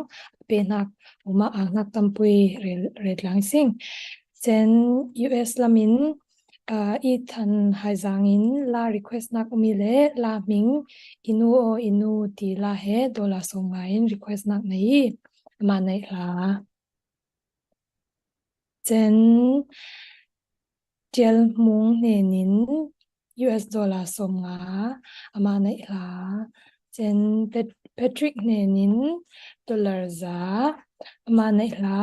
เป็นนักอุมาอ่างนักตัมปุยเรดลังซิงเจน US ละมินอีทันไฮซังอินลา request นักมีเลลามิงอินูตีลาเฮดอลลาส่งไง request นักในมาในลาเจนเจลมุงเนนิน US ดอลลาส่งงามาในลาเจนแพทริกเนนินดอลลาร์ซามาในลา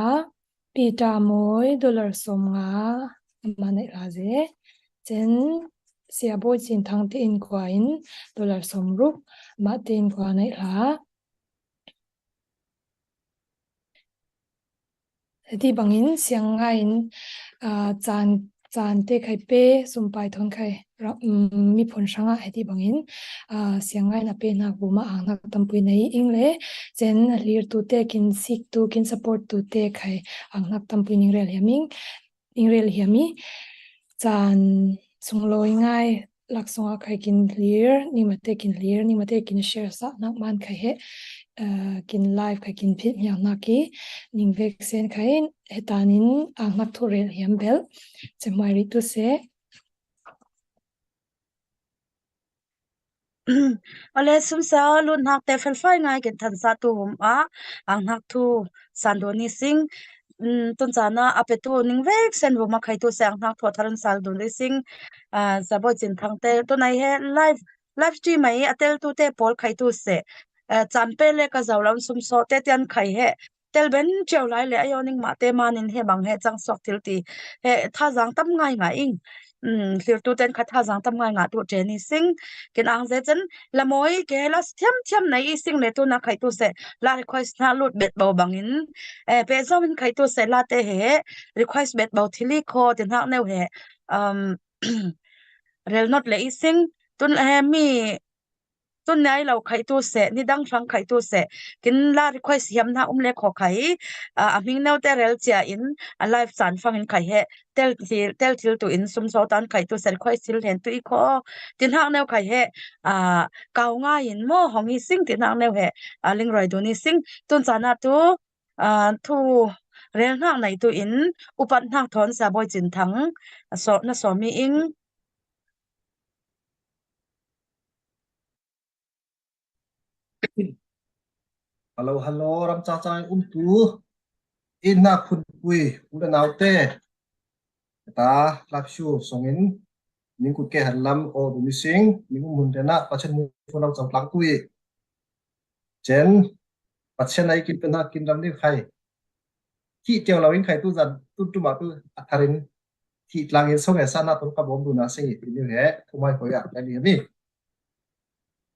ปีตามอยดอลลาร์ส่งงามาในลาเจเจนเสียบจินทางที่อินกวาอินดอลลาร์สมรูปมาเตินกว่าในลาที่บางอินเสียงไงอินจานเตะไข่เป้สุ่มไปทนไข่มีผลช่างให้ที่บางอินเสียงไงนับเป็นนักบุมาอ่างนักตั้มปุยในอิงเลยเจนเลียร์ตัวเตะกินซิกตัวกินสปอร์ตตัวเตะไข่อ่างนักตั้มปุยนิงเรียลเฮียมีจานส่งลอยง่ายหลักส่งใครกินเลียร์นี่มาเตะกินเลียร์นี่มาเตะกินแชร์สักนักมันใครกินไลฟ์ใครกินพิษอย่างนักกี้นิ่งเวกเซนใครเหตุการณ์อ่างนักทุเรียนเฮียมเบลจะไม่ริตุเส
อะไรสมสารลุ่นหักแต่เฟลไฟไงกันทันสาตุมอ่างหักทูสันโดนิสิงต้นจานะอาเปตูนิ่งเวกเซนบุมาใครตัวเสียงหักทัวทารันสันโดนิสิงจะบอกจินทางเตตัวไหนเฮไลฟ์สตรีมไหมอเตลตัวเตปอลใครตัวเสจำเป็นเลยก็จะเราสมสอเตตียนใครเฮเตลเบนเจ้าไรเลยไอ้ยอนิงมาเตมานินเฮบังเฮจังสอกทิลตีเฮท่าจังตั้มไงไงอิงสิรตัวเต็นขัดท่าจังตั้มไงงาตัวเจนี่สิงกินอ่างเจนละมอยเกลัสเทียมในอีสิงเลยตัวนักใครตัวเสลา request น่าลุดเบ็ดเบาบังอินเปซาวินใครตัวเสลาเตเฮ request เบ็ดเบาทิลิโคตินหักแนวเฮเรลนอตเลยอีสิงตุนมีตุนไหนเราใครตัวเสนี่ดังฟังใครตัวเสกินลา request ยำนะเล็กขอใครมิงแนวแต่เรลเจียอินไลฟ์สารฟังอินใครเฮเตลทิลตัวอินสมสอตันใครตัวเส request ทิลเห็นตัวอีกขอตินหักแนวใครเฮเกาง่ายอินโมของอีสิงตินหักแนวเฮลิงรอยตัวนี้สิงตุนจานาตัวทูเรียนหักในตัวอินอุปันหักถอนสาบอยจินทั้งสอนสอมีอิง
ฮัลโหลรำจ้าตูอินนักคุณปุยอุดนาวเต้ตาลักชูส่งอินนิ่งกุดแก่หันลำโอดูมิสิงนิ่งมุนเดนะปัจจัยมุนฟนังจังพลังตุยเจนปัจจัยไหนกินเป็นนักกินรำนี่ใครที่เจ้าเราอินใครตู้จันตู้มาตู้อัฐรินที่หลังอินส่งเอสานาตุนกับผมดูนะสิ่งที่นี่แหละทุกไม่ค่อยอยากได้เรียน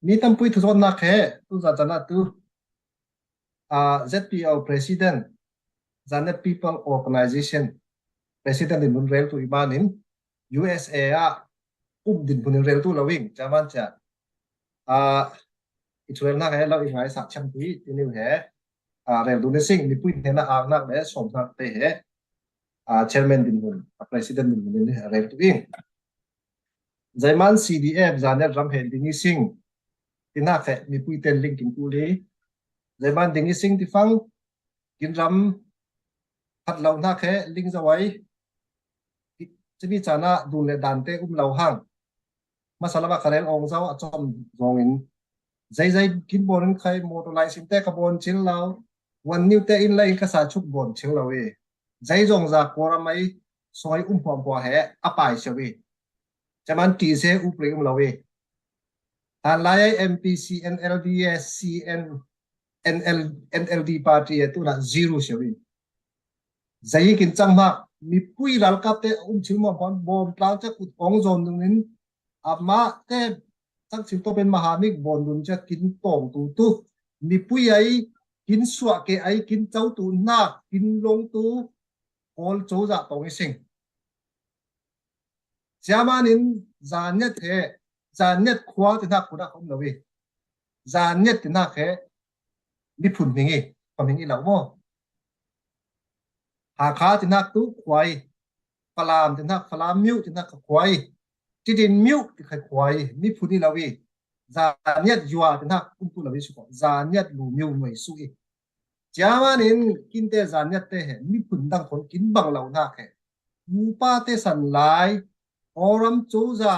นี่ตั้มปุยทุกคนนักแค่ตู้จันนะตู้ZPO President Zanet People Organization President din bunrel tu ibanin USA din bunrel tu lawing jaman cha Israel na kaya law ingai sa cham ti ni he rel du ne sing ni pui ne na ang na le som na te he chairman din bun president din bun ni rel tu ing Zaiman CDF Zanet ram he ding sing tina fe ni pui ten link kin tu le Zaiman ding sing ti fang kin ram hat law na khe ling zawai chini chana dun le dan te lau hang masala ba kharel ong zaw achom zongin zai kin bon khai motor license te ka bon chil lao wan new te in lai ka sa chuk bon chil lao e zai jong za kora mai soi pom po he apai chawi chaman ti se upre lao e tan lai MPC NLDS CN NLD party tu na zero chawi zai kin chang ma mi pui ral kap te chil mo bom tlang cha kut ong zon dung nin ama te chắc chịu tôi bên mahamik bon dun cha kin tong tu mi pui ai kin suwa ke ai kin chau tu na kin long tu all chau za tong sing jamanin zanet he zanet khwa te na khuna không lawi zanet te na khe mi phun mingi pamingi law mo ha kha te na tu khwai palam te na palam miu te na khwaiที่ดินมิวที่ใครควายมีผู้ที่เราวิจานเนียดยัวที่นักอุ้มผู้เราวิสุกจานเนียดลูมิวหน่วยสุยจามานินกินเตจานเนียดเตะมีผู้ดังคนกินบังเหล่านักเหมูป้าเตสันไลออรัมโจซา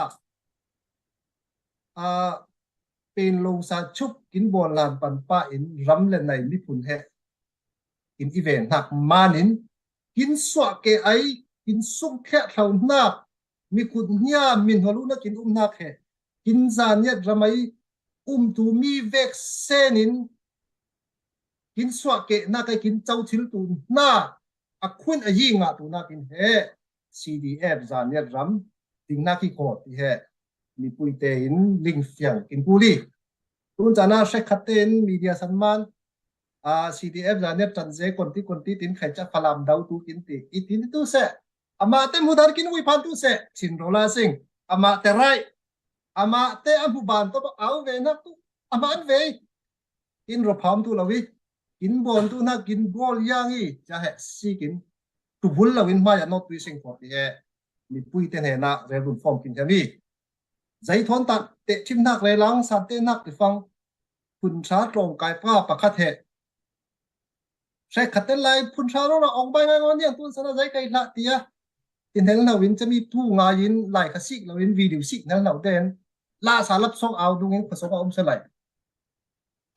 เป็นลงซาชุบกินบอลลานปันป้าอินรำเล่นในมีผู้เหกินอีเวนต์นักมานินกินสวะเกไอกินซุ่มแค่เหล่านักมีคุณเนี่ยมินหัวลูกนักกินนักเหกินจานเนี่ยทำไมตูมีเวกเซนินกินสวะเกะนักกินเจ้าชิลตูน่าคุณยิงตัวนักกินเห CDF จานเนี่ยรำติงนักขี้โคตรที่เหมีปุยเตอินลิงเฟียงกินกุลีตุนจานาเช็คขัดเต็นมีเดียสันมันCDF จานเนี่ยจันเจคนที่ตินใครจะพลามดาวตูกินตีอีตินตู้เสอามาเตมุดาร์กินวิพันตุเสสินโรลาซิงอามาเตไรอามาเตอัมบุบานตัวเอาเวนักตุอามาอันเวกินรบพามตุลาวิกินบอลตุนักกินบอลยังอีจะเหสิกินตุบุลลาวินมาอย่านอตวิสิงพอดีเหมีปุยเตนเหนักเรลุนฟอร์มกินจะมีใจทอนตัดเตะทิมนักเรลังสัตเตนักติฟังคุณชาตรงกายป้าปะคัดเหใช้ขัดเตนไลคุณชาโรนะออกไปงานเนี่ยตุนสนาใจไกลละเตียอินเทอร์เน็ตเราวินจะมีผู้งายินไลค์สิกเราวินวิดีโอสิกนั่นเราเด่นล่าสารส่งเอาดูเงี้ยผสมเอาสลาย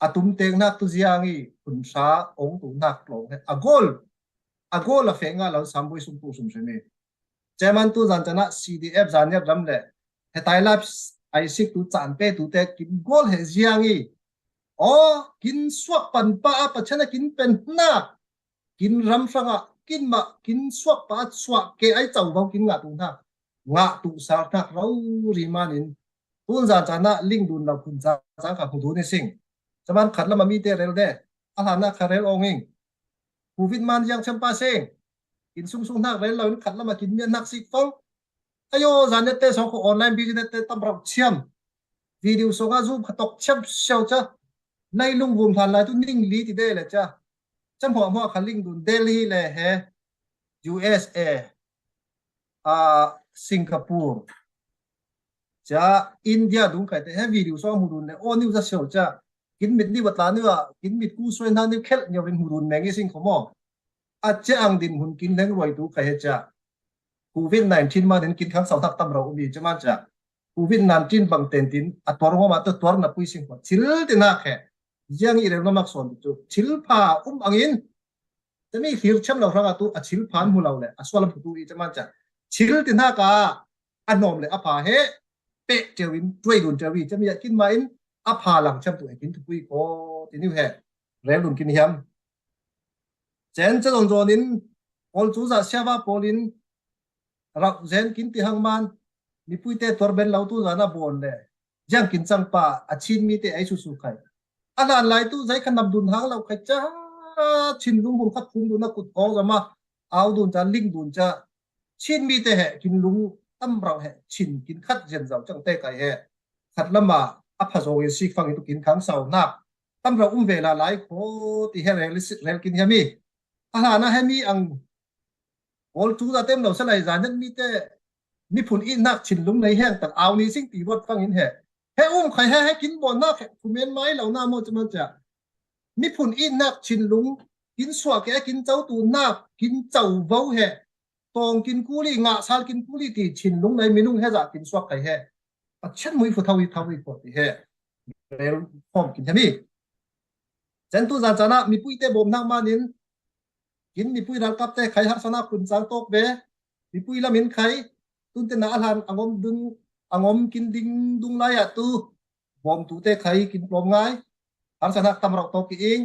อาตุมเตงนักตุเจียงีคุณชาองตุนักหลงอากอลละเฟงาเราสามบุยสุมปูสุมเสนีเจมันตุจันจะนะ CDF จานเนี่ยรำเล่เหตุไอลับไอซิกตุจานเป้ตุเตกินกอลเหเจียงีอ๋อกินสวกปันป้าปัจฉนะกินเป็นนักกินรำสังะกินมากินสวกปัดสวกเกไอเจ้าเขากินงาตุนักงาตุสารนักเราริมานินตุนจันจะนะลิงดุนเราคุณจังกับคุณดูนี่สิ่งจะมันขัดแล้วมันมีเตเรลเดอาหารนักคาเรลองเองโควิดมันยังเชื่อมป้าเซ็งกินสุ่มนักเรลเราขัดแล้วมากินเมียนักสิฟังอายุจานเนตเตสองคนออนไลน์บิสเนสเตตั้มรับเชื่อมวิดีโอส่งอาซูมขัดตกเชื่อมเชี่ยวจ้ะในลุงวุ้มทันไลตุนิ่งลีติเดเลยจ้ะจำหัวขัดลิงดุนเดลีเลยเฮ USA สิงคโปร์จ้ะอินเดียดุนใครแต่เฮวิดีโอส่งหูดุนเลยโอ้นิวจะเชี่ยวจ้ะกินมิดนี่วัดลานี่ว่ากินมิดกู้ส่วนทางนี้แค่เนี่ยเป็นหูดุนแมงยิ่งขโมยอาจจะอังดินหุ่นกินแรงรวยดูใครจ้ะโควิด-19มาเดินกินครั้งสองทักตำเราอุ้มจะมาจ้ะโควิด-19บางเต็นตินอัตวรมาตัวนับปุยสิ่งว่าชิลตินักแค่ยังอีเรื่องนักสอนจุชิลพาอังอินจะมีหิวช่ำเราครั้งตัวชิลพานหูเราเลยสวรรค์ผู้จะมาจ้ะชิลตินักอันนอมเลยพาเฮเปะเจวินด้วยดุนเจวิจะมีกินมาอินพาหลังช่ำตัวกินทุกวีโอที่นี่เฮเรื่องดุนกินเฮียมเจนจะต้องโดนินออลจูจ่าเชฟาโพลินเราเจนกินที่ห้างมันมีผู้เตะตัวเป็นเราตัวจานาบอลเลยยังกินจังป่าอาชินมีเตะไอสุสุใครอะไรหลายตัวใจขนาดดุนหางเราใครจ้าชินลุงบุญขัดคุ้มดุนนักกุดออกมาเอาดุนจะลิงดุนจะชินมีเตะเหกินลุงตั้มเราเหชินกินขัดเจนเราจังเตะไก่เหขัดละมาอัพพะโซยสิฟังอีตุกินครั้งเสาร์นักตั้มเราเวลาหลายโคที่เฮเรลกินเฮมีอาหารนะเฮมีอังโอลจูดาเต็มเราสลายจานนั้นมีแต่มีผลอินนักชินลุงในแห้งแต่เอานี้สิ่งตีรถฟังอินแห่เฮใครให้กินบนนักคุณเมนไม้เหล่าหน้าโมจะมันจะมีผลอินนักชินลุงกินสวกแกกินเจ้าตูนักกินเจ้าเว้าแห่ตองกินกุลีงาซาลกินกุลีตีชินลุงในเมนูแห่จะกินสวกใครแห่ฉันมือฟุทาวิกดแห่ เร็วพร้อมกินใช่ไหมเจนตุจานจานะมีปุ้ยเตบ่มนักมานินกินมีปุ้ยรักกับเตไข่หักษณะคุณจางตกเบมีปุ้ยละมินไข่ตุนเตน่าอาหารอ่างอมดึงอ่างอมกินดิ้งดุงไล่อะตูบ่มตูเตไข่กินปลอมง่ายหักษณะตำรอกตกเอง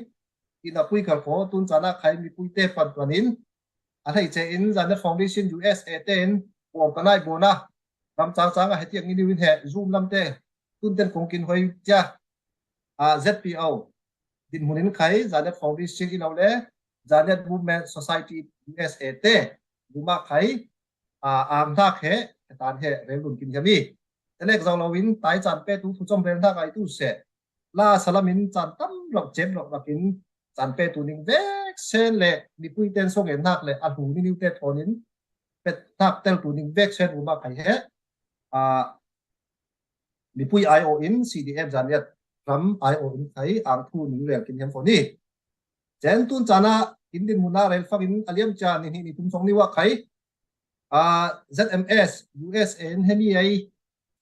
กินอะปุ้ยกับโผตุนจานะไข่มีปุ้ยเตปันตัวนินอะไรเจอินจานฟาวเดชั่น USA เตนบ่มกันได้บ่นะลำจางๆอะให้เที่ยงนี้วินแห่ซูมลำเตตุนเตนคงกินหอยจ้าZPO ดินมุนินไข่จานฟาวเดชั่นที่เราเล่จานมูฟเมนต์ Society USA เตดูมาไข่อามทักเหตานเหเรื่องดุนกินจะมีแต่เล็กเราวินตายจานเป็ดทุกจอมเรื่องทักไอตู้เสร็จล่าสลามินจานตั้มหลอกเจ็บหลอกนักินจานเป็ดตัวนึงเวกเซนเล่มีปุ้ยเต้นส่งเห็นทักเลยอันหูนี่นิ้วเต้นตัวนี้เป็ดทักเต้นตัวนึงเวกเซนดูมาไข่เหมีปุ้ย IO in CDF จานเนี่ยทำ IO inไข่อ่างทูนึงเรื่องกินเห็นคนนี้เจนตุนจานะกินดินมุนาเรลฟักอินอเลียมจานี่ตุ้มสองนี่ว่าไข่ZMS USA เฮมีไอ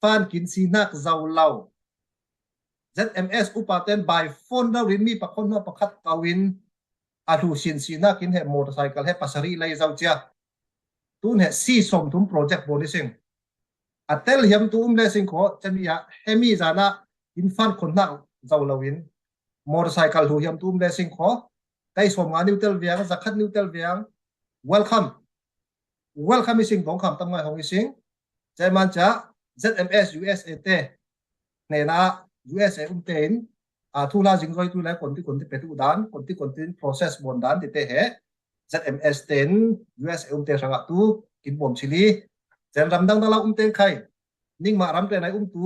ฟันกินซีนักเจ้าเล่า ZMS อุปาเทนบายฟอนดาวินมีปะคนว่าปะคัดกวินอาดูสินซีนักกินเหมอเตอร์ไซค์เหปัสรีไลเจ้าเจ้าตุนเหซีสมทุมโปรเจกต์โบนิสิงอัตเตลเฮียมตุมเลสิงขอจะมีเฮมีจานะอินฟันคนนักเจ้าเล่าวินมอเตอร์ไซค์ดูเฮียมตุมเลสิงขอได้สมงานนิวเทลเวียงสักขัดนิวเทลเวียง welcome มิสิงตรงคำตั้งไงของมิสิงใจมันจะ ZMS USA เตเนี่ยนะ USA เตนทุลาจิงรอยทุลาคนที่เป็นอุดานคนที่ process บนด้านที่เตะ ZMS เตน USA เตสังกัดตูกินบ่มชิลีเจนรำดังเราเตนใครนิ่งมารำเตนในตู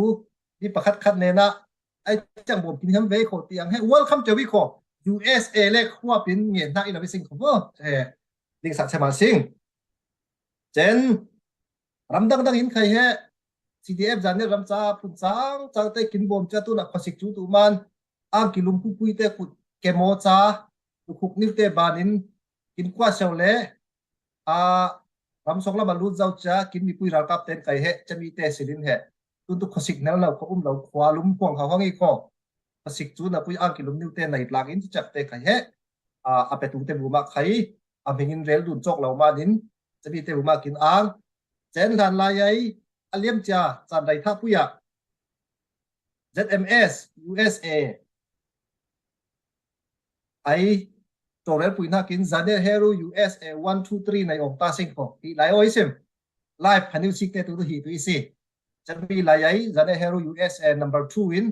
นี่ประคัดเนี่ยนะไอ้จังบ่มกินทั้งเวโคตียงให้ welcome เจวิโคUSA เล็กขั้วเป็นเงียนนักอินวิสิงของพวกดิ่งสัตว์เชมาสิงเจนรำดังหินใครเห CDF จานเนี่ยรำจ้าพุ่นจางเตกินบ่มเจ้าตัวนักภาษิกจูตุมันอ่างกิลุมปุยเตกุดเกมโมจ้าตุคุกนิวเตบานินกินกว่าเชลเล่รำสองละมันรู้เจ้าจ้ากินมีปุยรักกับเต้นใครเหจะมีเตสิลินเหตุภาษิกนั่นเราเขาเราขวาลุมพวงเขาห้องอีกข้อภาษิกจูนักปุยอ่างกิลุมนิวเตในปลากินจับเตใครเหไปตุเตบุมาใครเพ่งอินเรลดุนจอกเรามาดินจะมีเตบุมากินอ่างเจนทันลายอเลียมจ้าจานใดท่าผู้อยาก ZMS USA ไอตัวเรลปุยนักกินจานเดเฮโร่ USA 1 2 3ในองค์ตาสิงห์ที่ไลโออิซิมไลฟ์พันนิวสิกเตตุฮีตุอิซีจะมีลายจานเดเฮโร่ USA number 2 in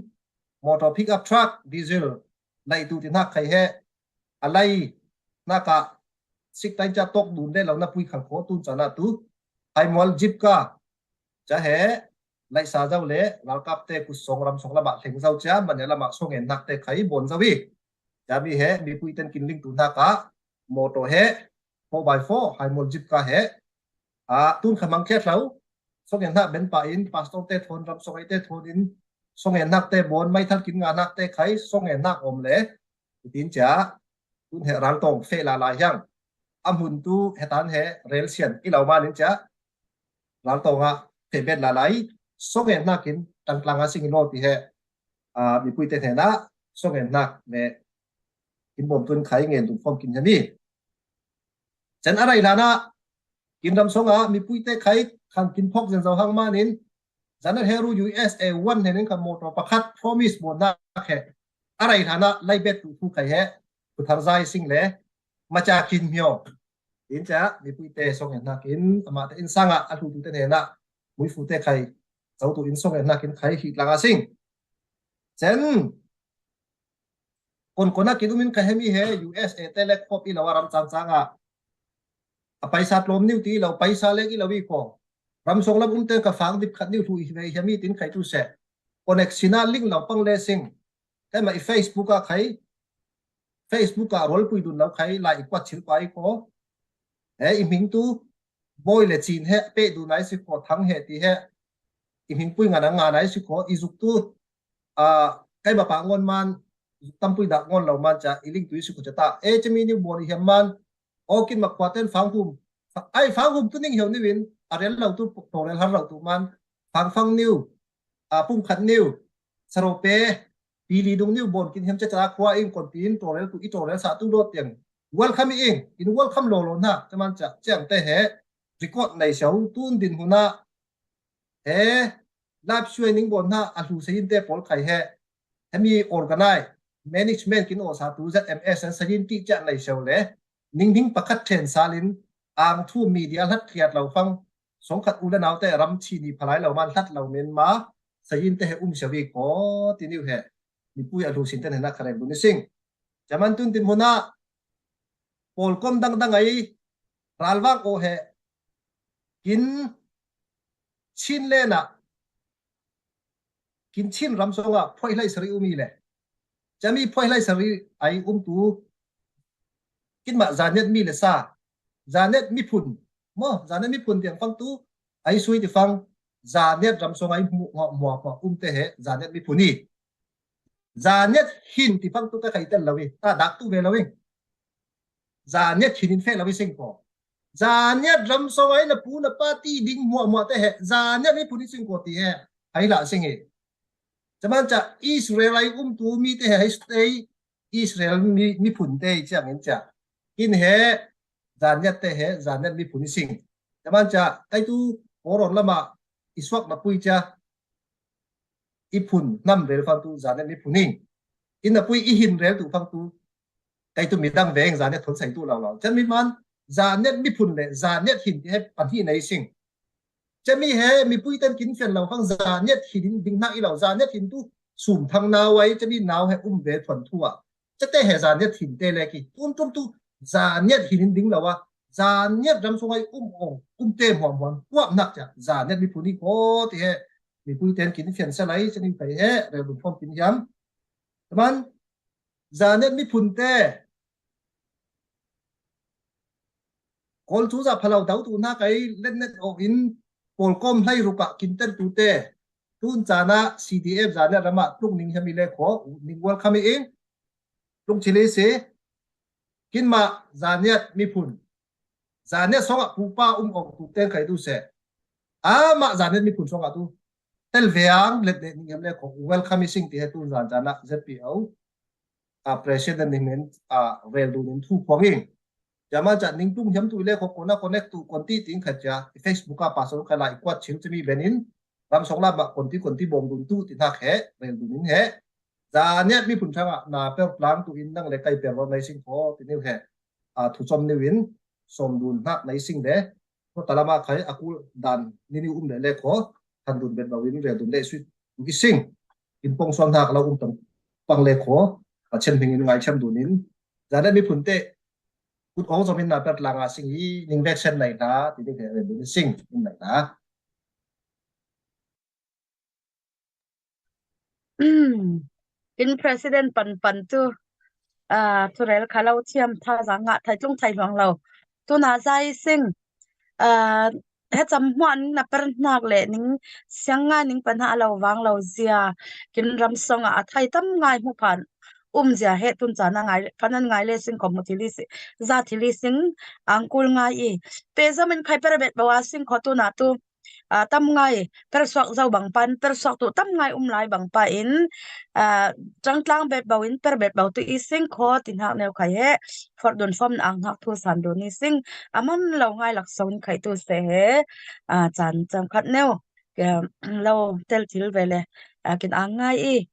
motor pickup truck diesel ในตุตินักใครเหอะไรนักสิกตันจะตกดุนได้เรานับปุยขังโคตุนจานาตุไอมอลจิบกาจะเหไลซาเจ้าเล่เรากับเตกุสองรำสองระบาดถึงเจ้าจ้ามันเนี่ยละหมาดส่งเห็นนักเตะไข่บนซะวิจะมีเหมีปุยเต้นกินลิงตุนนักโมโตเห4x4ไฮมอลจิบกาเหตุนขมังแค่เราส่งเห็นนักเบนปาอินปัสโตเตทนรำส่งไอเตทนอินส่งเห็นนักเตะบนไม่ทันกินงานนักเตะไข่ส่งเห็นนักอมเล่ตินจ้าตุนเหรังตรงเฟลาลายยังหุ่นตูเหตันเหเรลเซียนที่เรามานี่จ้ารังตรงเทเบ็ดละลายส่งเงินนักกินตั้งกลางสิ่งโน้ตที่มีปุยเตเทนะส่งเงินนักเนี่ยกินบ่มตุนไข่เงินตุนฟอมกินจะมีเจนอะไรล่ะนะกินรำส่งมีปุยเตไข่ขันกินพกเจนเจ้าห้างมานินจันทร์เฮรู USA 1เห็นขโมยตัวประคัด promise บนนักเหอะไรล่ะนะไล่เบ็ดตุนไข่เหตุทำใจสิ่งเล่มาจากกินเมียวอินจ้ามีปุยเตส่งเงินนักกินมาแต่อินสังอันทุตุเตเนนะมุยฟูเตไข่เจ้าตัวอินส่งเงินนักกินไข่หิดลางสิ่งเจนคนนักกินอุมินไข่มีเห USA เตเล็กพบอีเราวารำจังไปซาตลมนิ้วตีเราไปซาเล็กอีเราวิโครำส่งเราอุ้มเตกับฟังดิบขัดนิ้วถูอีเฮียมีตินไข่ตุเสะคอนเนคชั่นลิงเราปังเลสิงแต่มาอีเฟซบุ๊กไข่Facebook โรลปุยดุนเราใครไล่กว่าชิลไปก็อิมิงตูบอยเลจีนเป๊ะดูไหนสิขอทั้งเหตุที่อิมิงปุยงานไหนสิขออิจุกตูใครมาปางงอนมันตั้มปุยดักงอนเรามันจะอิลิงตุยสิขอจะตาจะมีนิวบอลเฮียมันโอกินมาควาเต้นฟังหุ่มฟังหุ่มตัวนิ่งเหี่ยวนี่วินอะไรเราตัวโตเรลฮันเราตัวมันฟังนิวปุ่มขัดนิวสโรเป ปีลีดงนิ้วบนกินเห็มจะจากว่าเองคนตีนตัวเรลตุอีตัวเรลสาตุโดดเตียงwelcomeเองอิน welcome โลโลนะจะมันจะแจ้งแต่เหรีคอร์ดในเสาตุนดินหัวหน้าลาบช่วยนิ่งบนนะอันหูเสียนเตปอลไข่ให้มี organize management กินโอสาตุ ZMS สัญญาณที่จะในเสาเลยนิ่งประคัดเทนซาลินอ่างทูมีเดียทัดเทียดเราฟังสงขัดอุลนาวแต่รำชีนีพลายเรามันทัดเราเมียนมาสัญญาณแต่เสวีก็ที่นิ้วมีผู้อันหูสินเตนนักขนาดบุญสิ่งจะมันตุนตินหัวหน้าปอลก้มดังไงรัลวังโอกินชินเลนะกินชินรำสงะพ่อยไล่สรีมีเลยจะมีพ่อยไล่สรีไอตูกินมาจานเน็ตมีเลยซาจานเน็ตมีพุ่นจานเน็ตมีพุ่นเตียงฟังตูไอซุยที่ฟังจานเน็ตรำสงะไอหมวกเตะจานเน็ตมีพุ่นนี่จานเน็ตหินที่ฟังตูก็ใครเต้นเราเองตาดักตูเวเราเองจานเน็ตหินเฟลเราเองสิงคโปร์จานเน็ตรำสงะไอละปูนปาร์ตี้ดิ้งหมวกเตะจานเน็ตมีพุ่นสิงคโปร์ที่ไอละสิงจะมันจะอิสราเอลตูมีแต่ให้สเตย์อิสราเอลมีผุนเตย์จะเห็นจะกินจานยัดเตย์จานยัดมีผุนสิ่งจะมันจะไอตูโอรอนละมาอิสวกมาปุยจะอีผุนน้ำเรลฟังตูจานยัดมีผุนิ่งอินนับปุยอีหินเรลตูฟังตูไอตูมีดังแวงจานยัดทนใส่ตูเราจะมีมันจานยัดมีผุนเลยจานยัดหินที่ให้ปันที่ไหนสิ่งจะมีปุ้ยเต้นกินเฟียนเราฟังจานเนี่ยหินดิ่งนักอีเราจานเนี่ยหินตู้สุ่มพังนาไว้จะมีนาวให้เวทฝันทั่วจะเตะจานเนี่ยหินเตะเลยกี่ตุ้มจานเนี่ยหินดิ่งเราว่าจานเนี่ยรำสงไอ้เตะหอมว่านักจ้ะจานเนี่ยมีผู้นี้โคตรมีปุ้ยเต้นกินเฟียนสไลด์จะมีไปเรื่องพร้อมกินยำแต่มันจานเนี่ยมีพุ่นเตะคนทุจะพลาวดาวตูนักไอ้เล่นเน็ตออกอินปอลก้มให้รุกะกินเตอร์ตูเต้ตุนจานะ CDF จานะระมาตุงนิ่งให้มีเลขขอนิ่งวัลคามีเองตุงชิเลเสกินมาจานะมีพุ่นจานะสองปูป้าออกตูเต้ใครดูเสมาจานะมีพุ่นสองตูเตลเวียงเล็ดนิ่งให้เลขขอวัลคามีสิ่งที่ให้ตุนจานะ ZPO President นิ่งเรลดูนิ่งทูพองเองจะมาจากนิ่งตุ้งย้ำตัวเลขของคนน่ะคนเล็กตัวคนที่ติ้งขัดจะเฟซบุ๊กปัสสาวะใครไล่กวาดชิ้นจะมีเบนินรำสองลำคนที่บ่งดุนตู้ติดหักเรนดุนนี่จานเนี่ยมีผลช่างนาเปลพลางตัวอินนั่งเล็กไก่เปลี่ยนว่าในสิ่งพอติดนี่ถูกจมในวินสมดุลหักในสิ่งเพราะแต่ละมาใครอากูดันนี่เล็กขอทันดุนเป็นบาวินเรนดุนได้สุดทุกสิ่งอินปงส่วนหักเราตั้งปังเล็กขอเช่นเพียงไงเช่นดุนินจานได้มีผลเตะคุณโอ้สมินนาเป็นหลังสิ่งนี้นิ่งแวกเช่นไหนนะที่นี่เรนดุนสิ่งไหนนะ
เป็น president ปันตัวทุเรศเขาเราเทียมท่าสังหะไทยจงไทยของเราตัวน่าใจสิ่งให้จำวันนับเป็นนักเล่นิ่งเสียงงานนิ่งปัญหาเราวางเราเสียกินรำสงไทยตั้มง่ายหูผ่านเสียเหตุตุนจานะง่ายพันนั้นง่ายเลยสิ่งของมุทิลิสซาทิลิสิ่งอังกุลง่ายเปซ่ามันใครเป็นแบบว่าสิ่งขอตัวน่ะตัวตั้มง่ายperswak zau bang pan perswak tu tam ngai lai bang pa in chang tlang bet bawin per bet baw tu ising kho tin hak neu khai he for don fom ang hak thu san do ni sing aman lo ngai lak son khai tu se he chan chang khat neu lo tel thil vele kin ang ngai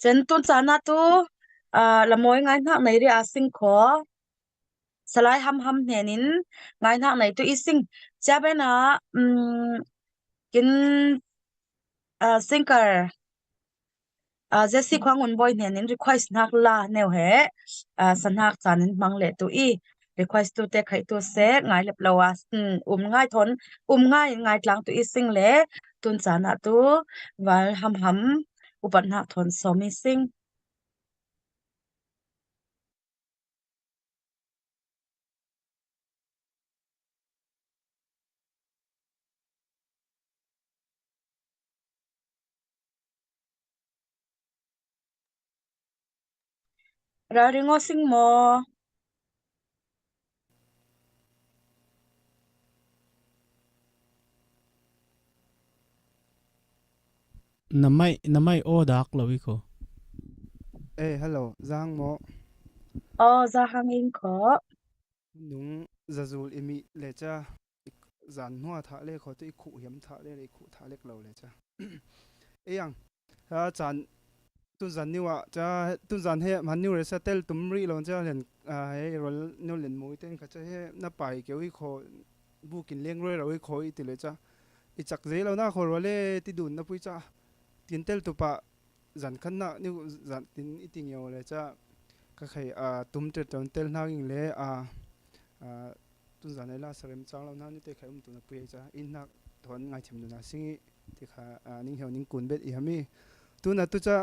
chen tun chana tu la moi ngai hak nei ri asing kho salai ham henin ngai hak nei tu ising chabena kin singer Jesse Kwang un boy nen request nak la neu he sanak chanin mangle tu request tu te khai tu se ngai lep lawa ngai thon ngai tlang tu sing le tun chana tu wal ham upan na thon somi sing Raringo sing mo
namai o dak lawi ko
hello Giang mo
za hangin ko
nung zazul imi le cha zan nuwa tha le kho tu khu hiam tha le khu tha lek lo le cha yang chan tu zan niwa cha tu zan he man niu re sa tel tum ri lo cha len he rol no len moi ten kha cha he na pai ke wi kho bu kin leng roi roi kho i ti le cha i chak ze lo na kho ro le ti dun na pui cha tin tel tu pa zan khan na niu zan tin i ting yo le cha ka khai tum te ton tel na ing le tu zan la sarem chang lo na ni te khai tu na pui cha in na thon ngai chem na singi ti kha ning heo ning kun bet i hami tu na tu cha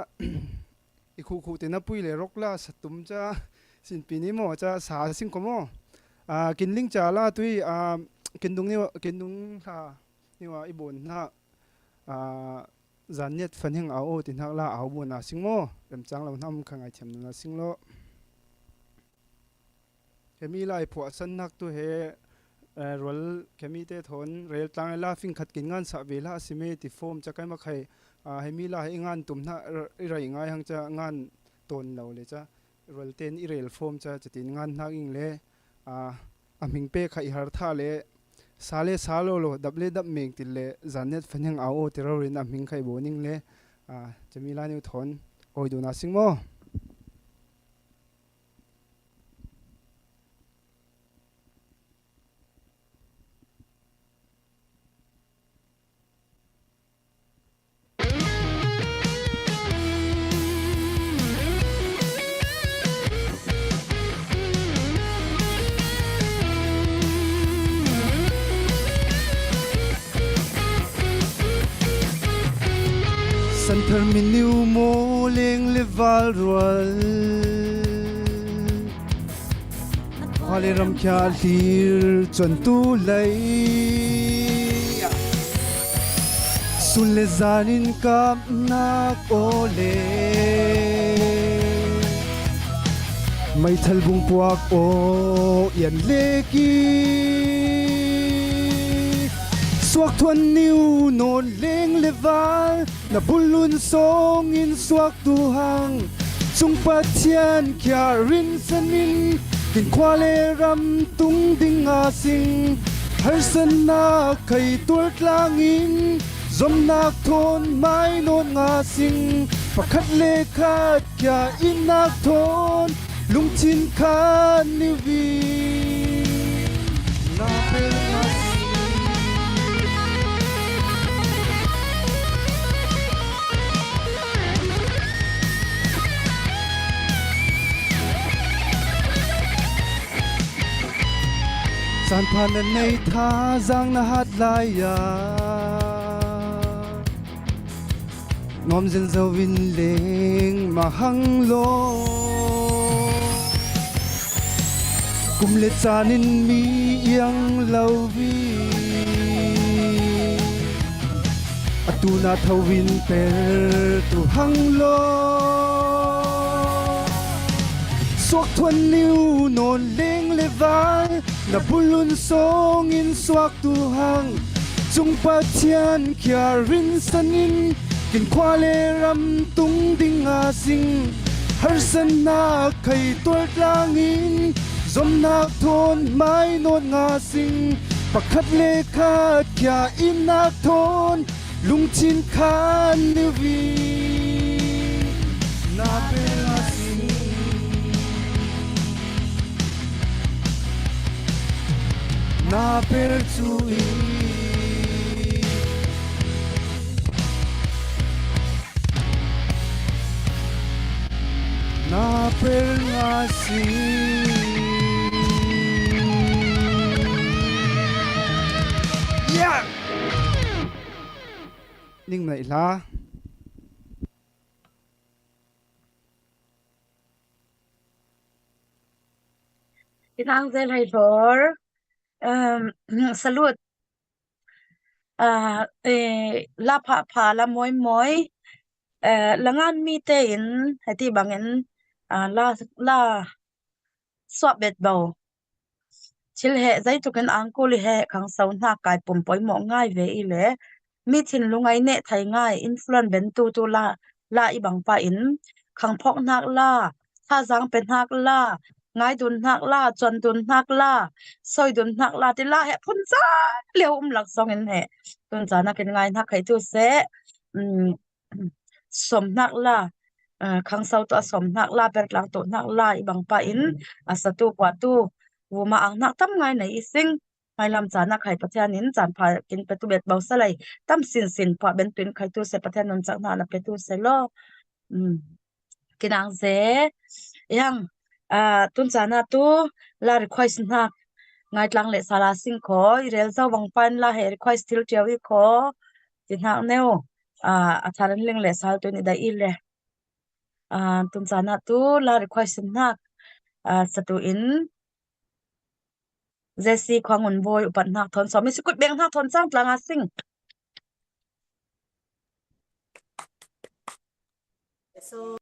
i khu khu te na pui le rok la satum cha sin pi ni mo cha sa sing ko mo kin ling cha la tui kin dung ha ni wa i bon na zan net fan heng ao tin hak la ao bu na sing mo rem chang lo nam kha ngai chem na sing lo kemi lai pho san nak tu he rol kemi te thon rel tang la fing khat kin ngan sa vela sime ti form cha kai ma khai hemi la he ngan tum na rai ngai hang cha ngan ton lo le cha rol ten i rel form cha chatin ngan na ing le aming pe khai har tha le sale salo lo dable dab meng til le zanet faneng ao ti ro rin aming khai boning le chemi la ni thon oi du na sing mo san thar min niu mo leng le val rual khale ram kya lir chon tu lai sun le zanin kap na ko le mai thal bung puak o yan le ki suak thuan niu non leng le val na bulun song in suak tu hang chung pathian kya rin sanin kin khwale ram tung ding a sing har san na khai tur tlangin zom nak thon mai non nga sing pakhat le khat kya in nak thon lung chin khan ni vi na pe na san phan na nei tha giang na hat lai ya ngom zen zo win leng ma hang lo kum le chanin mi yang lo vi atuna thawin per tu hang lo suak thuan niu non leng le vai na bulun song in suak tu hang chung pathian kya rin sanin kin khwale ram tung ding a sing har san na khai tur tlangin zom nak thon mai non nga sing pakhat le khat kya in nak thon lung chin khan ni vi na pe la sing na per chui na per nga si yeah ning mai la
Inang zel hai thor salut la pha la moi moi langan mi te in hati bangin la swap bet bow chil he zai tukan angkul he khang saun ha kai pum poi mo ngai ve i le mi thin lungai ne thai ngai influence ben tu la ibang pa in khang phok nak la tha jang pen nak la ngai dun nak la chon dun nak la soi dun nak la ti la he phun cha leo lak song in he tun cha na ken ngai nak khai tu se som nak la khang sau to som nak la per lang to nak la ibang pa in asatu kwa tu wuma ang nak tam ngai nei sing mai lam cha na khai pathian in chan pha kin pe tu bet bau salai tam sin pha ben twin khai tu se pathian non chak na la pe tu se lo kinang ze yang tun cha na tu la request na ngai tlang le sala sing kho rel za wang pan la he request til tiawi kho tin ha neo atharan leng le sal tu ni da i le tun cha na tu la request na satu in Jesse kwangun boy upat nak thon so mi sikut beng nak thon sang tlanga sing so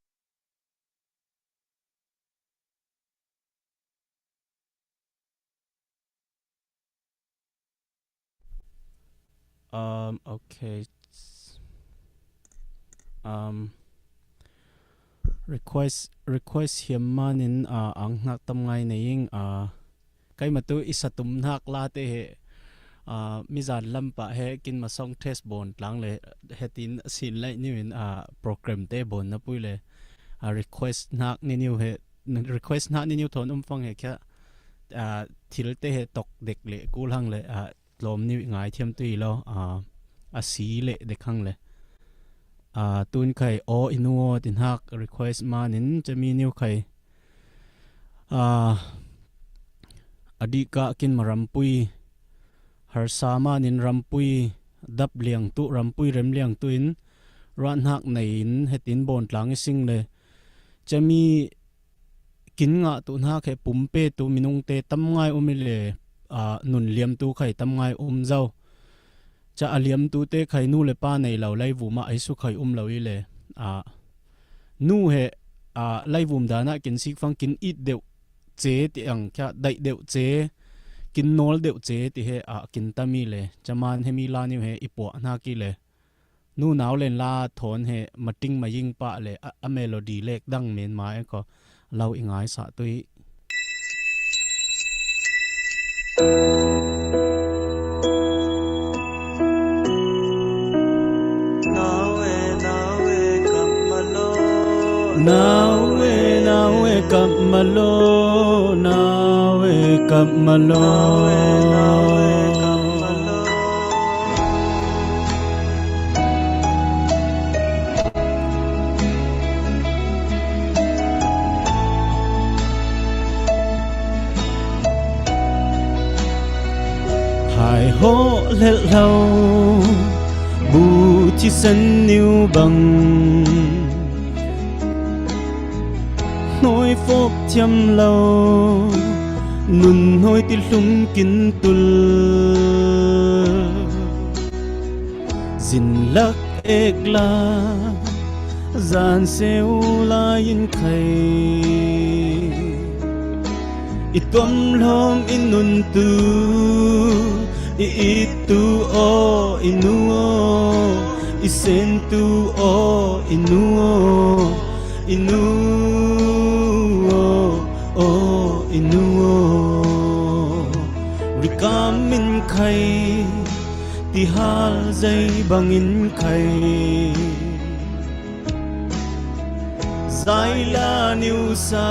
okay request hiam manin ang nak tam ngai neing kai matu isatum nak la te he mizan lampa he kin ma song test bon tlang le hetin sin lai niwin program te bon na puile request nak ni new he request nak ni new thon fang he kya thil te he tok dek le kul hang le lom ni ngai thiam tui lo si le de khang le tun khai o inuo tin hak request manin chami new khai adika kin marampui har sama nin rampui dap liang tu rampui rem liang tuin ran hak nein hetin bon tlang sing le chami kin nga tu na khe pumpe tu minung te tam ngai umile nun liam tu khai tam ngai zau cha aliam tu te khai nu le pa nei lo lai wuma ai su khai lo i le nu he lai wum dana kin sik fang kin it deu chế ti ang kya dai deu chế kin nol deu chế ti he kin tami le chaman hemi la ni he ipo na ki le nu naw len la thon he mating maying pa le a melody lek dang men ma e ko lau ingai sa tui nawe kamalo hai ho le lau bu chi san niu bang nỗi phốp thiam lâu nun hôi til lum kin tul zin lak ek la zan seu la in khai itom lom inun tu itu o inu o isen tu o inu o inu inuo rikamin khai ti hal zai bangin khai zai la niu sa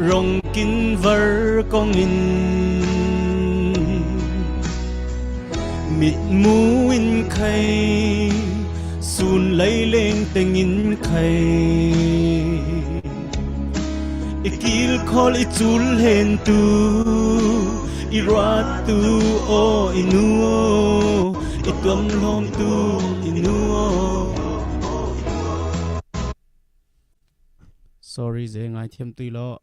rong kin var kong in mit mu in khai sun lấy lên tengin khai ikil khol ichul hen tu irat tu o inuo itom lom tu inuo sorry ze ngai thiam tui lo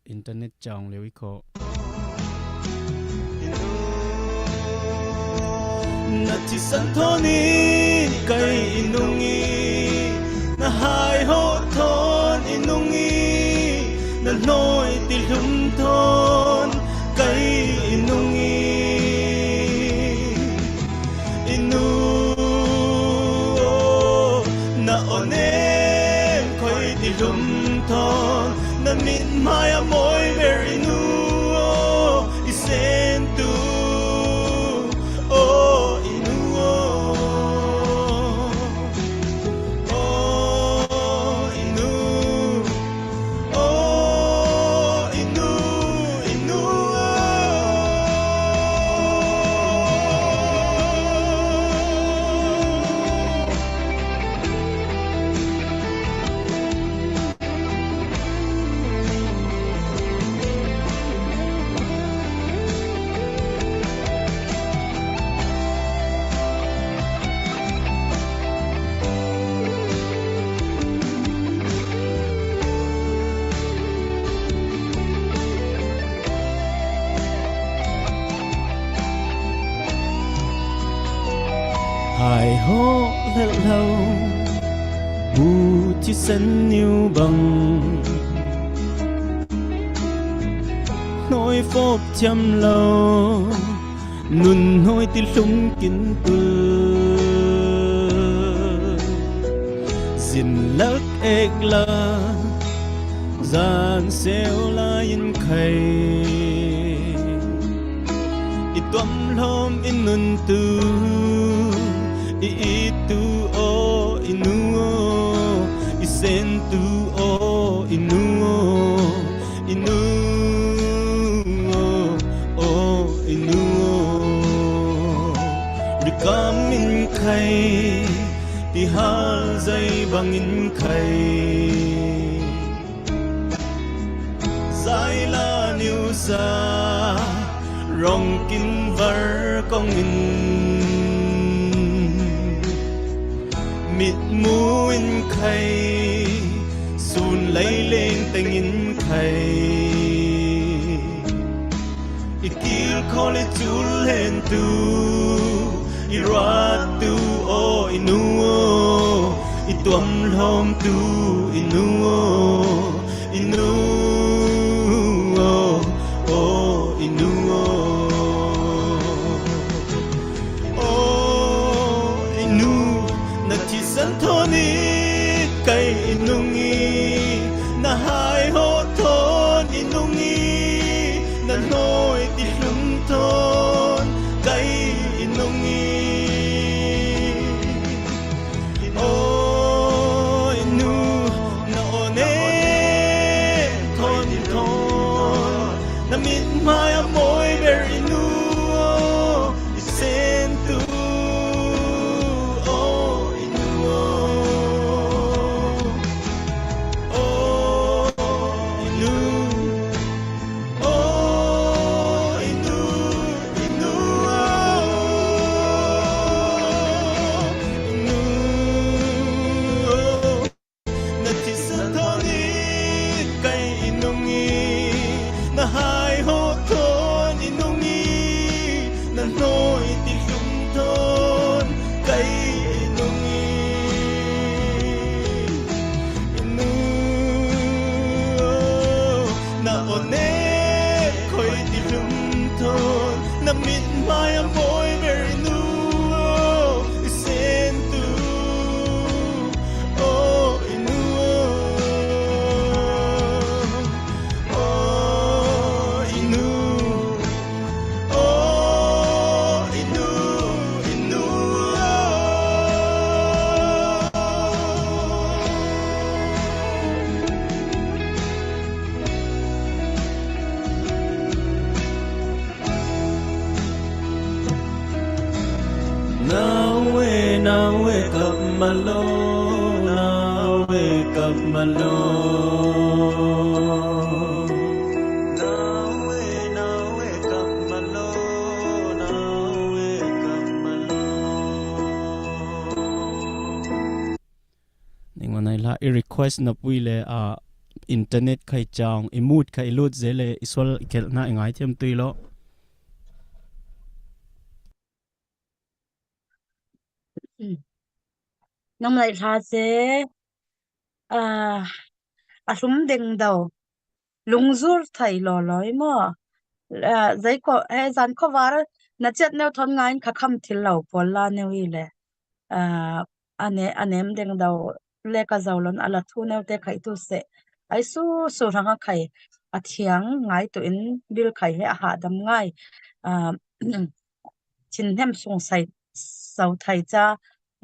internet chang lewi kho na chi san thoni kai inungi na hai ho thon inungi na noi ti lum thon kai inungi inu mai moi very nu isen tu oh inu oh inu oh inu inu hai ho lel lâu bu chi sen niu bằng nói phốp chăm lâu nun nói ti lung kín bư dìn lắc ếch la gian xeo la in khay i tuam lom in nun tu i tu o inu o i sen tu o inu o inu o inu o rikam in khay ti hal zai bang in khay zai la niu sa rong kin var kong in mịt mu in khay sun lấy lên tình in khay ikil khole chul hen tu irat tu o inu o ituam lom tu inu o inu o inu o inu na chi san thoni kai inungi na hai ho thon inungi na noi ti lum thon kai inungi o inu na one thon thon na mit mai moi ber inu sen tu Now wake up my Lord, now wake up my Lord. Now wake up my Lord, now wake up my Lord. Nhưng mà này là request na pui le internet khai chang imut khai lut zele isol kel na ngai them tui lo.
Năm nay là sẽ sum ding đâu lung zur thầy lò lối mà giấy có hay dàn có var na chết nêu thon ngay khá khăm thil lâu pola nêu ile anh em ding đâu lê cả giàu lon ala thu nêu te khai tu se ai su su răng khai a thiang ngai tu in bil khai he a ha dam ngai a chin hem sung sai sau thai cha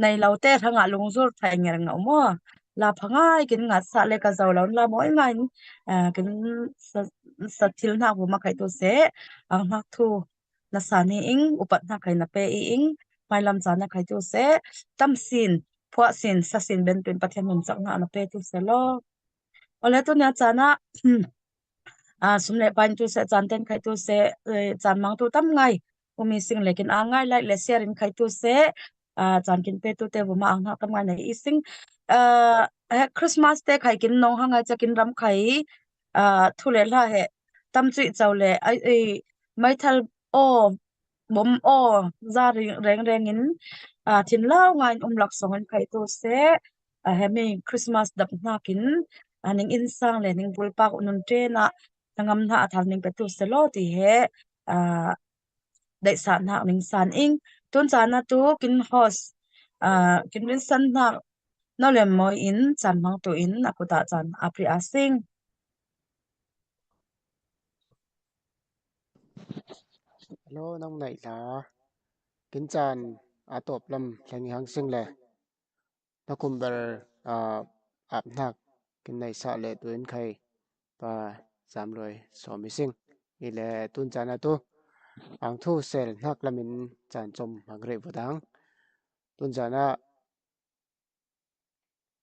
nei lo te thanga lungzur thai nger ngau mo la phangai kin nga sa le ka zaw lo la moi ngai kin sa thil na bu ma khai tu se ang na thu na sa ni ing upat na khai na pe ing mai lam cha na khai tu se tam sin phwa sin sa sin ben pin pathian mun chak na na pe tu se lo ole tu nya cha na sumle pan tu se chan ten khai tu se chan mang tu tam ngai umi sing lekin a ngai lai le serin khai tu se chan kin pe tu te bu ma ang na tam ngai nei ising Christmas te khai kin nong hanga chakin ram khai thu le la he tam chui chaw le ai mai thal o bom o za reng reng in thin lao ngai lak song an khai tu se hemi Christmas dap na kin aning insang le ning bulpak unun tre na tangam na athal ning petu se lo ti he dai sa na ning san ing tun cha na tu kin host kin win san na no le moi in chan mang tu in akuta chan apri asing
hello nong nai la kin chan a top lam thangi hang sing le na kumber ap nak kin nai sa le tuin khai pa sam loi so mi sing i le tun chan a tu ang thu sel nak lamin chan chom hang re budang tun chan a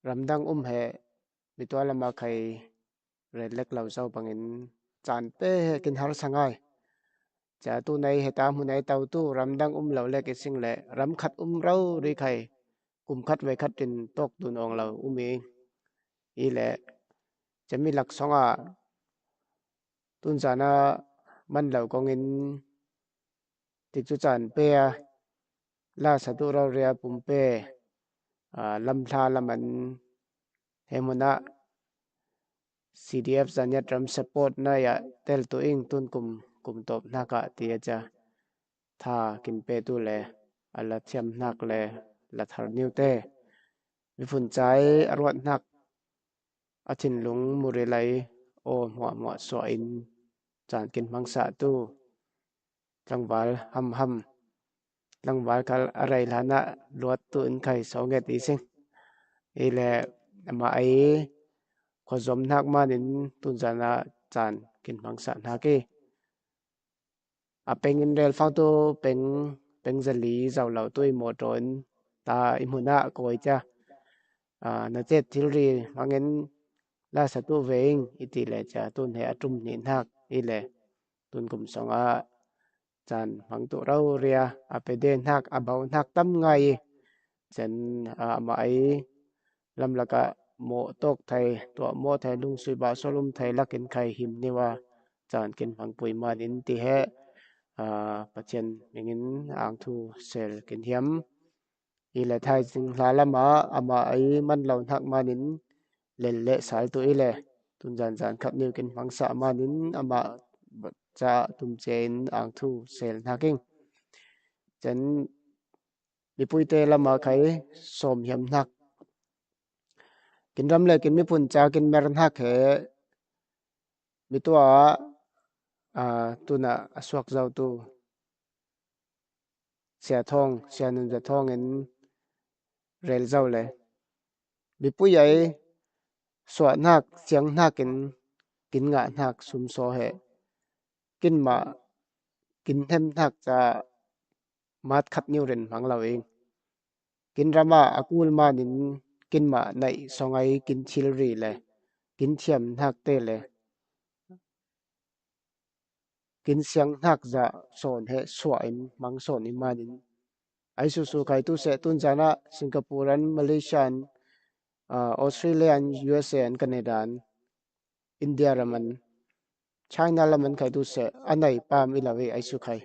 ramdang he mi to lama khai red lek lau sau bangin chan pe kin har sangai cha tu nei he ta mu nei tau tu ramdang lau le ke sing le ram khat rau ri khai kum khat ve khat tin tok dun ong lau umi i le chami lak songa tun chana man lau kong in tik chu chan pe la sa tu rau ria pum pe lam thla laman hemuna CDF zanya tram support na ya tel tu ing tun kum top na ka ti cha tha kin pe tu le ala thiam nak le la thar niu te mi phun chai arwat nak athin lung muri lai o mo so in chan kin mangsa tu tlangwal ham tlangwal kal arai lana luat tu in khai so nge ti sing ile ma ai ko zom nak manin tun jana chan kin mangsa na ke peng in rel phang tu peng zali zaw lau tu mo ton ta imuna koi cha na che thilri mangin la sa tu veing iti le cha tun he atum ni nak ile tun kum songa chan mang tu rau ria apede nak abau nak tam ngai chen ma ai lam laka mo tok thai to mo thai lung sui ba solum thai lakin khai him niwa chan kin phang pui man in ti he pathian mingin ang thu sel kin hiam i le thai sing hla lama ama ai man lo nak manin len le sal tu ile tun jan khat niu kin phang sa manin ama cha tum chen ang thu sel naking chen mi pui te lama khai som hiam nak kin ram le kin mi pun cha kin mer nak he mi to tuna aswak zau tu sia thong sia nun za thong in rel zau le mi pui ai so nak chiang nak kin nga nak sum so he kin ma kin hem nak cha mat khat niu ren mang lo eng kin rama akul manin kin ma nai songai kin thil ri le kin thiam nak te le kin siang nak za son he swa in mang son in manin ai su kai tu se tun jana Singapore and Malaysian Australia and USA and Canada and India raman China laman kai tu se anai pam ilawe ai su khai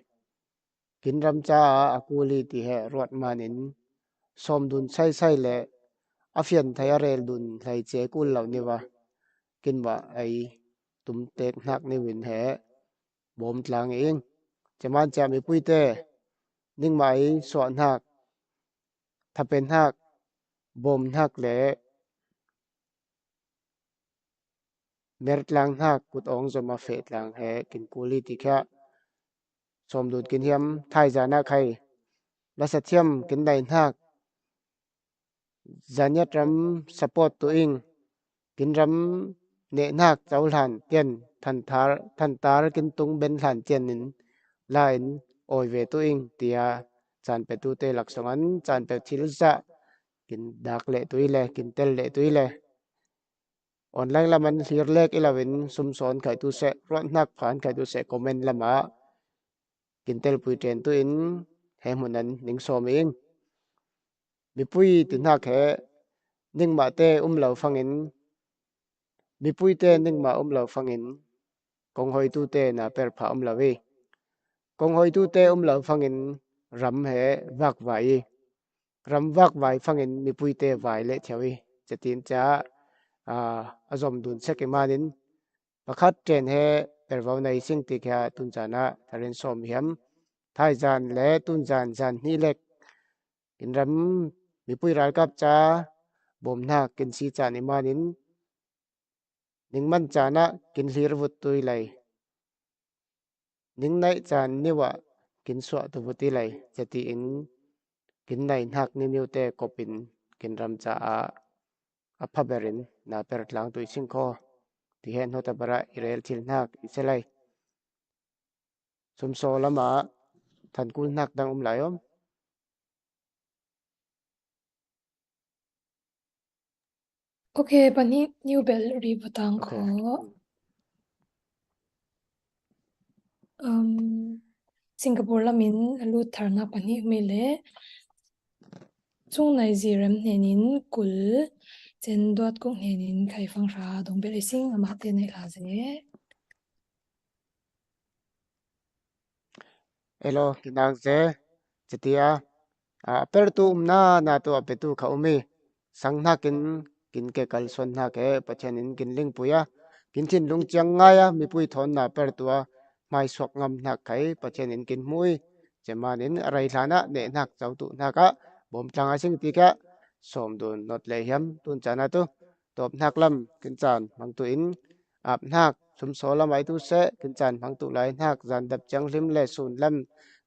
kin ram cha akuli ti he rot manin som dun sai le afian thaya rel dun thai che kul law ni wa kin wa ai tum tek nak ni win he bom tlang eng chaman cha mi pui te ning mai so nak thapen hak bom hak le mer tlang hak kut ong zoma fe tlang he kin kuli ti kha som dut kin hiam thai jana khai la sa thiam kin dai hak zanya tram support to ing kin ram ne nak chau hlan tian than tar kin tung ben hlan tian nin lain oi ve to ing tia chan pe tu te lak songan chan pe thil za kin dak le tuile kin tel le tuile online laman hlir lek ilawin sum son khai tu se ron nak phan khai tu se comment lama kin tel pui ten tu in he munan ning som ing mi pui tin hak he ning ma te lo phangin mi pui te ning ma lo phangin kong hoi tu te na per pha lo we kong hoi tu te lo phangin ram he vak vai ram vak vai phangin mi pui te vai le thewi chatin cha azom dun seke manin pakhat ten he pervau nei sing ti kha tun chana tharin som hiam thai jan le tun jan ni lek in ram mi pui ral kap cha bom na kin si chan imanin ning man chana kin hlir vut tui lai ning nai chan niwa kin swa tu vuti lai chati in kin nai hak ni niu te kopin kin ram cha a phaberin na per tlang tu sing kho ti hen hota bara irel thil nak iselai sum so lama than kul nak dang layom
Okay, pani new bell ri butang
okay
ko Singapore la min lu tharna pani mele chung nai ziram nenin kul chen dot ko nenin khai phang ra dong bel sing ama te nei la je
hello kinang je chatia per tu na tu apetu kha umi sang na kin ke kal son na ke pachanin kin ling puya kin thin lung chang nga ya mi pui thon na per tua mai sok ngam na kai pachanin kin mui chemanin rai thana ne nak chau tu na ka bom tlang asing ti ka som dun not le hiam tun chana tu top nak lam kin chan mang tu in ap nak sum so lam ai tu se kin chan mang tu lai nak zan dap chang lim le sun lam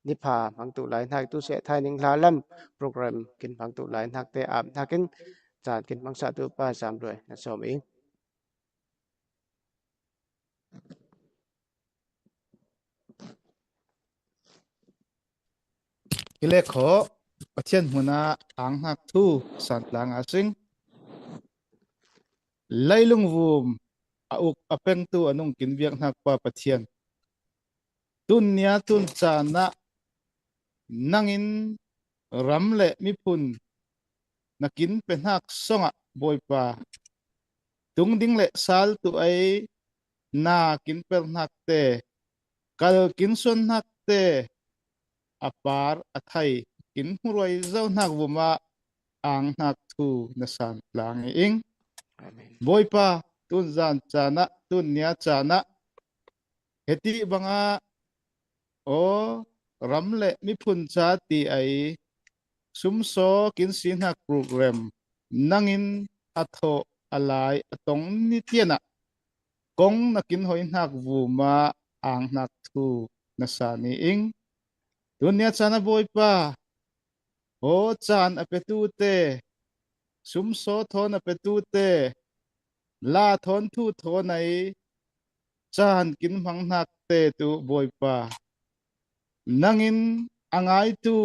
ni pha mang tu lai nak tu se thai ning la lam program kin mang tu lai nak te ap nakin chan kin mang sa tu pa sam rồi na som ing
ile kho pathian huna ang hak thu san tlang asing lailung vum auk apeng tu anung kin viak hak pa pathian tun nia tun chana nangin ramle mi phun nakin penhak songa boipa tung ding le sal tu ai na kin per nak te kal kin son nak te apar athai kin huroi zau nak wuma ang nak thu na san lang ing boipa tun zan chana tun nia chana heti banga o ramle mi phun cha ti ai sumso kin sin hak program nangin atho alai atong ni tiana kong nakin hoi nak wuma ang nak thu na sani ing dunia chana boipa o chan apetu te sumso thon apetu te la thon thu thon ai chan kin mang nak te tu boipa nangin angai tu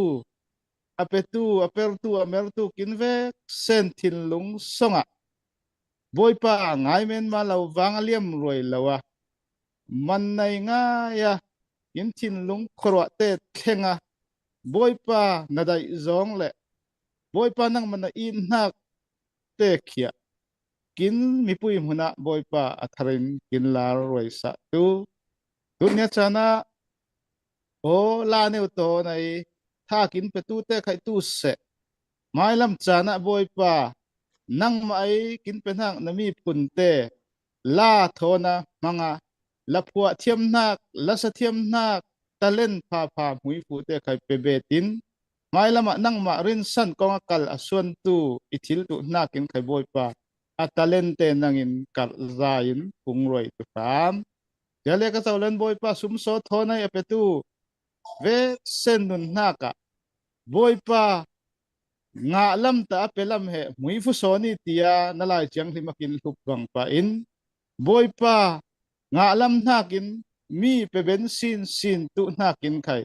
apetu apertu amertu kinve sentin lung songa boipa ngai men ma lau wangaliam roi lawa man nai nga ya kin tin lung khorwa te khenga boipa nadai zong le boipa nang mana in nak te khia kin mipui huna boipa atharin kin la roi sa tu dunya chana o la neu to nai tha kin pe tu te khai tu se mai lam chana boipa nang mai kin pe hang nami pun te la thona manga la phua thiam nak la sa thiam nak talen pha pha hui fu te khai pe betin mai lama nang ma rin san kong kal asuan tu ithil tu nakin khai boipa atalente nangin karzain pungroi tu ram jale ka saulan boy pa sumso thona epetu ve senun naka boy pa nga lam ta pelam he mui fu soni tia nalai chiang limakin lupang pa in boy pa nga lam nakin mi pe ben sin tu nakin khai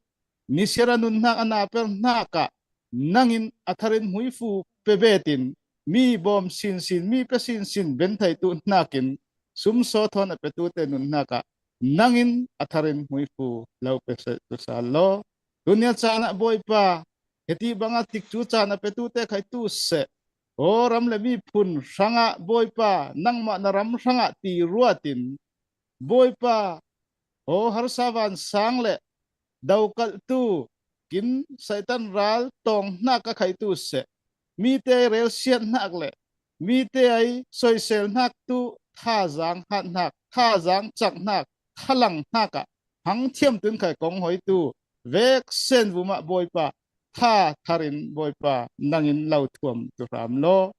nisira nun nak ana per naka nangin atharin mui fu pe betin mi bom sin mi pe sin ben thai tu nakin sum so thon pe tu te nun naka nangin atharin mui fu lau pe se tu sa lo dunia chana boy pa heti banga tik chu chana pe tu te khai tu se o ram le mi phun sanga boy pa nang ma na ram sanga ti ruatin boy pa o har savan sang le dau kal tu kin saitan ral tong na ka khai tu se mi te rel sian nak le mi te ai soi sel nak tu tha jang hat nak tha jang chak nak thalang naka hang thiam tun khai kong hoi tu vek sen vuma boy pa tha tharin boy pa nangin lau thuam tu ram lo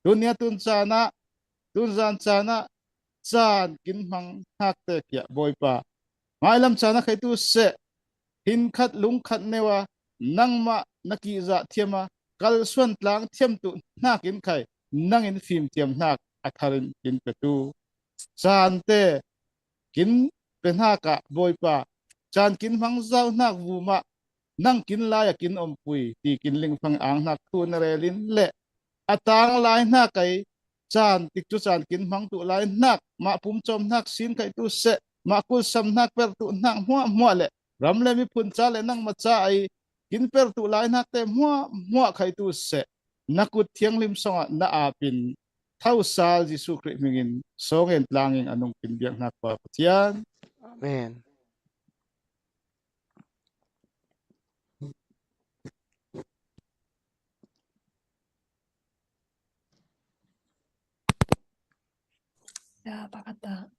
dunia tun chana tun zan chana chan kin mang hak te kya boy pa ngai lam chana khai tu se hin khat lung khat newa nangma naki za thiama kal suan tlang thiam tu nakin khai nangin phim thiam nak atharin kin petu chan te kin penhaka boy pa chan kin mang zau nak vuma nang kin la ya kin ompui ti kin ling phang ang nak tu na relin le atang lai na kai chan tik chu chan kin mang tu lai nak ma pum chom nak sin kai tu se ma kul sam nak per tu nak mua le ram le mi phun cha le nang ma cha ai kin per tu lai nak te mua khai tu se nakut thiang lim songa na apin thau sal jisu kri mingin songen tlangin anong pinbiak nak pa tian
amen
pakata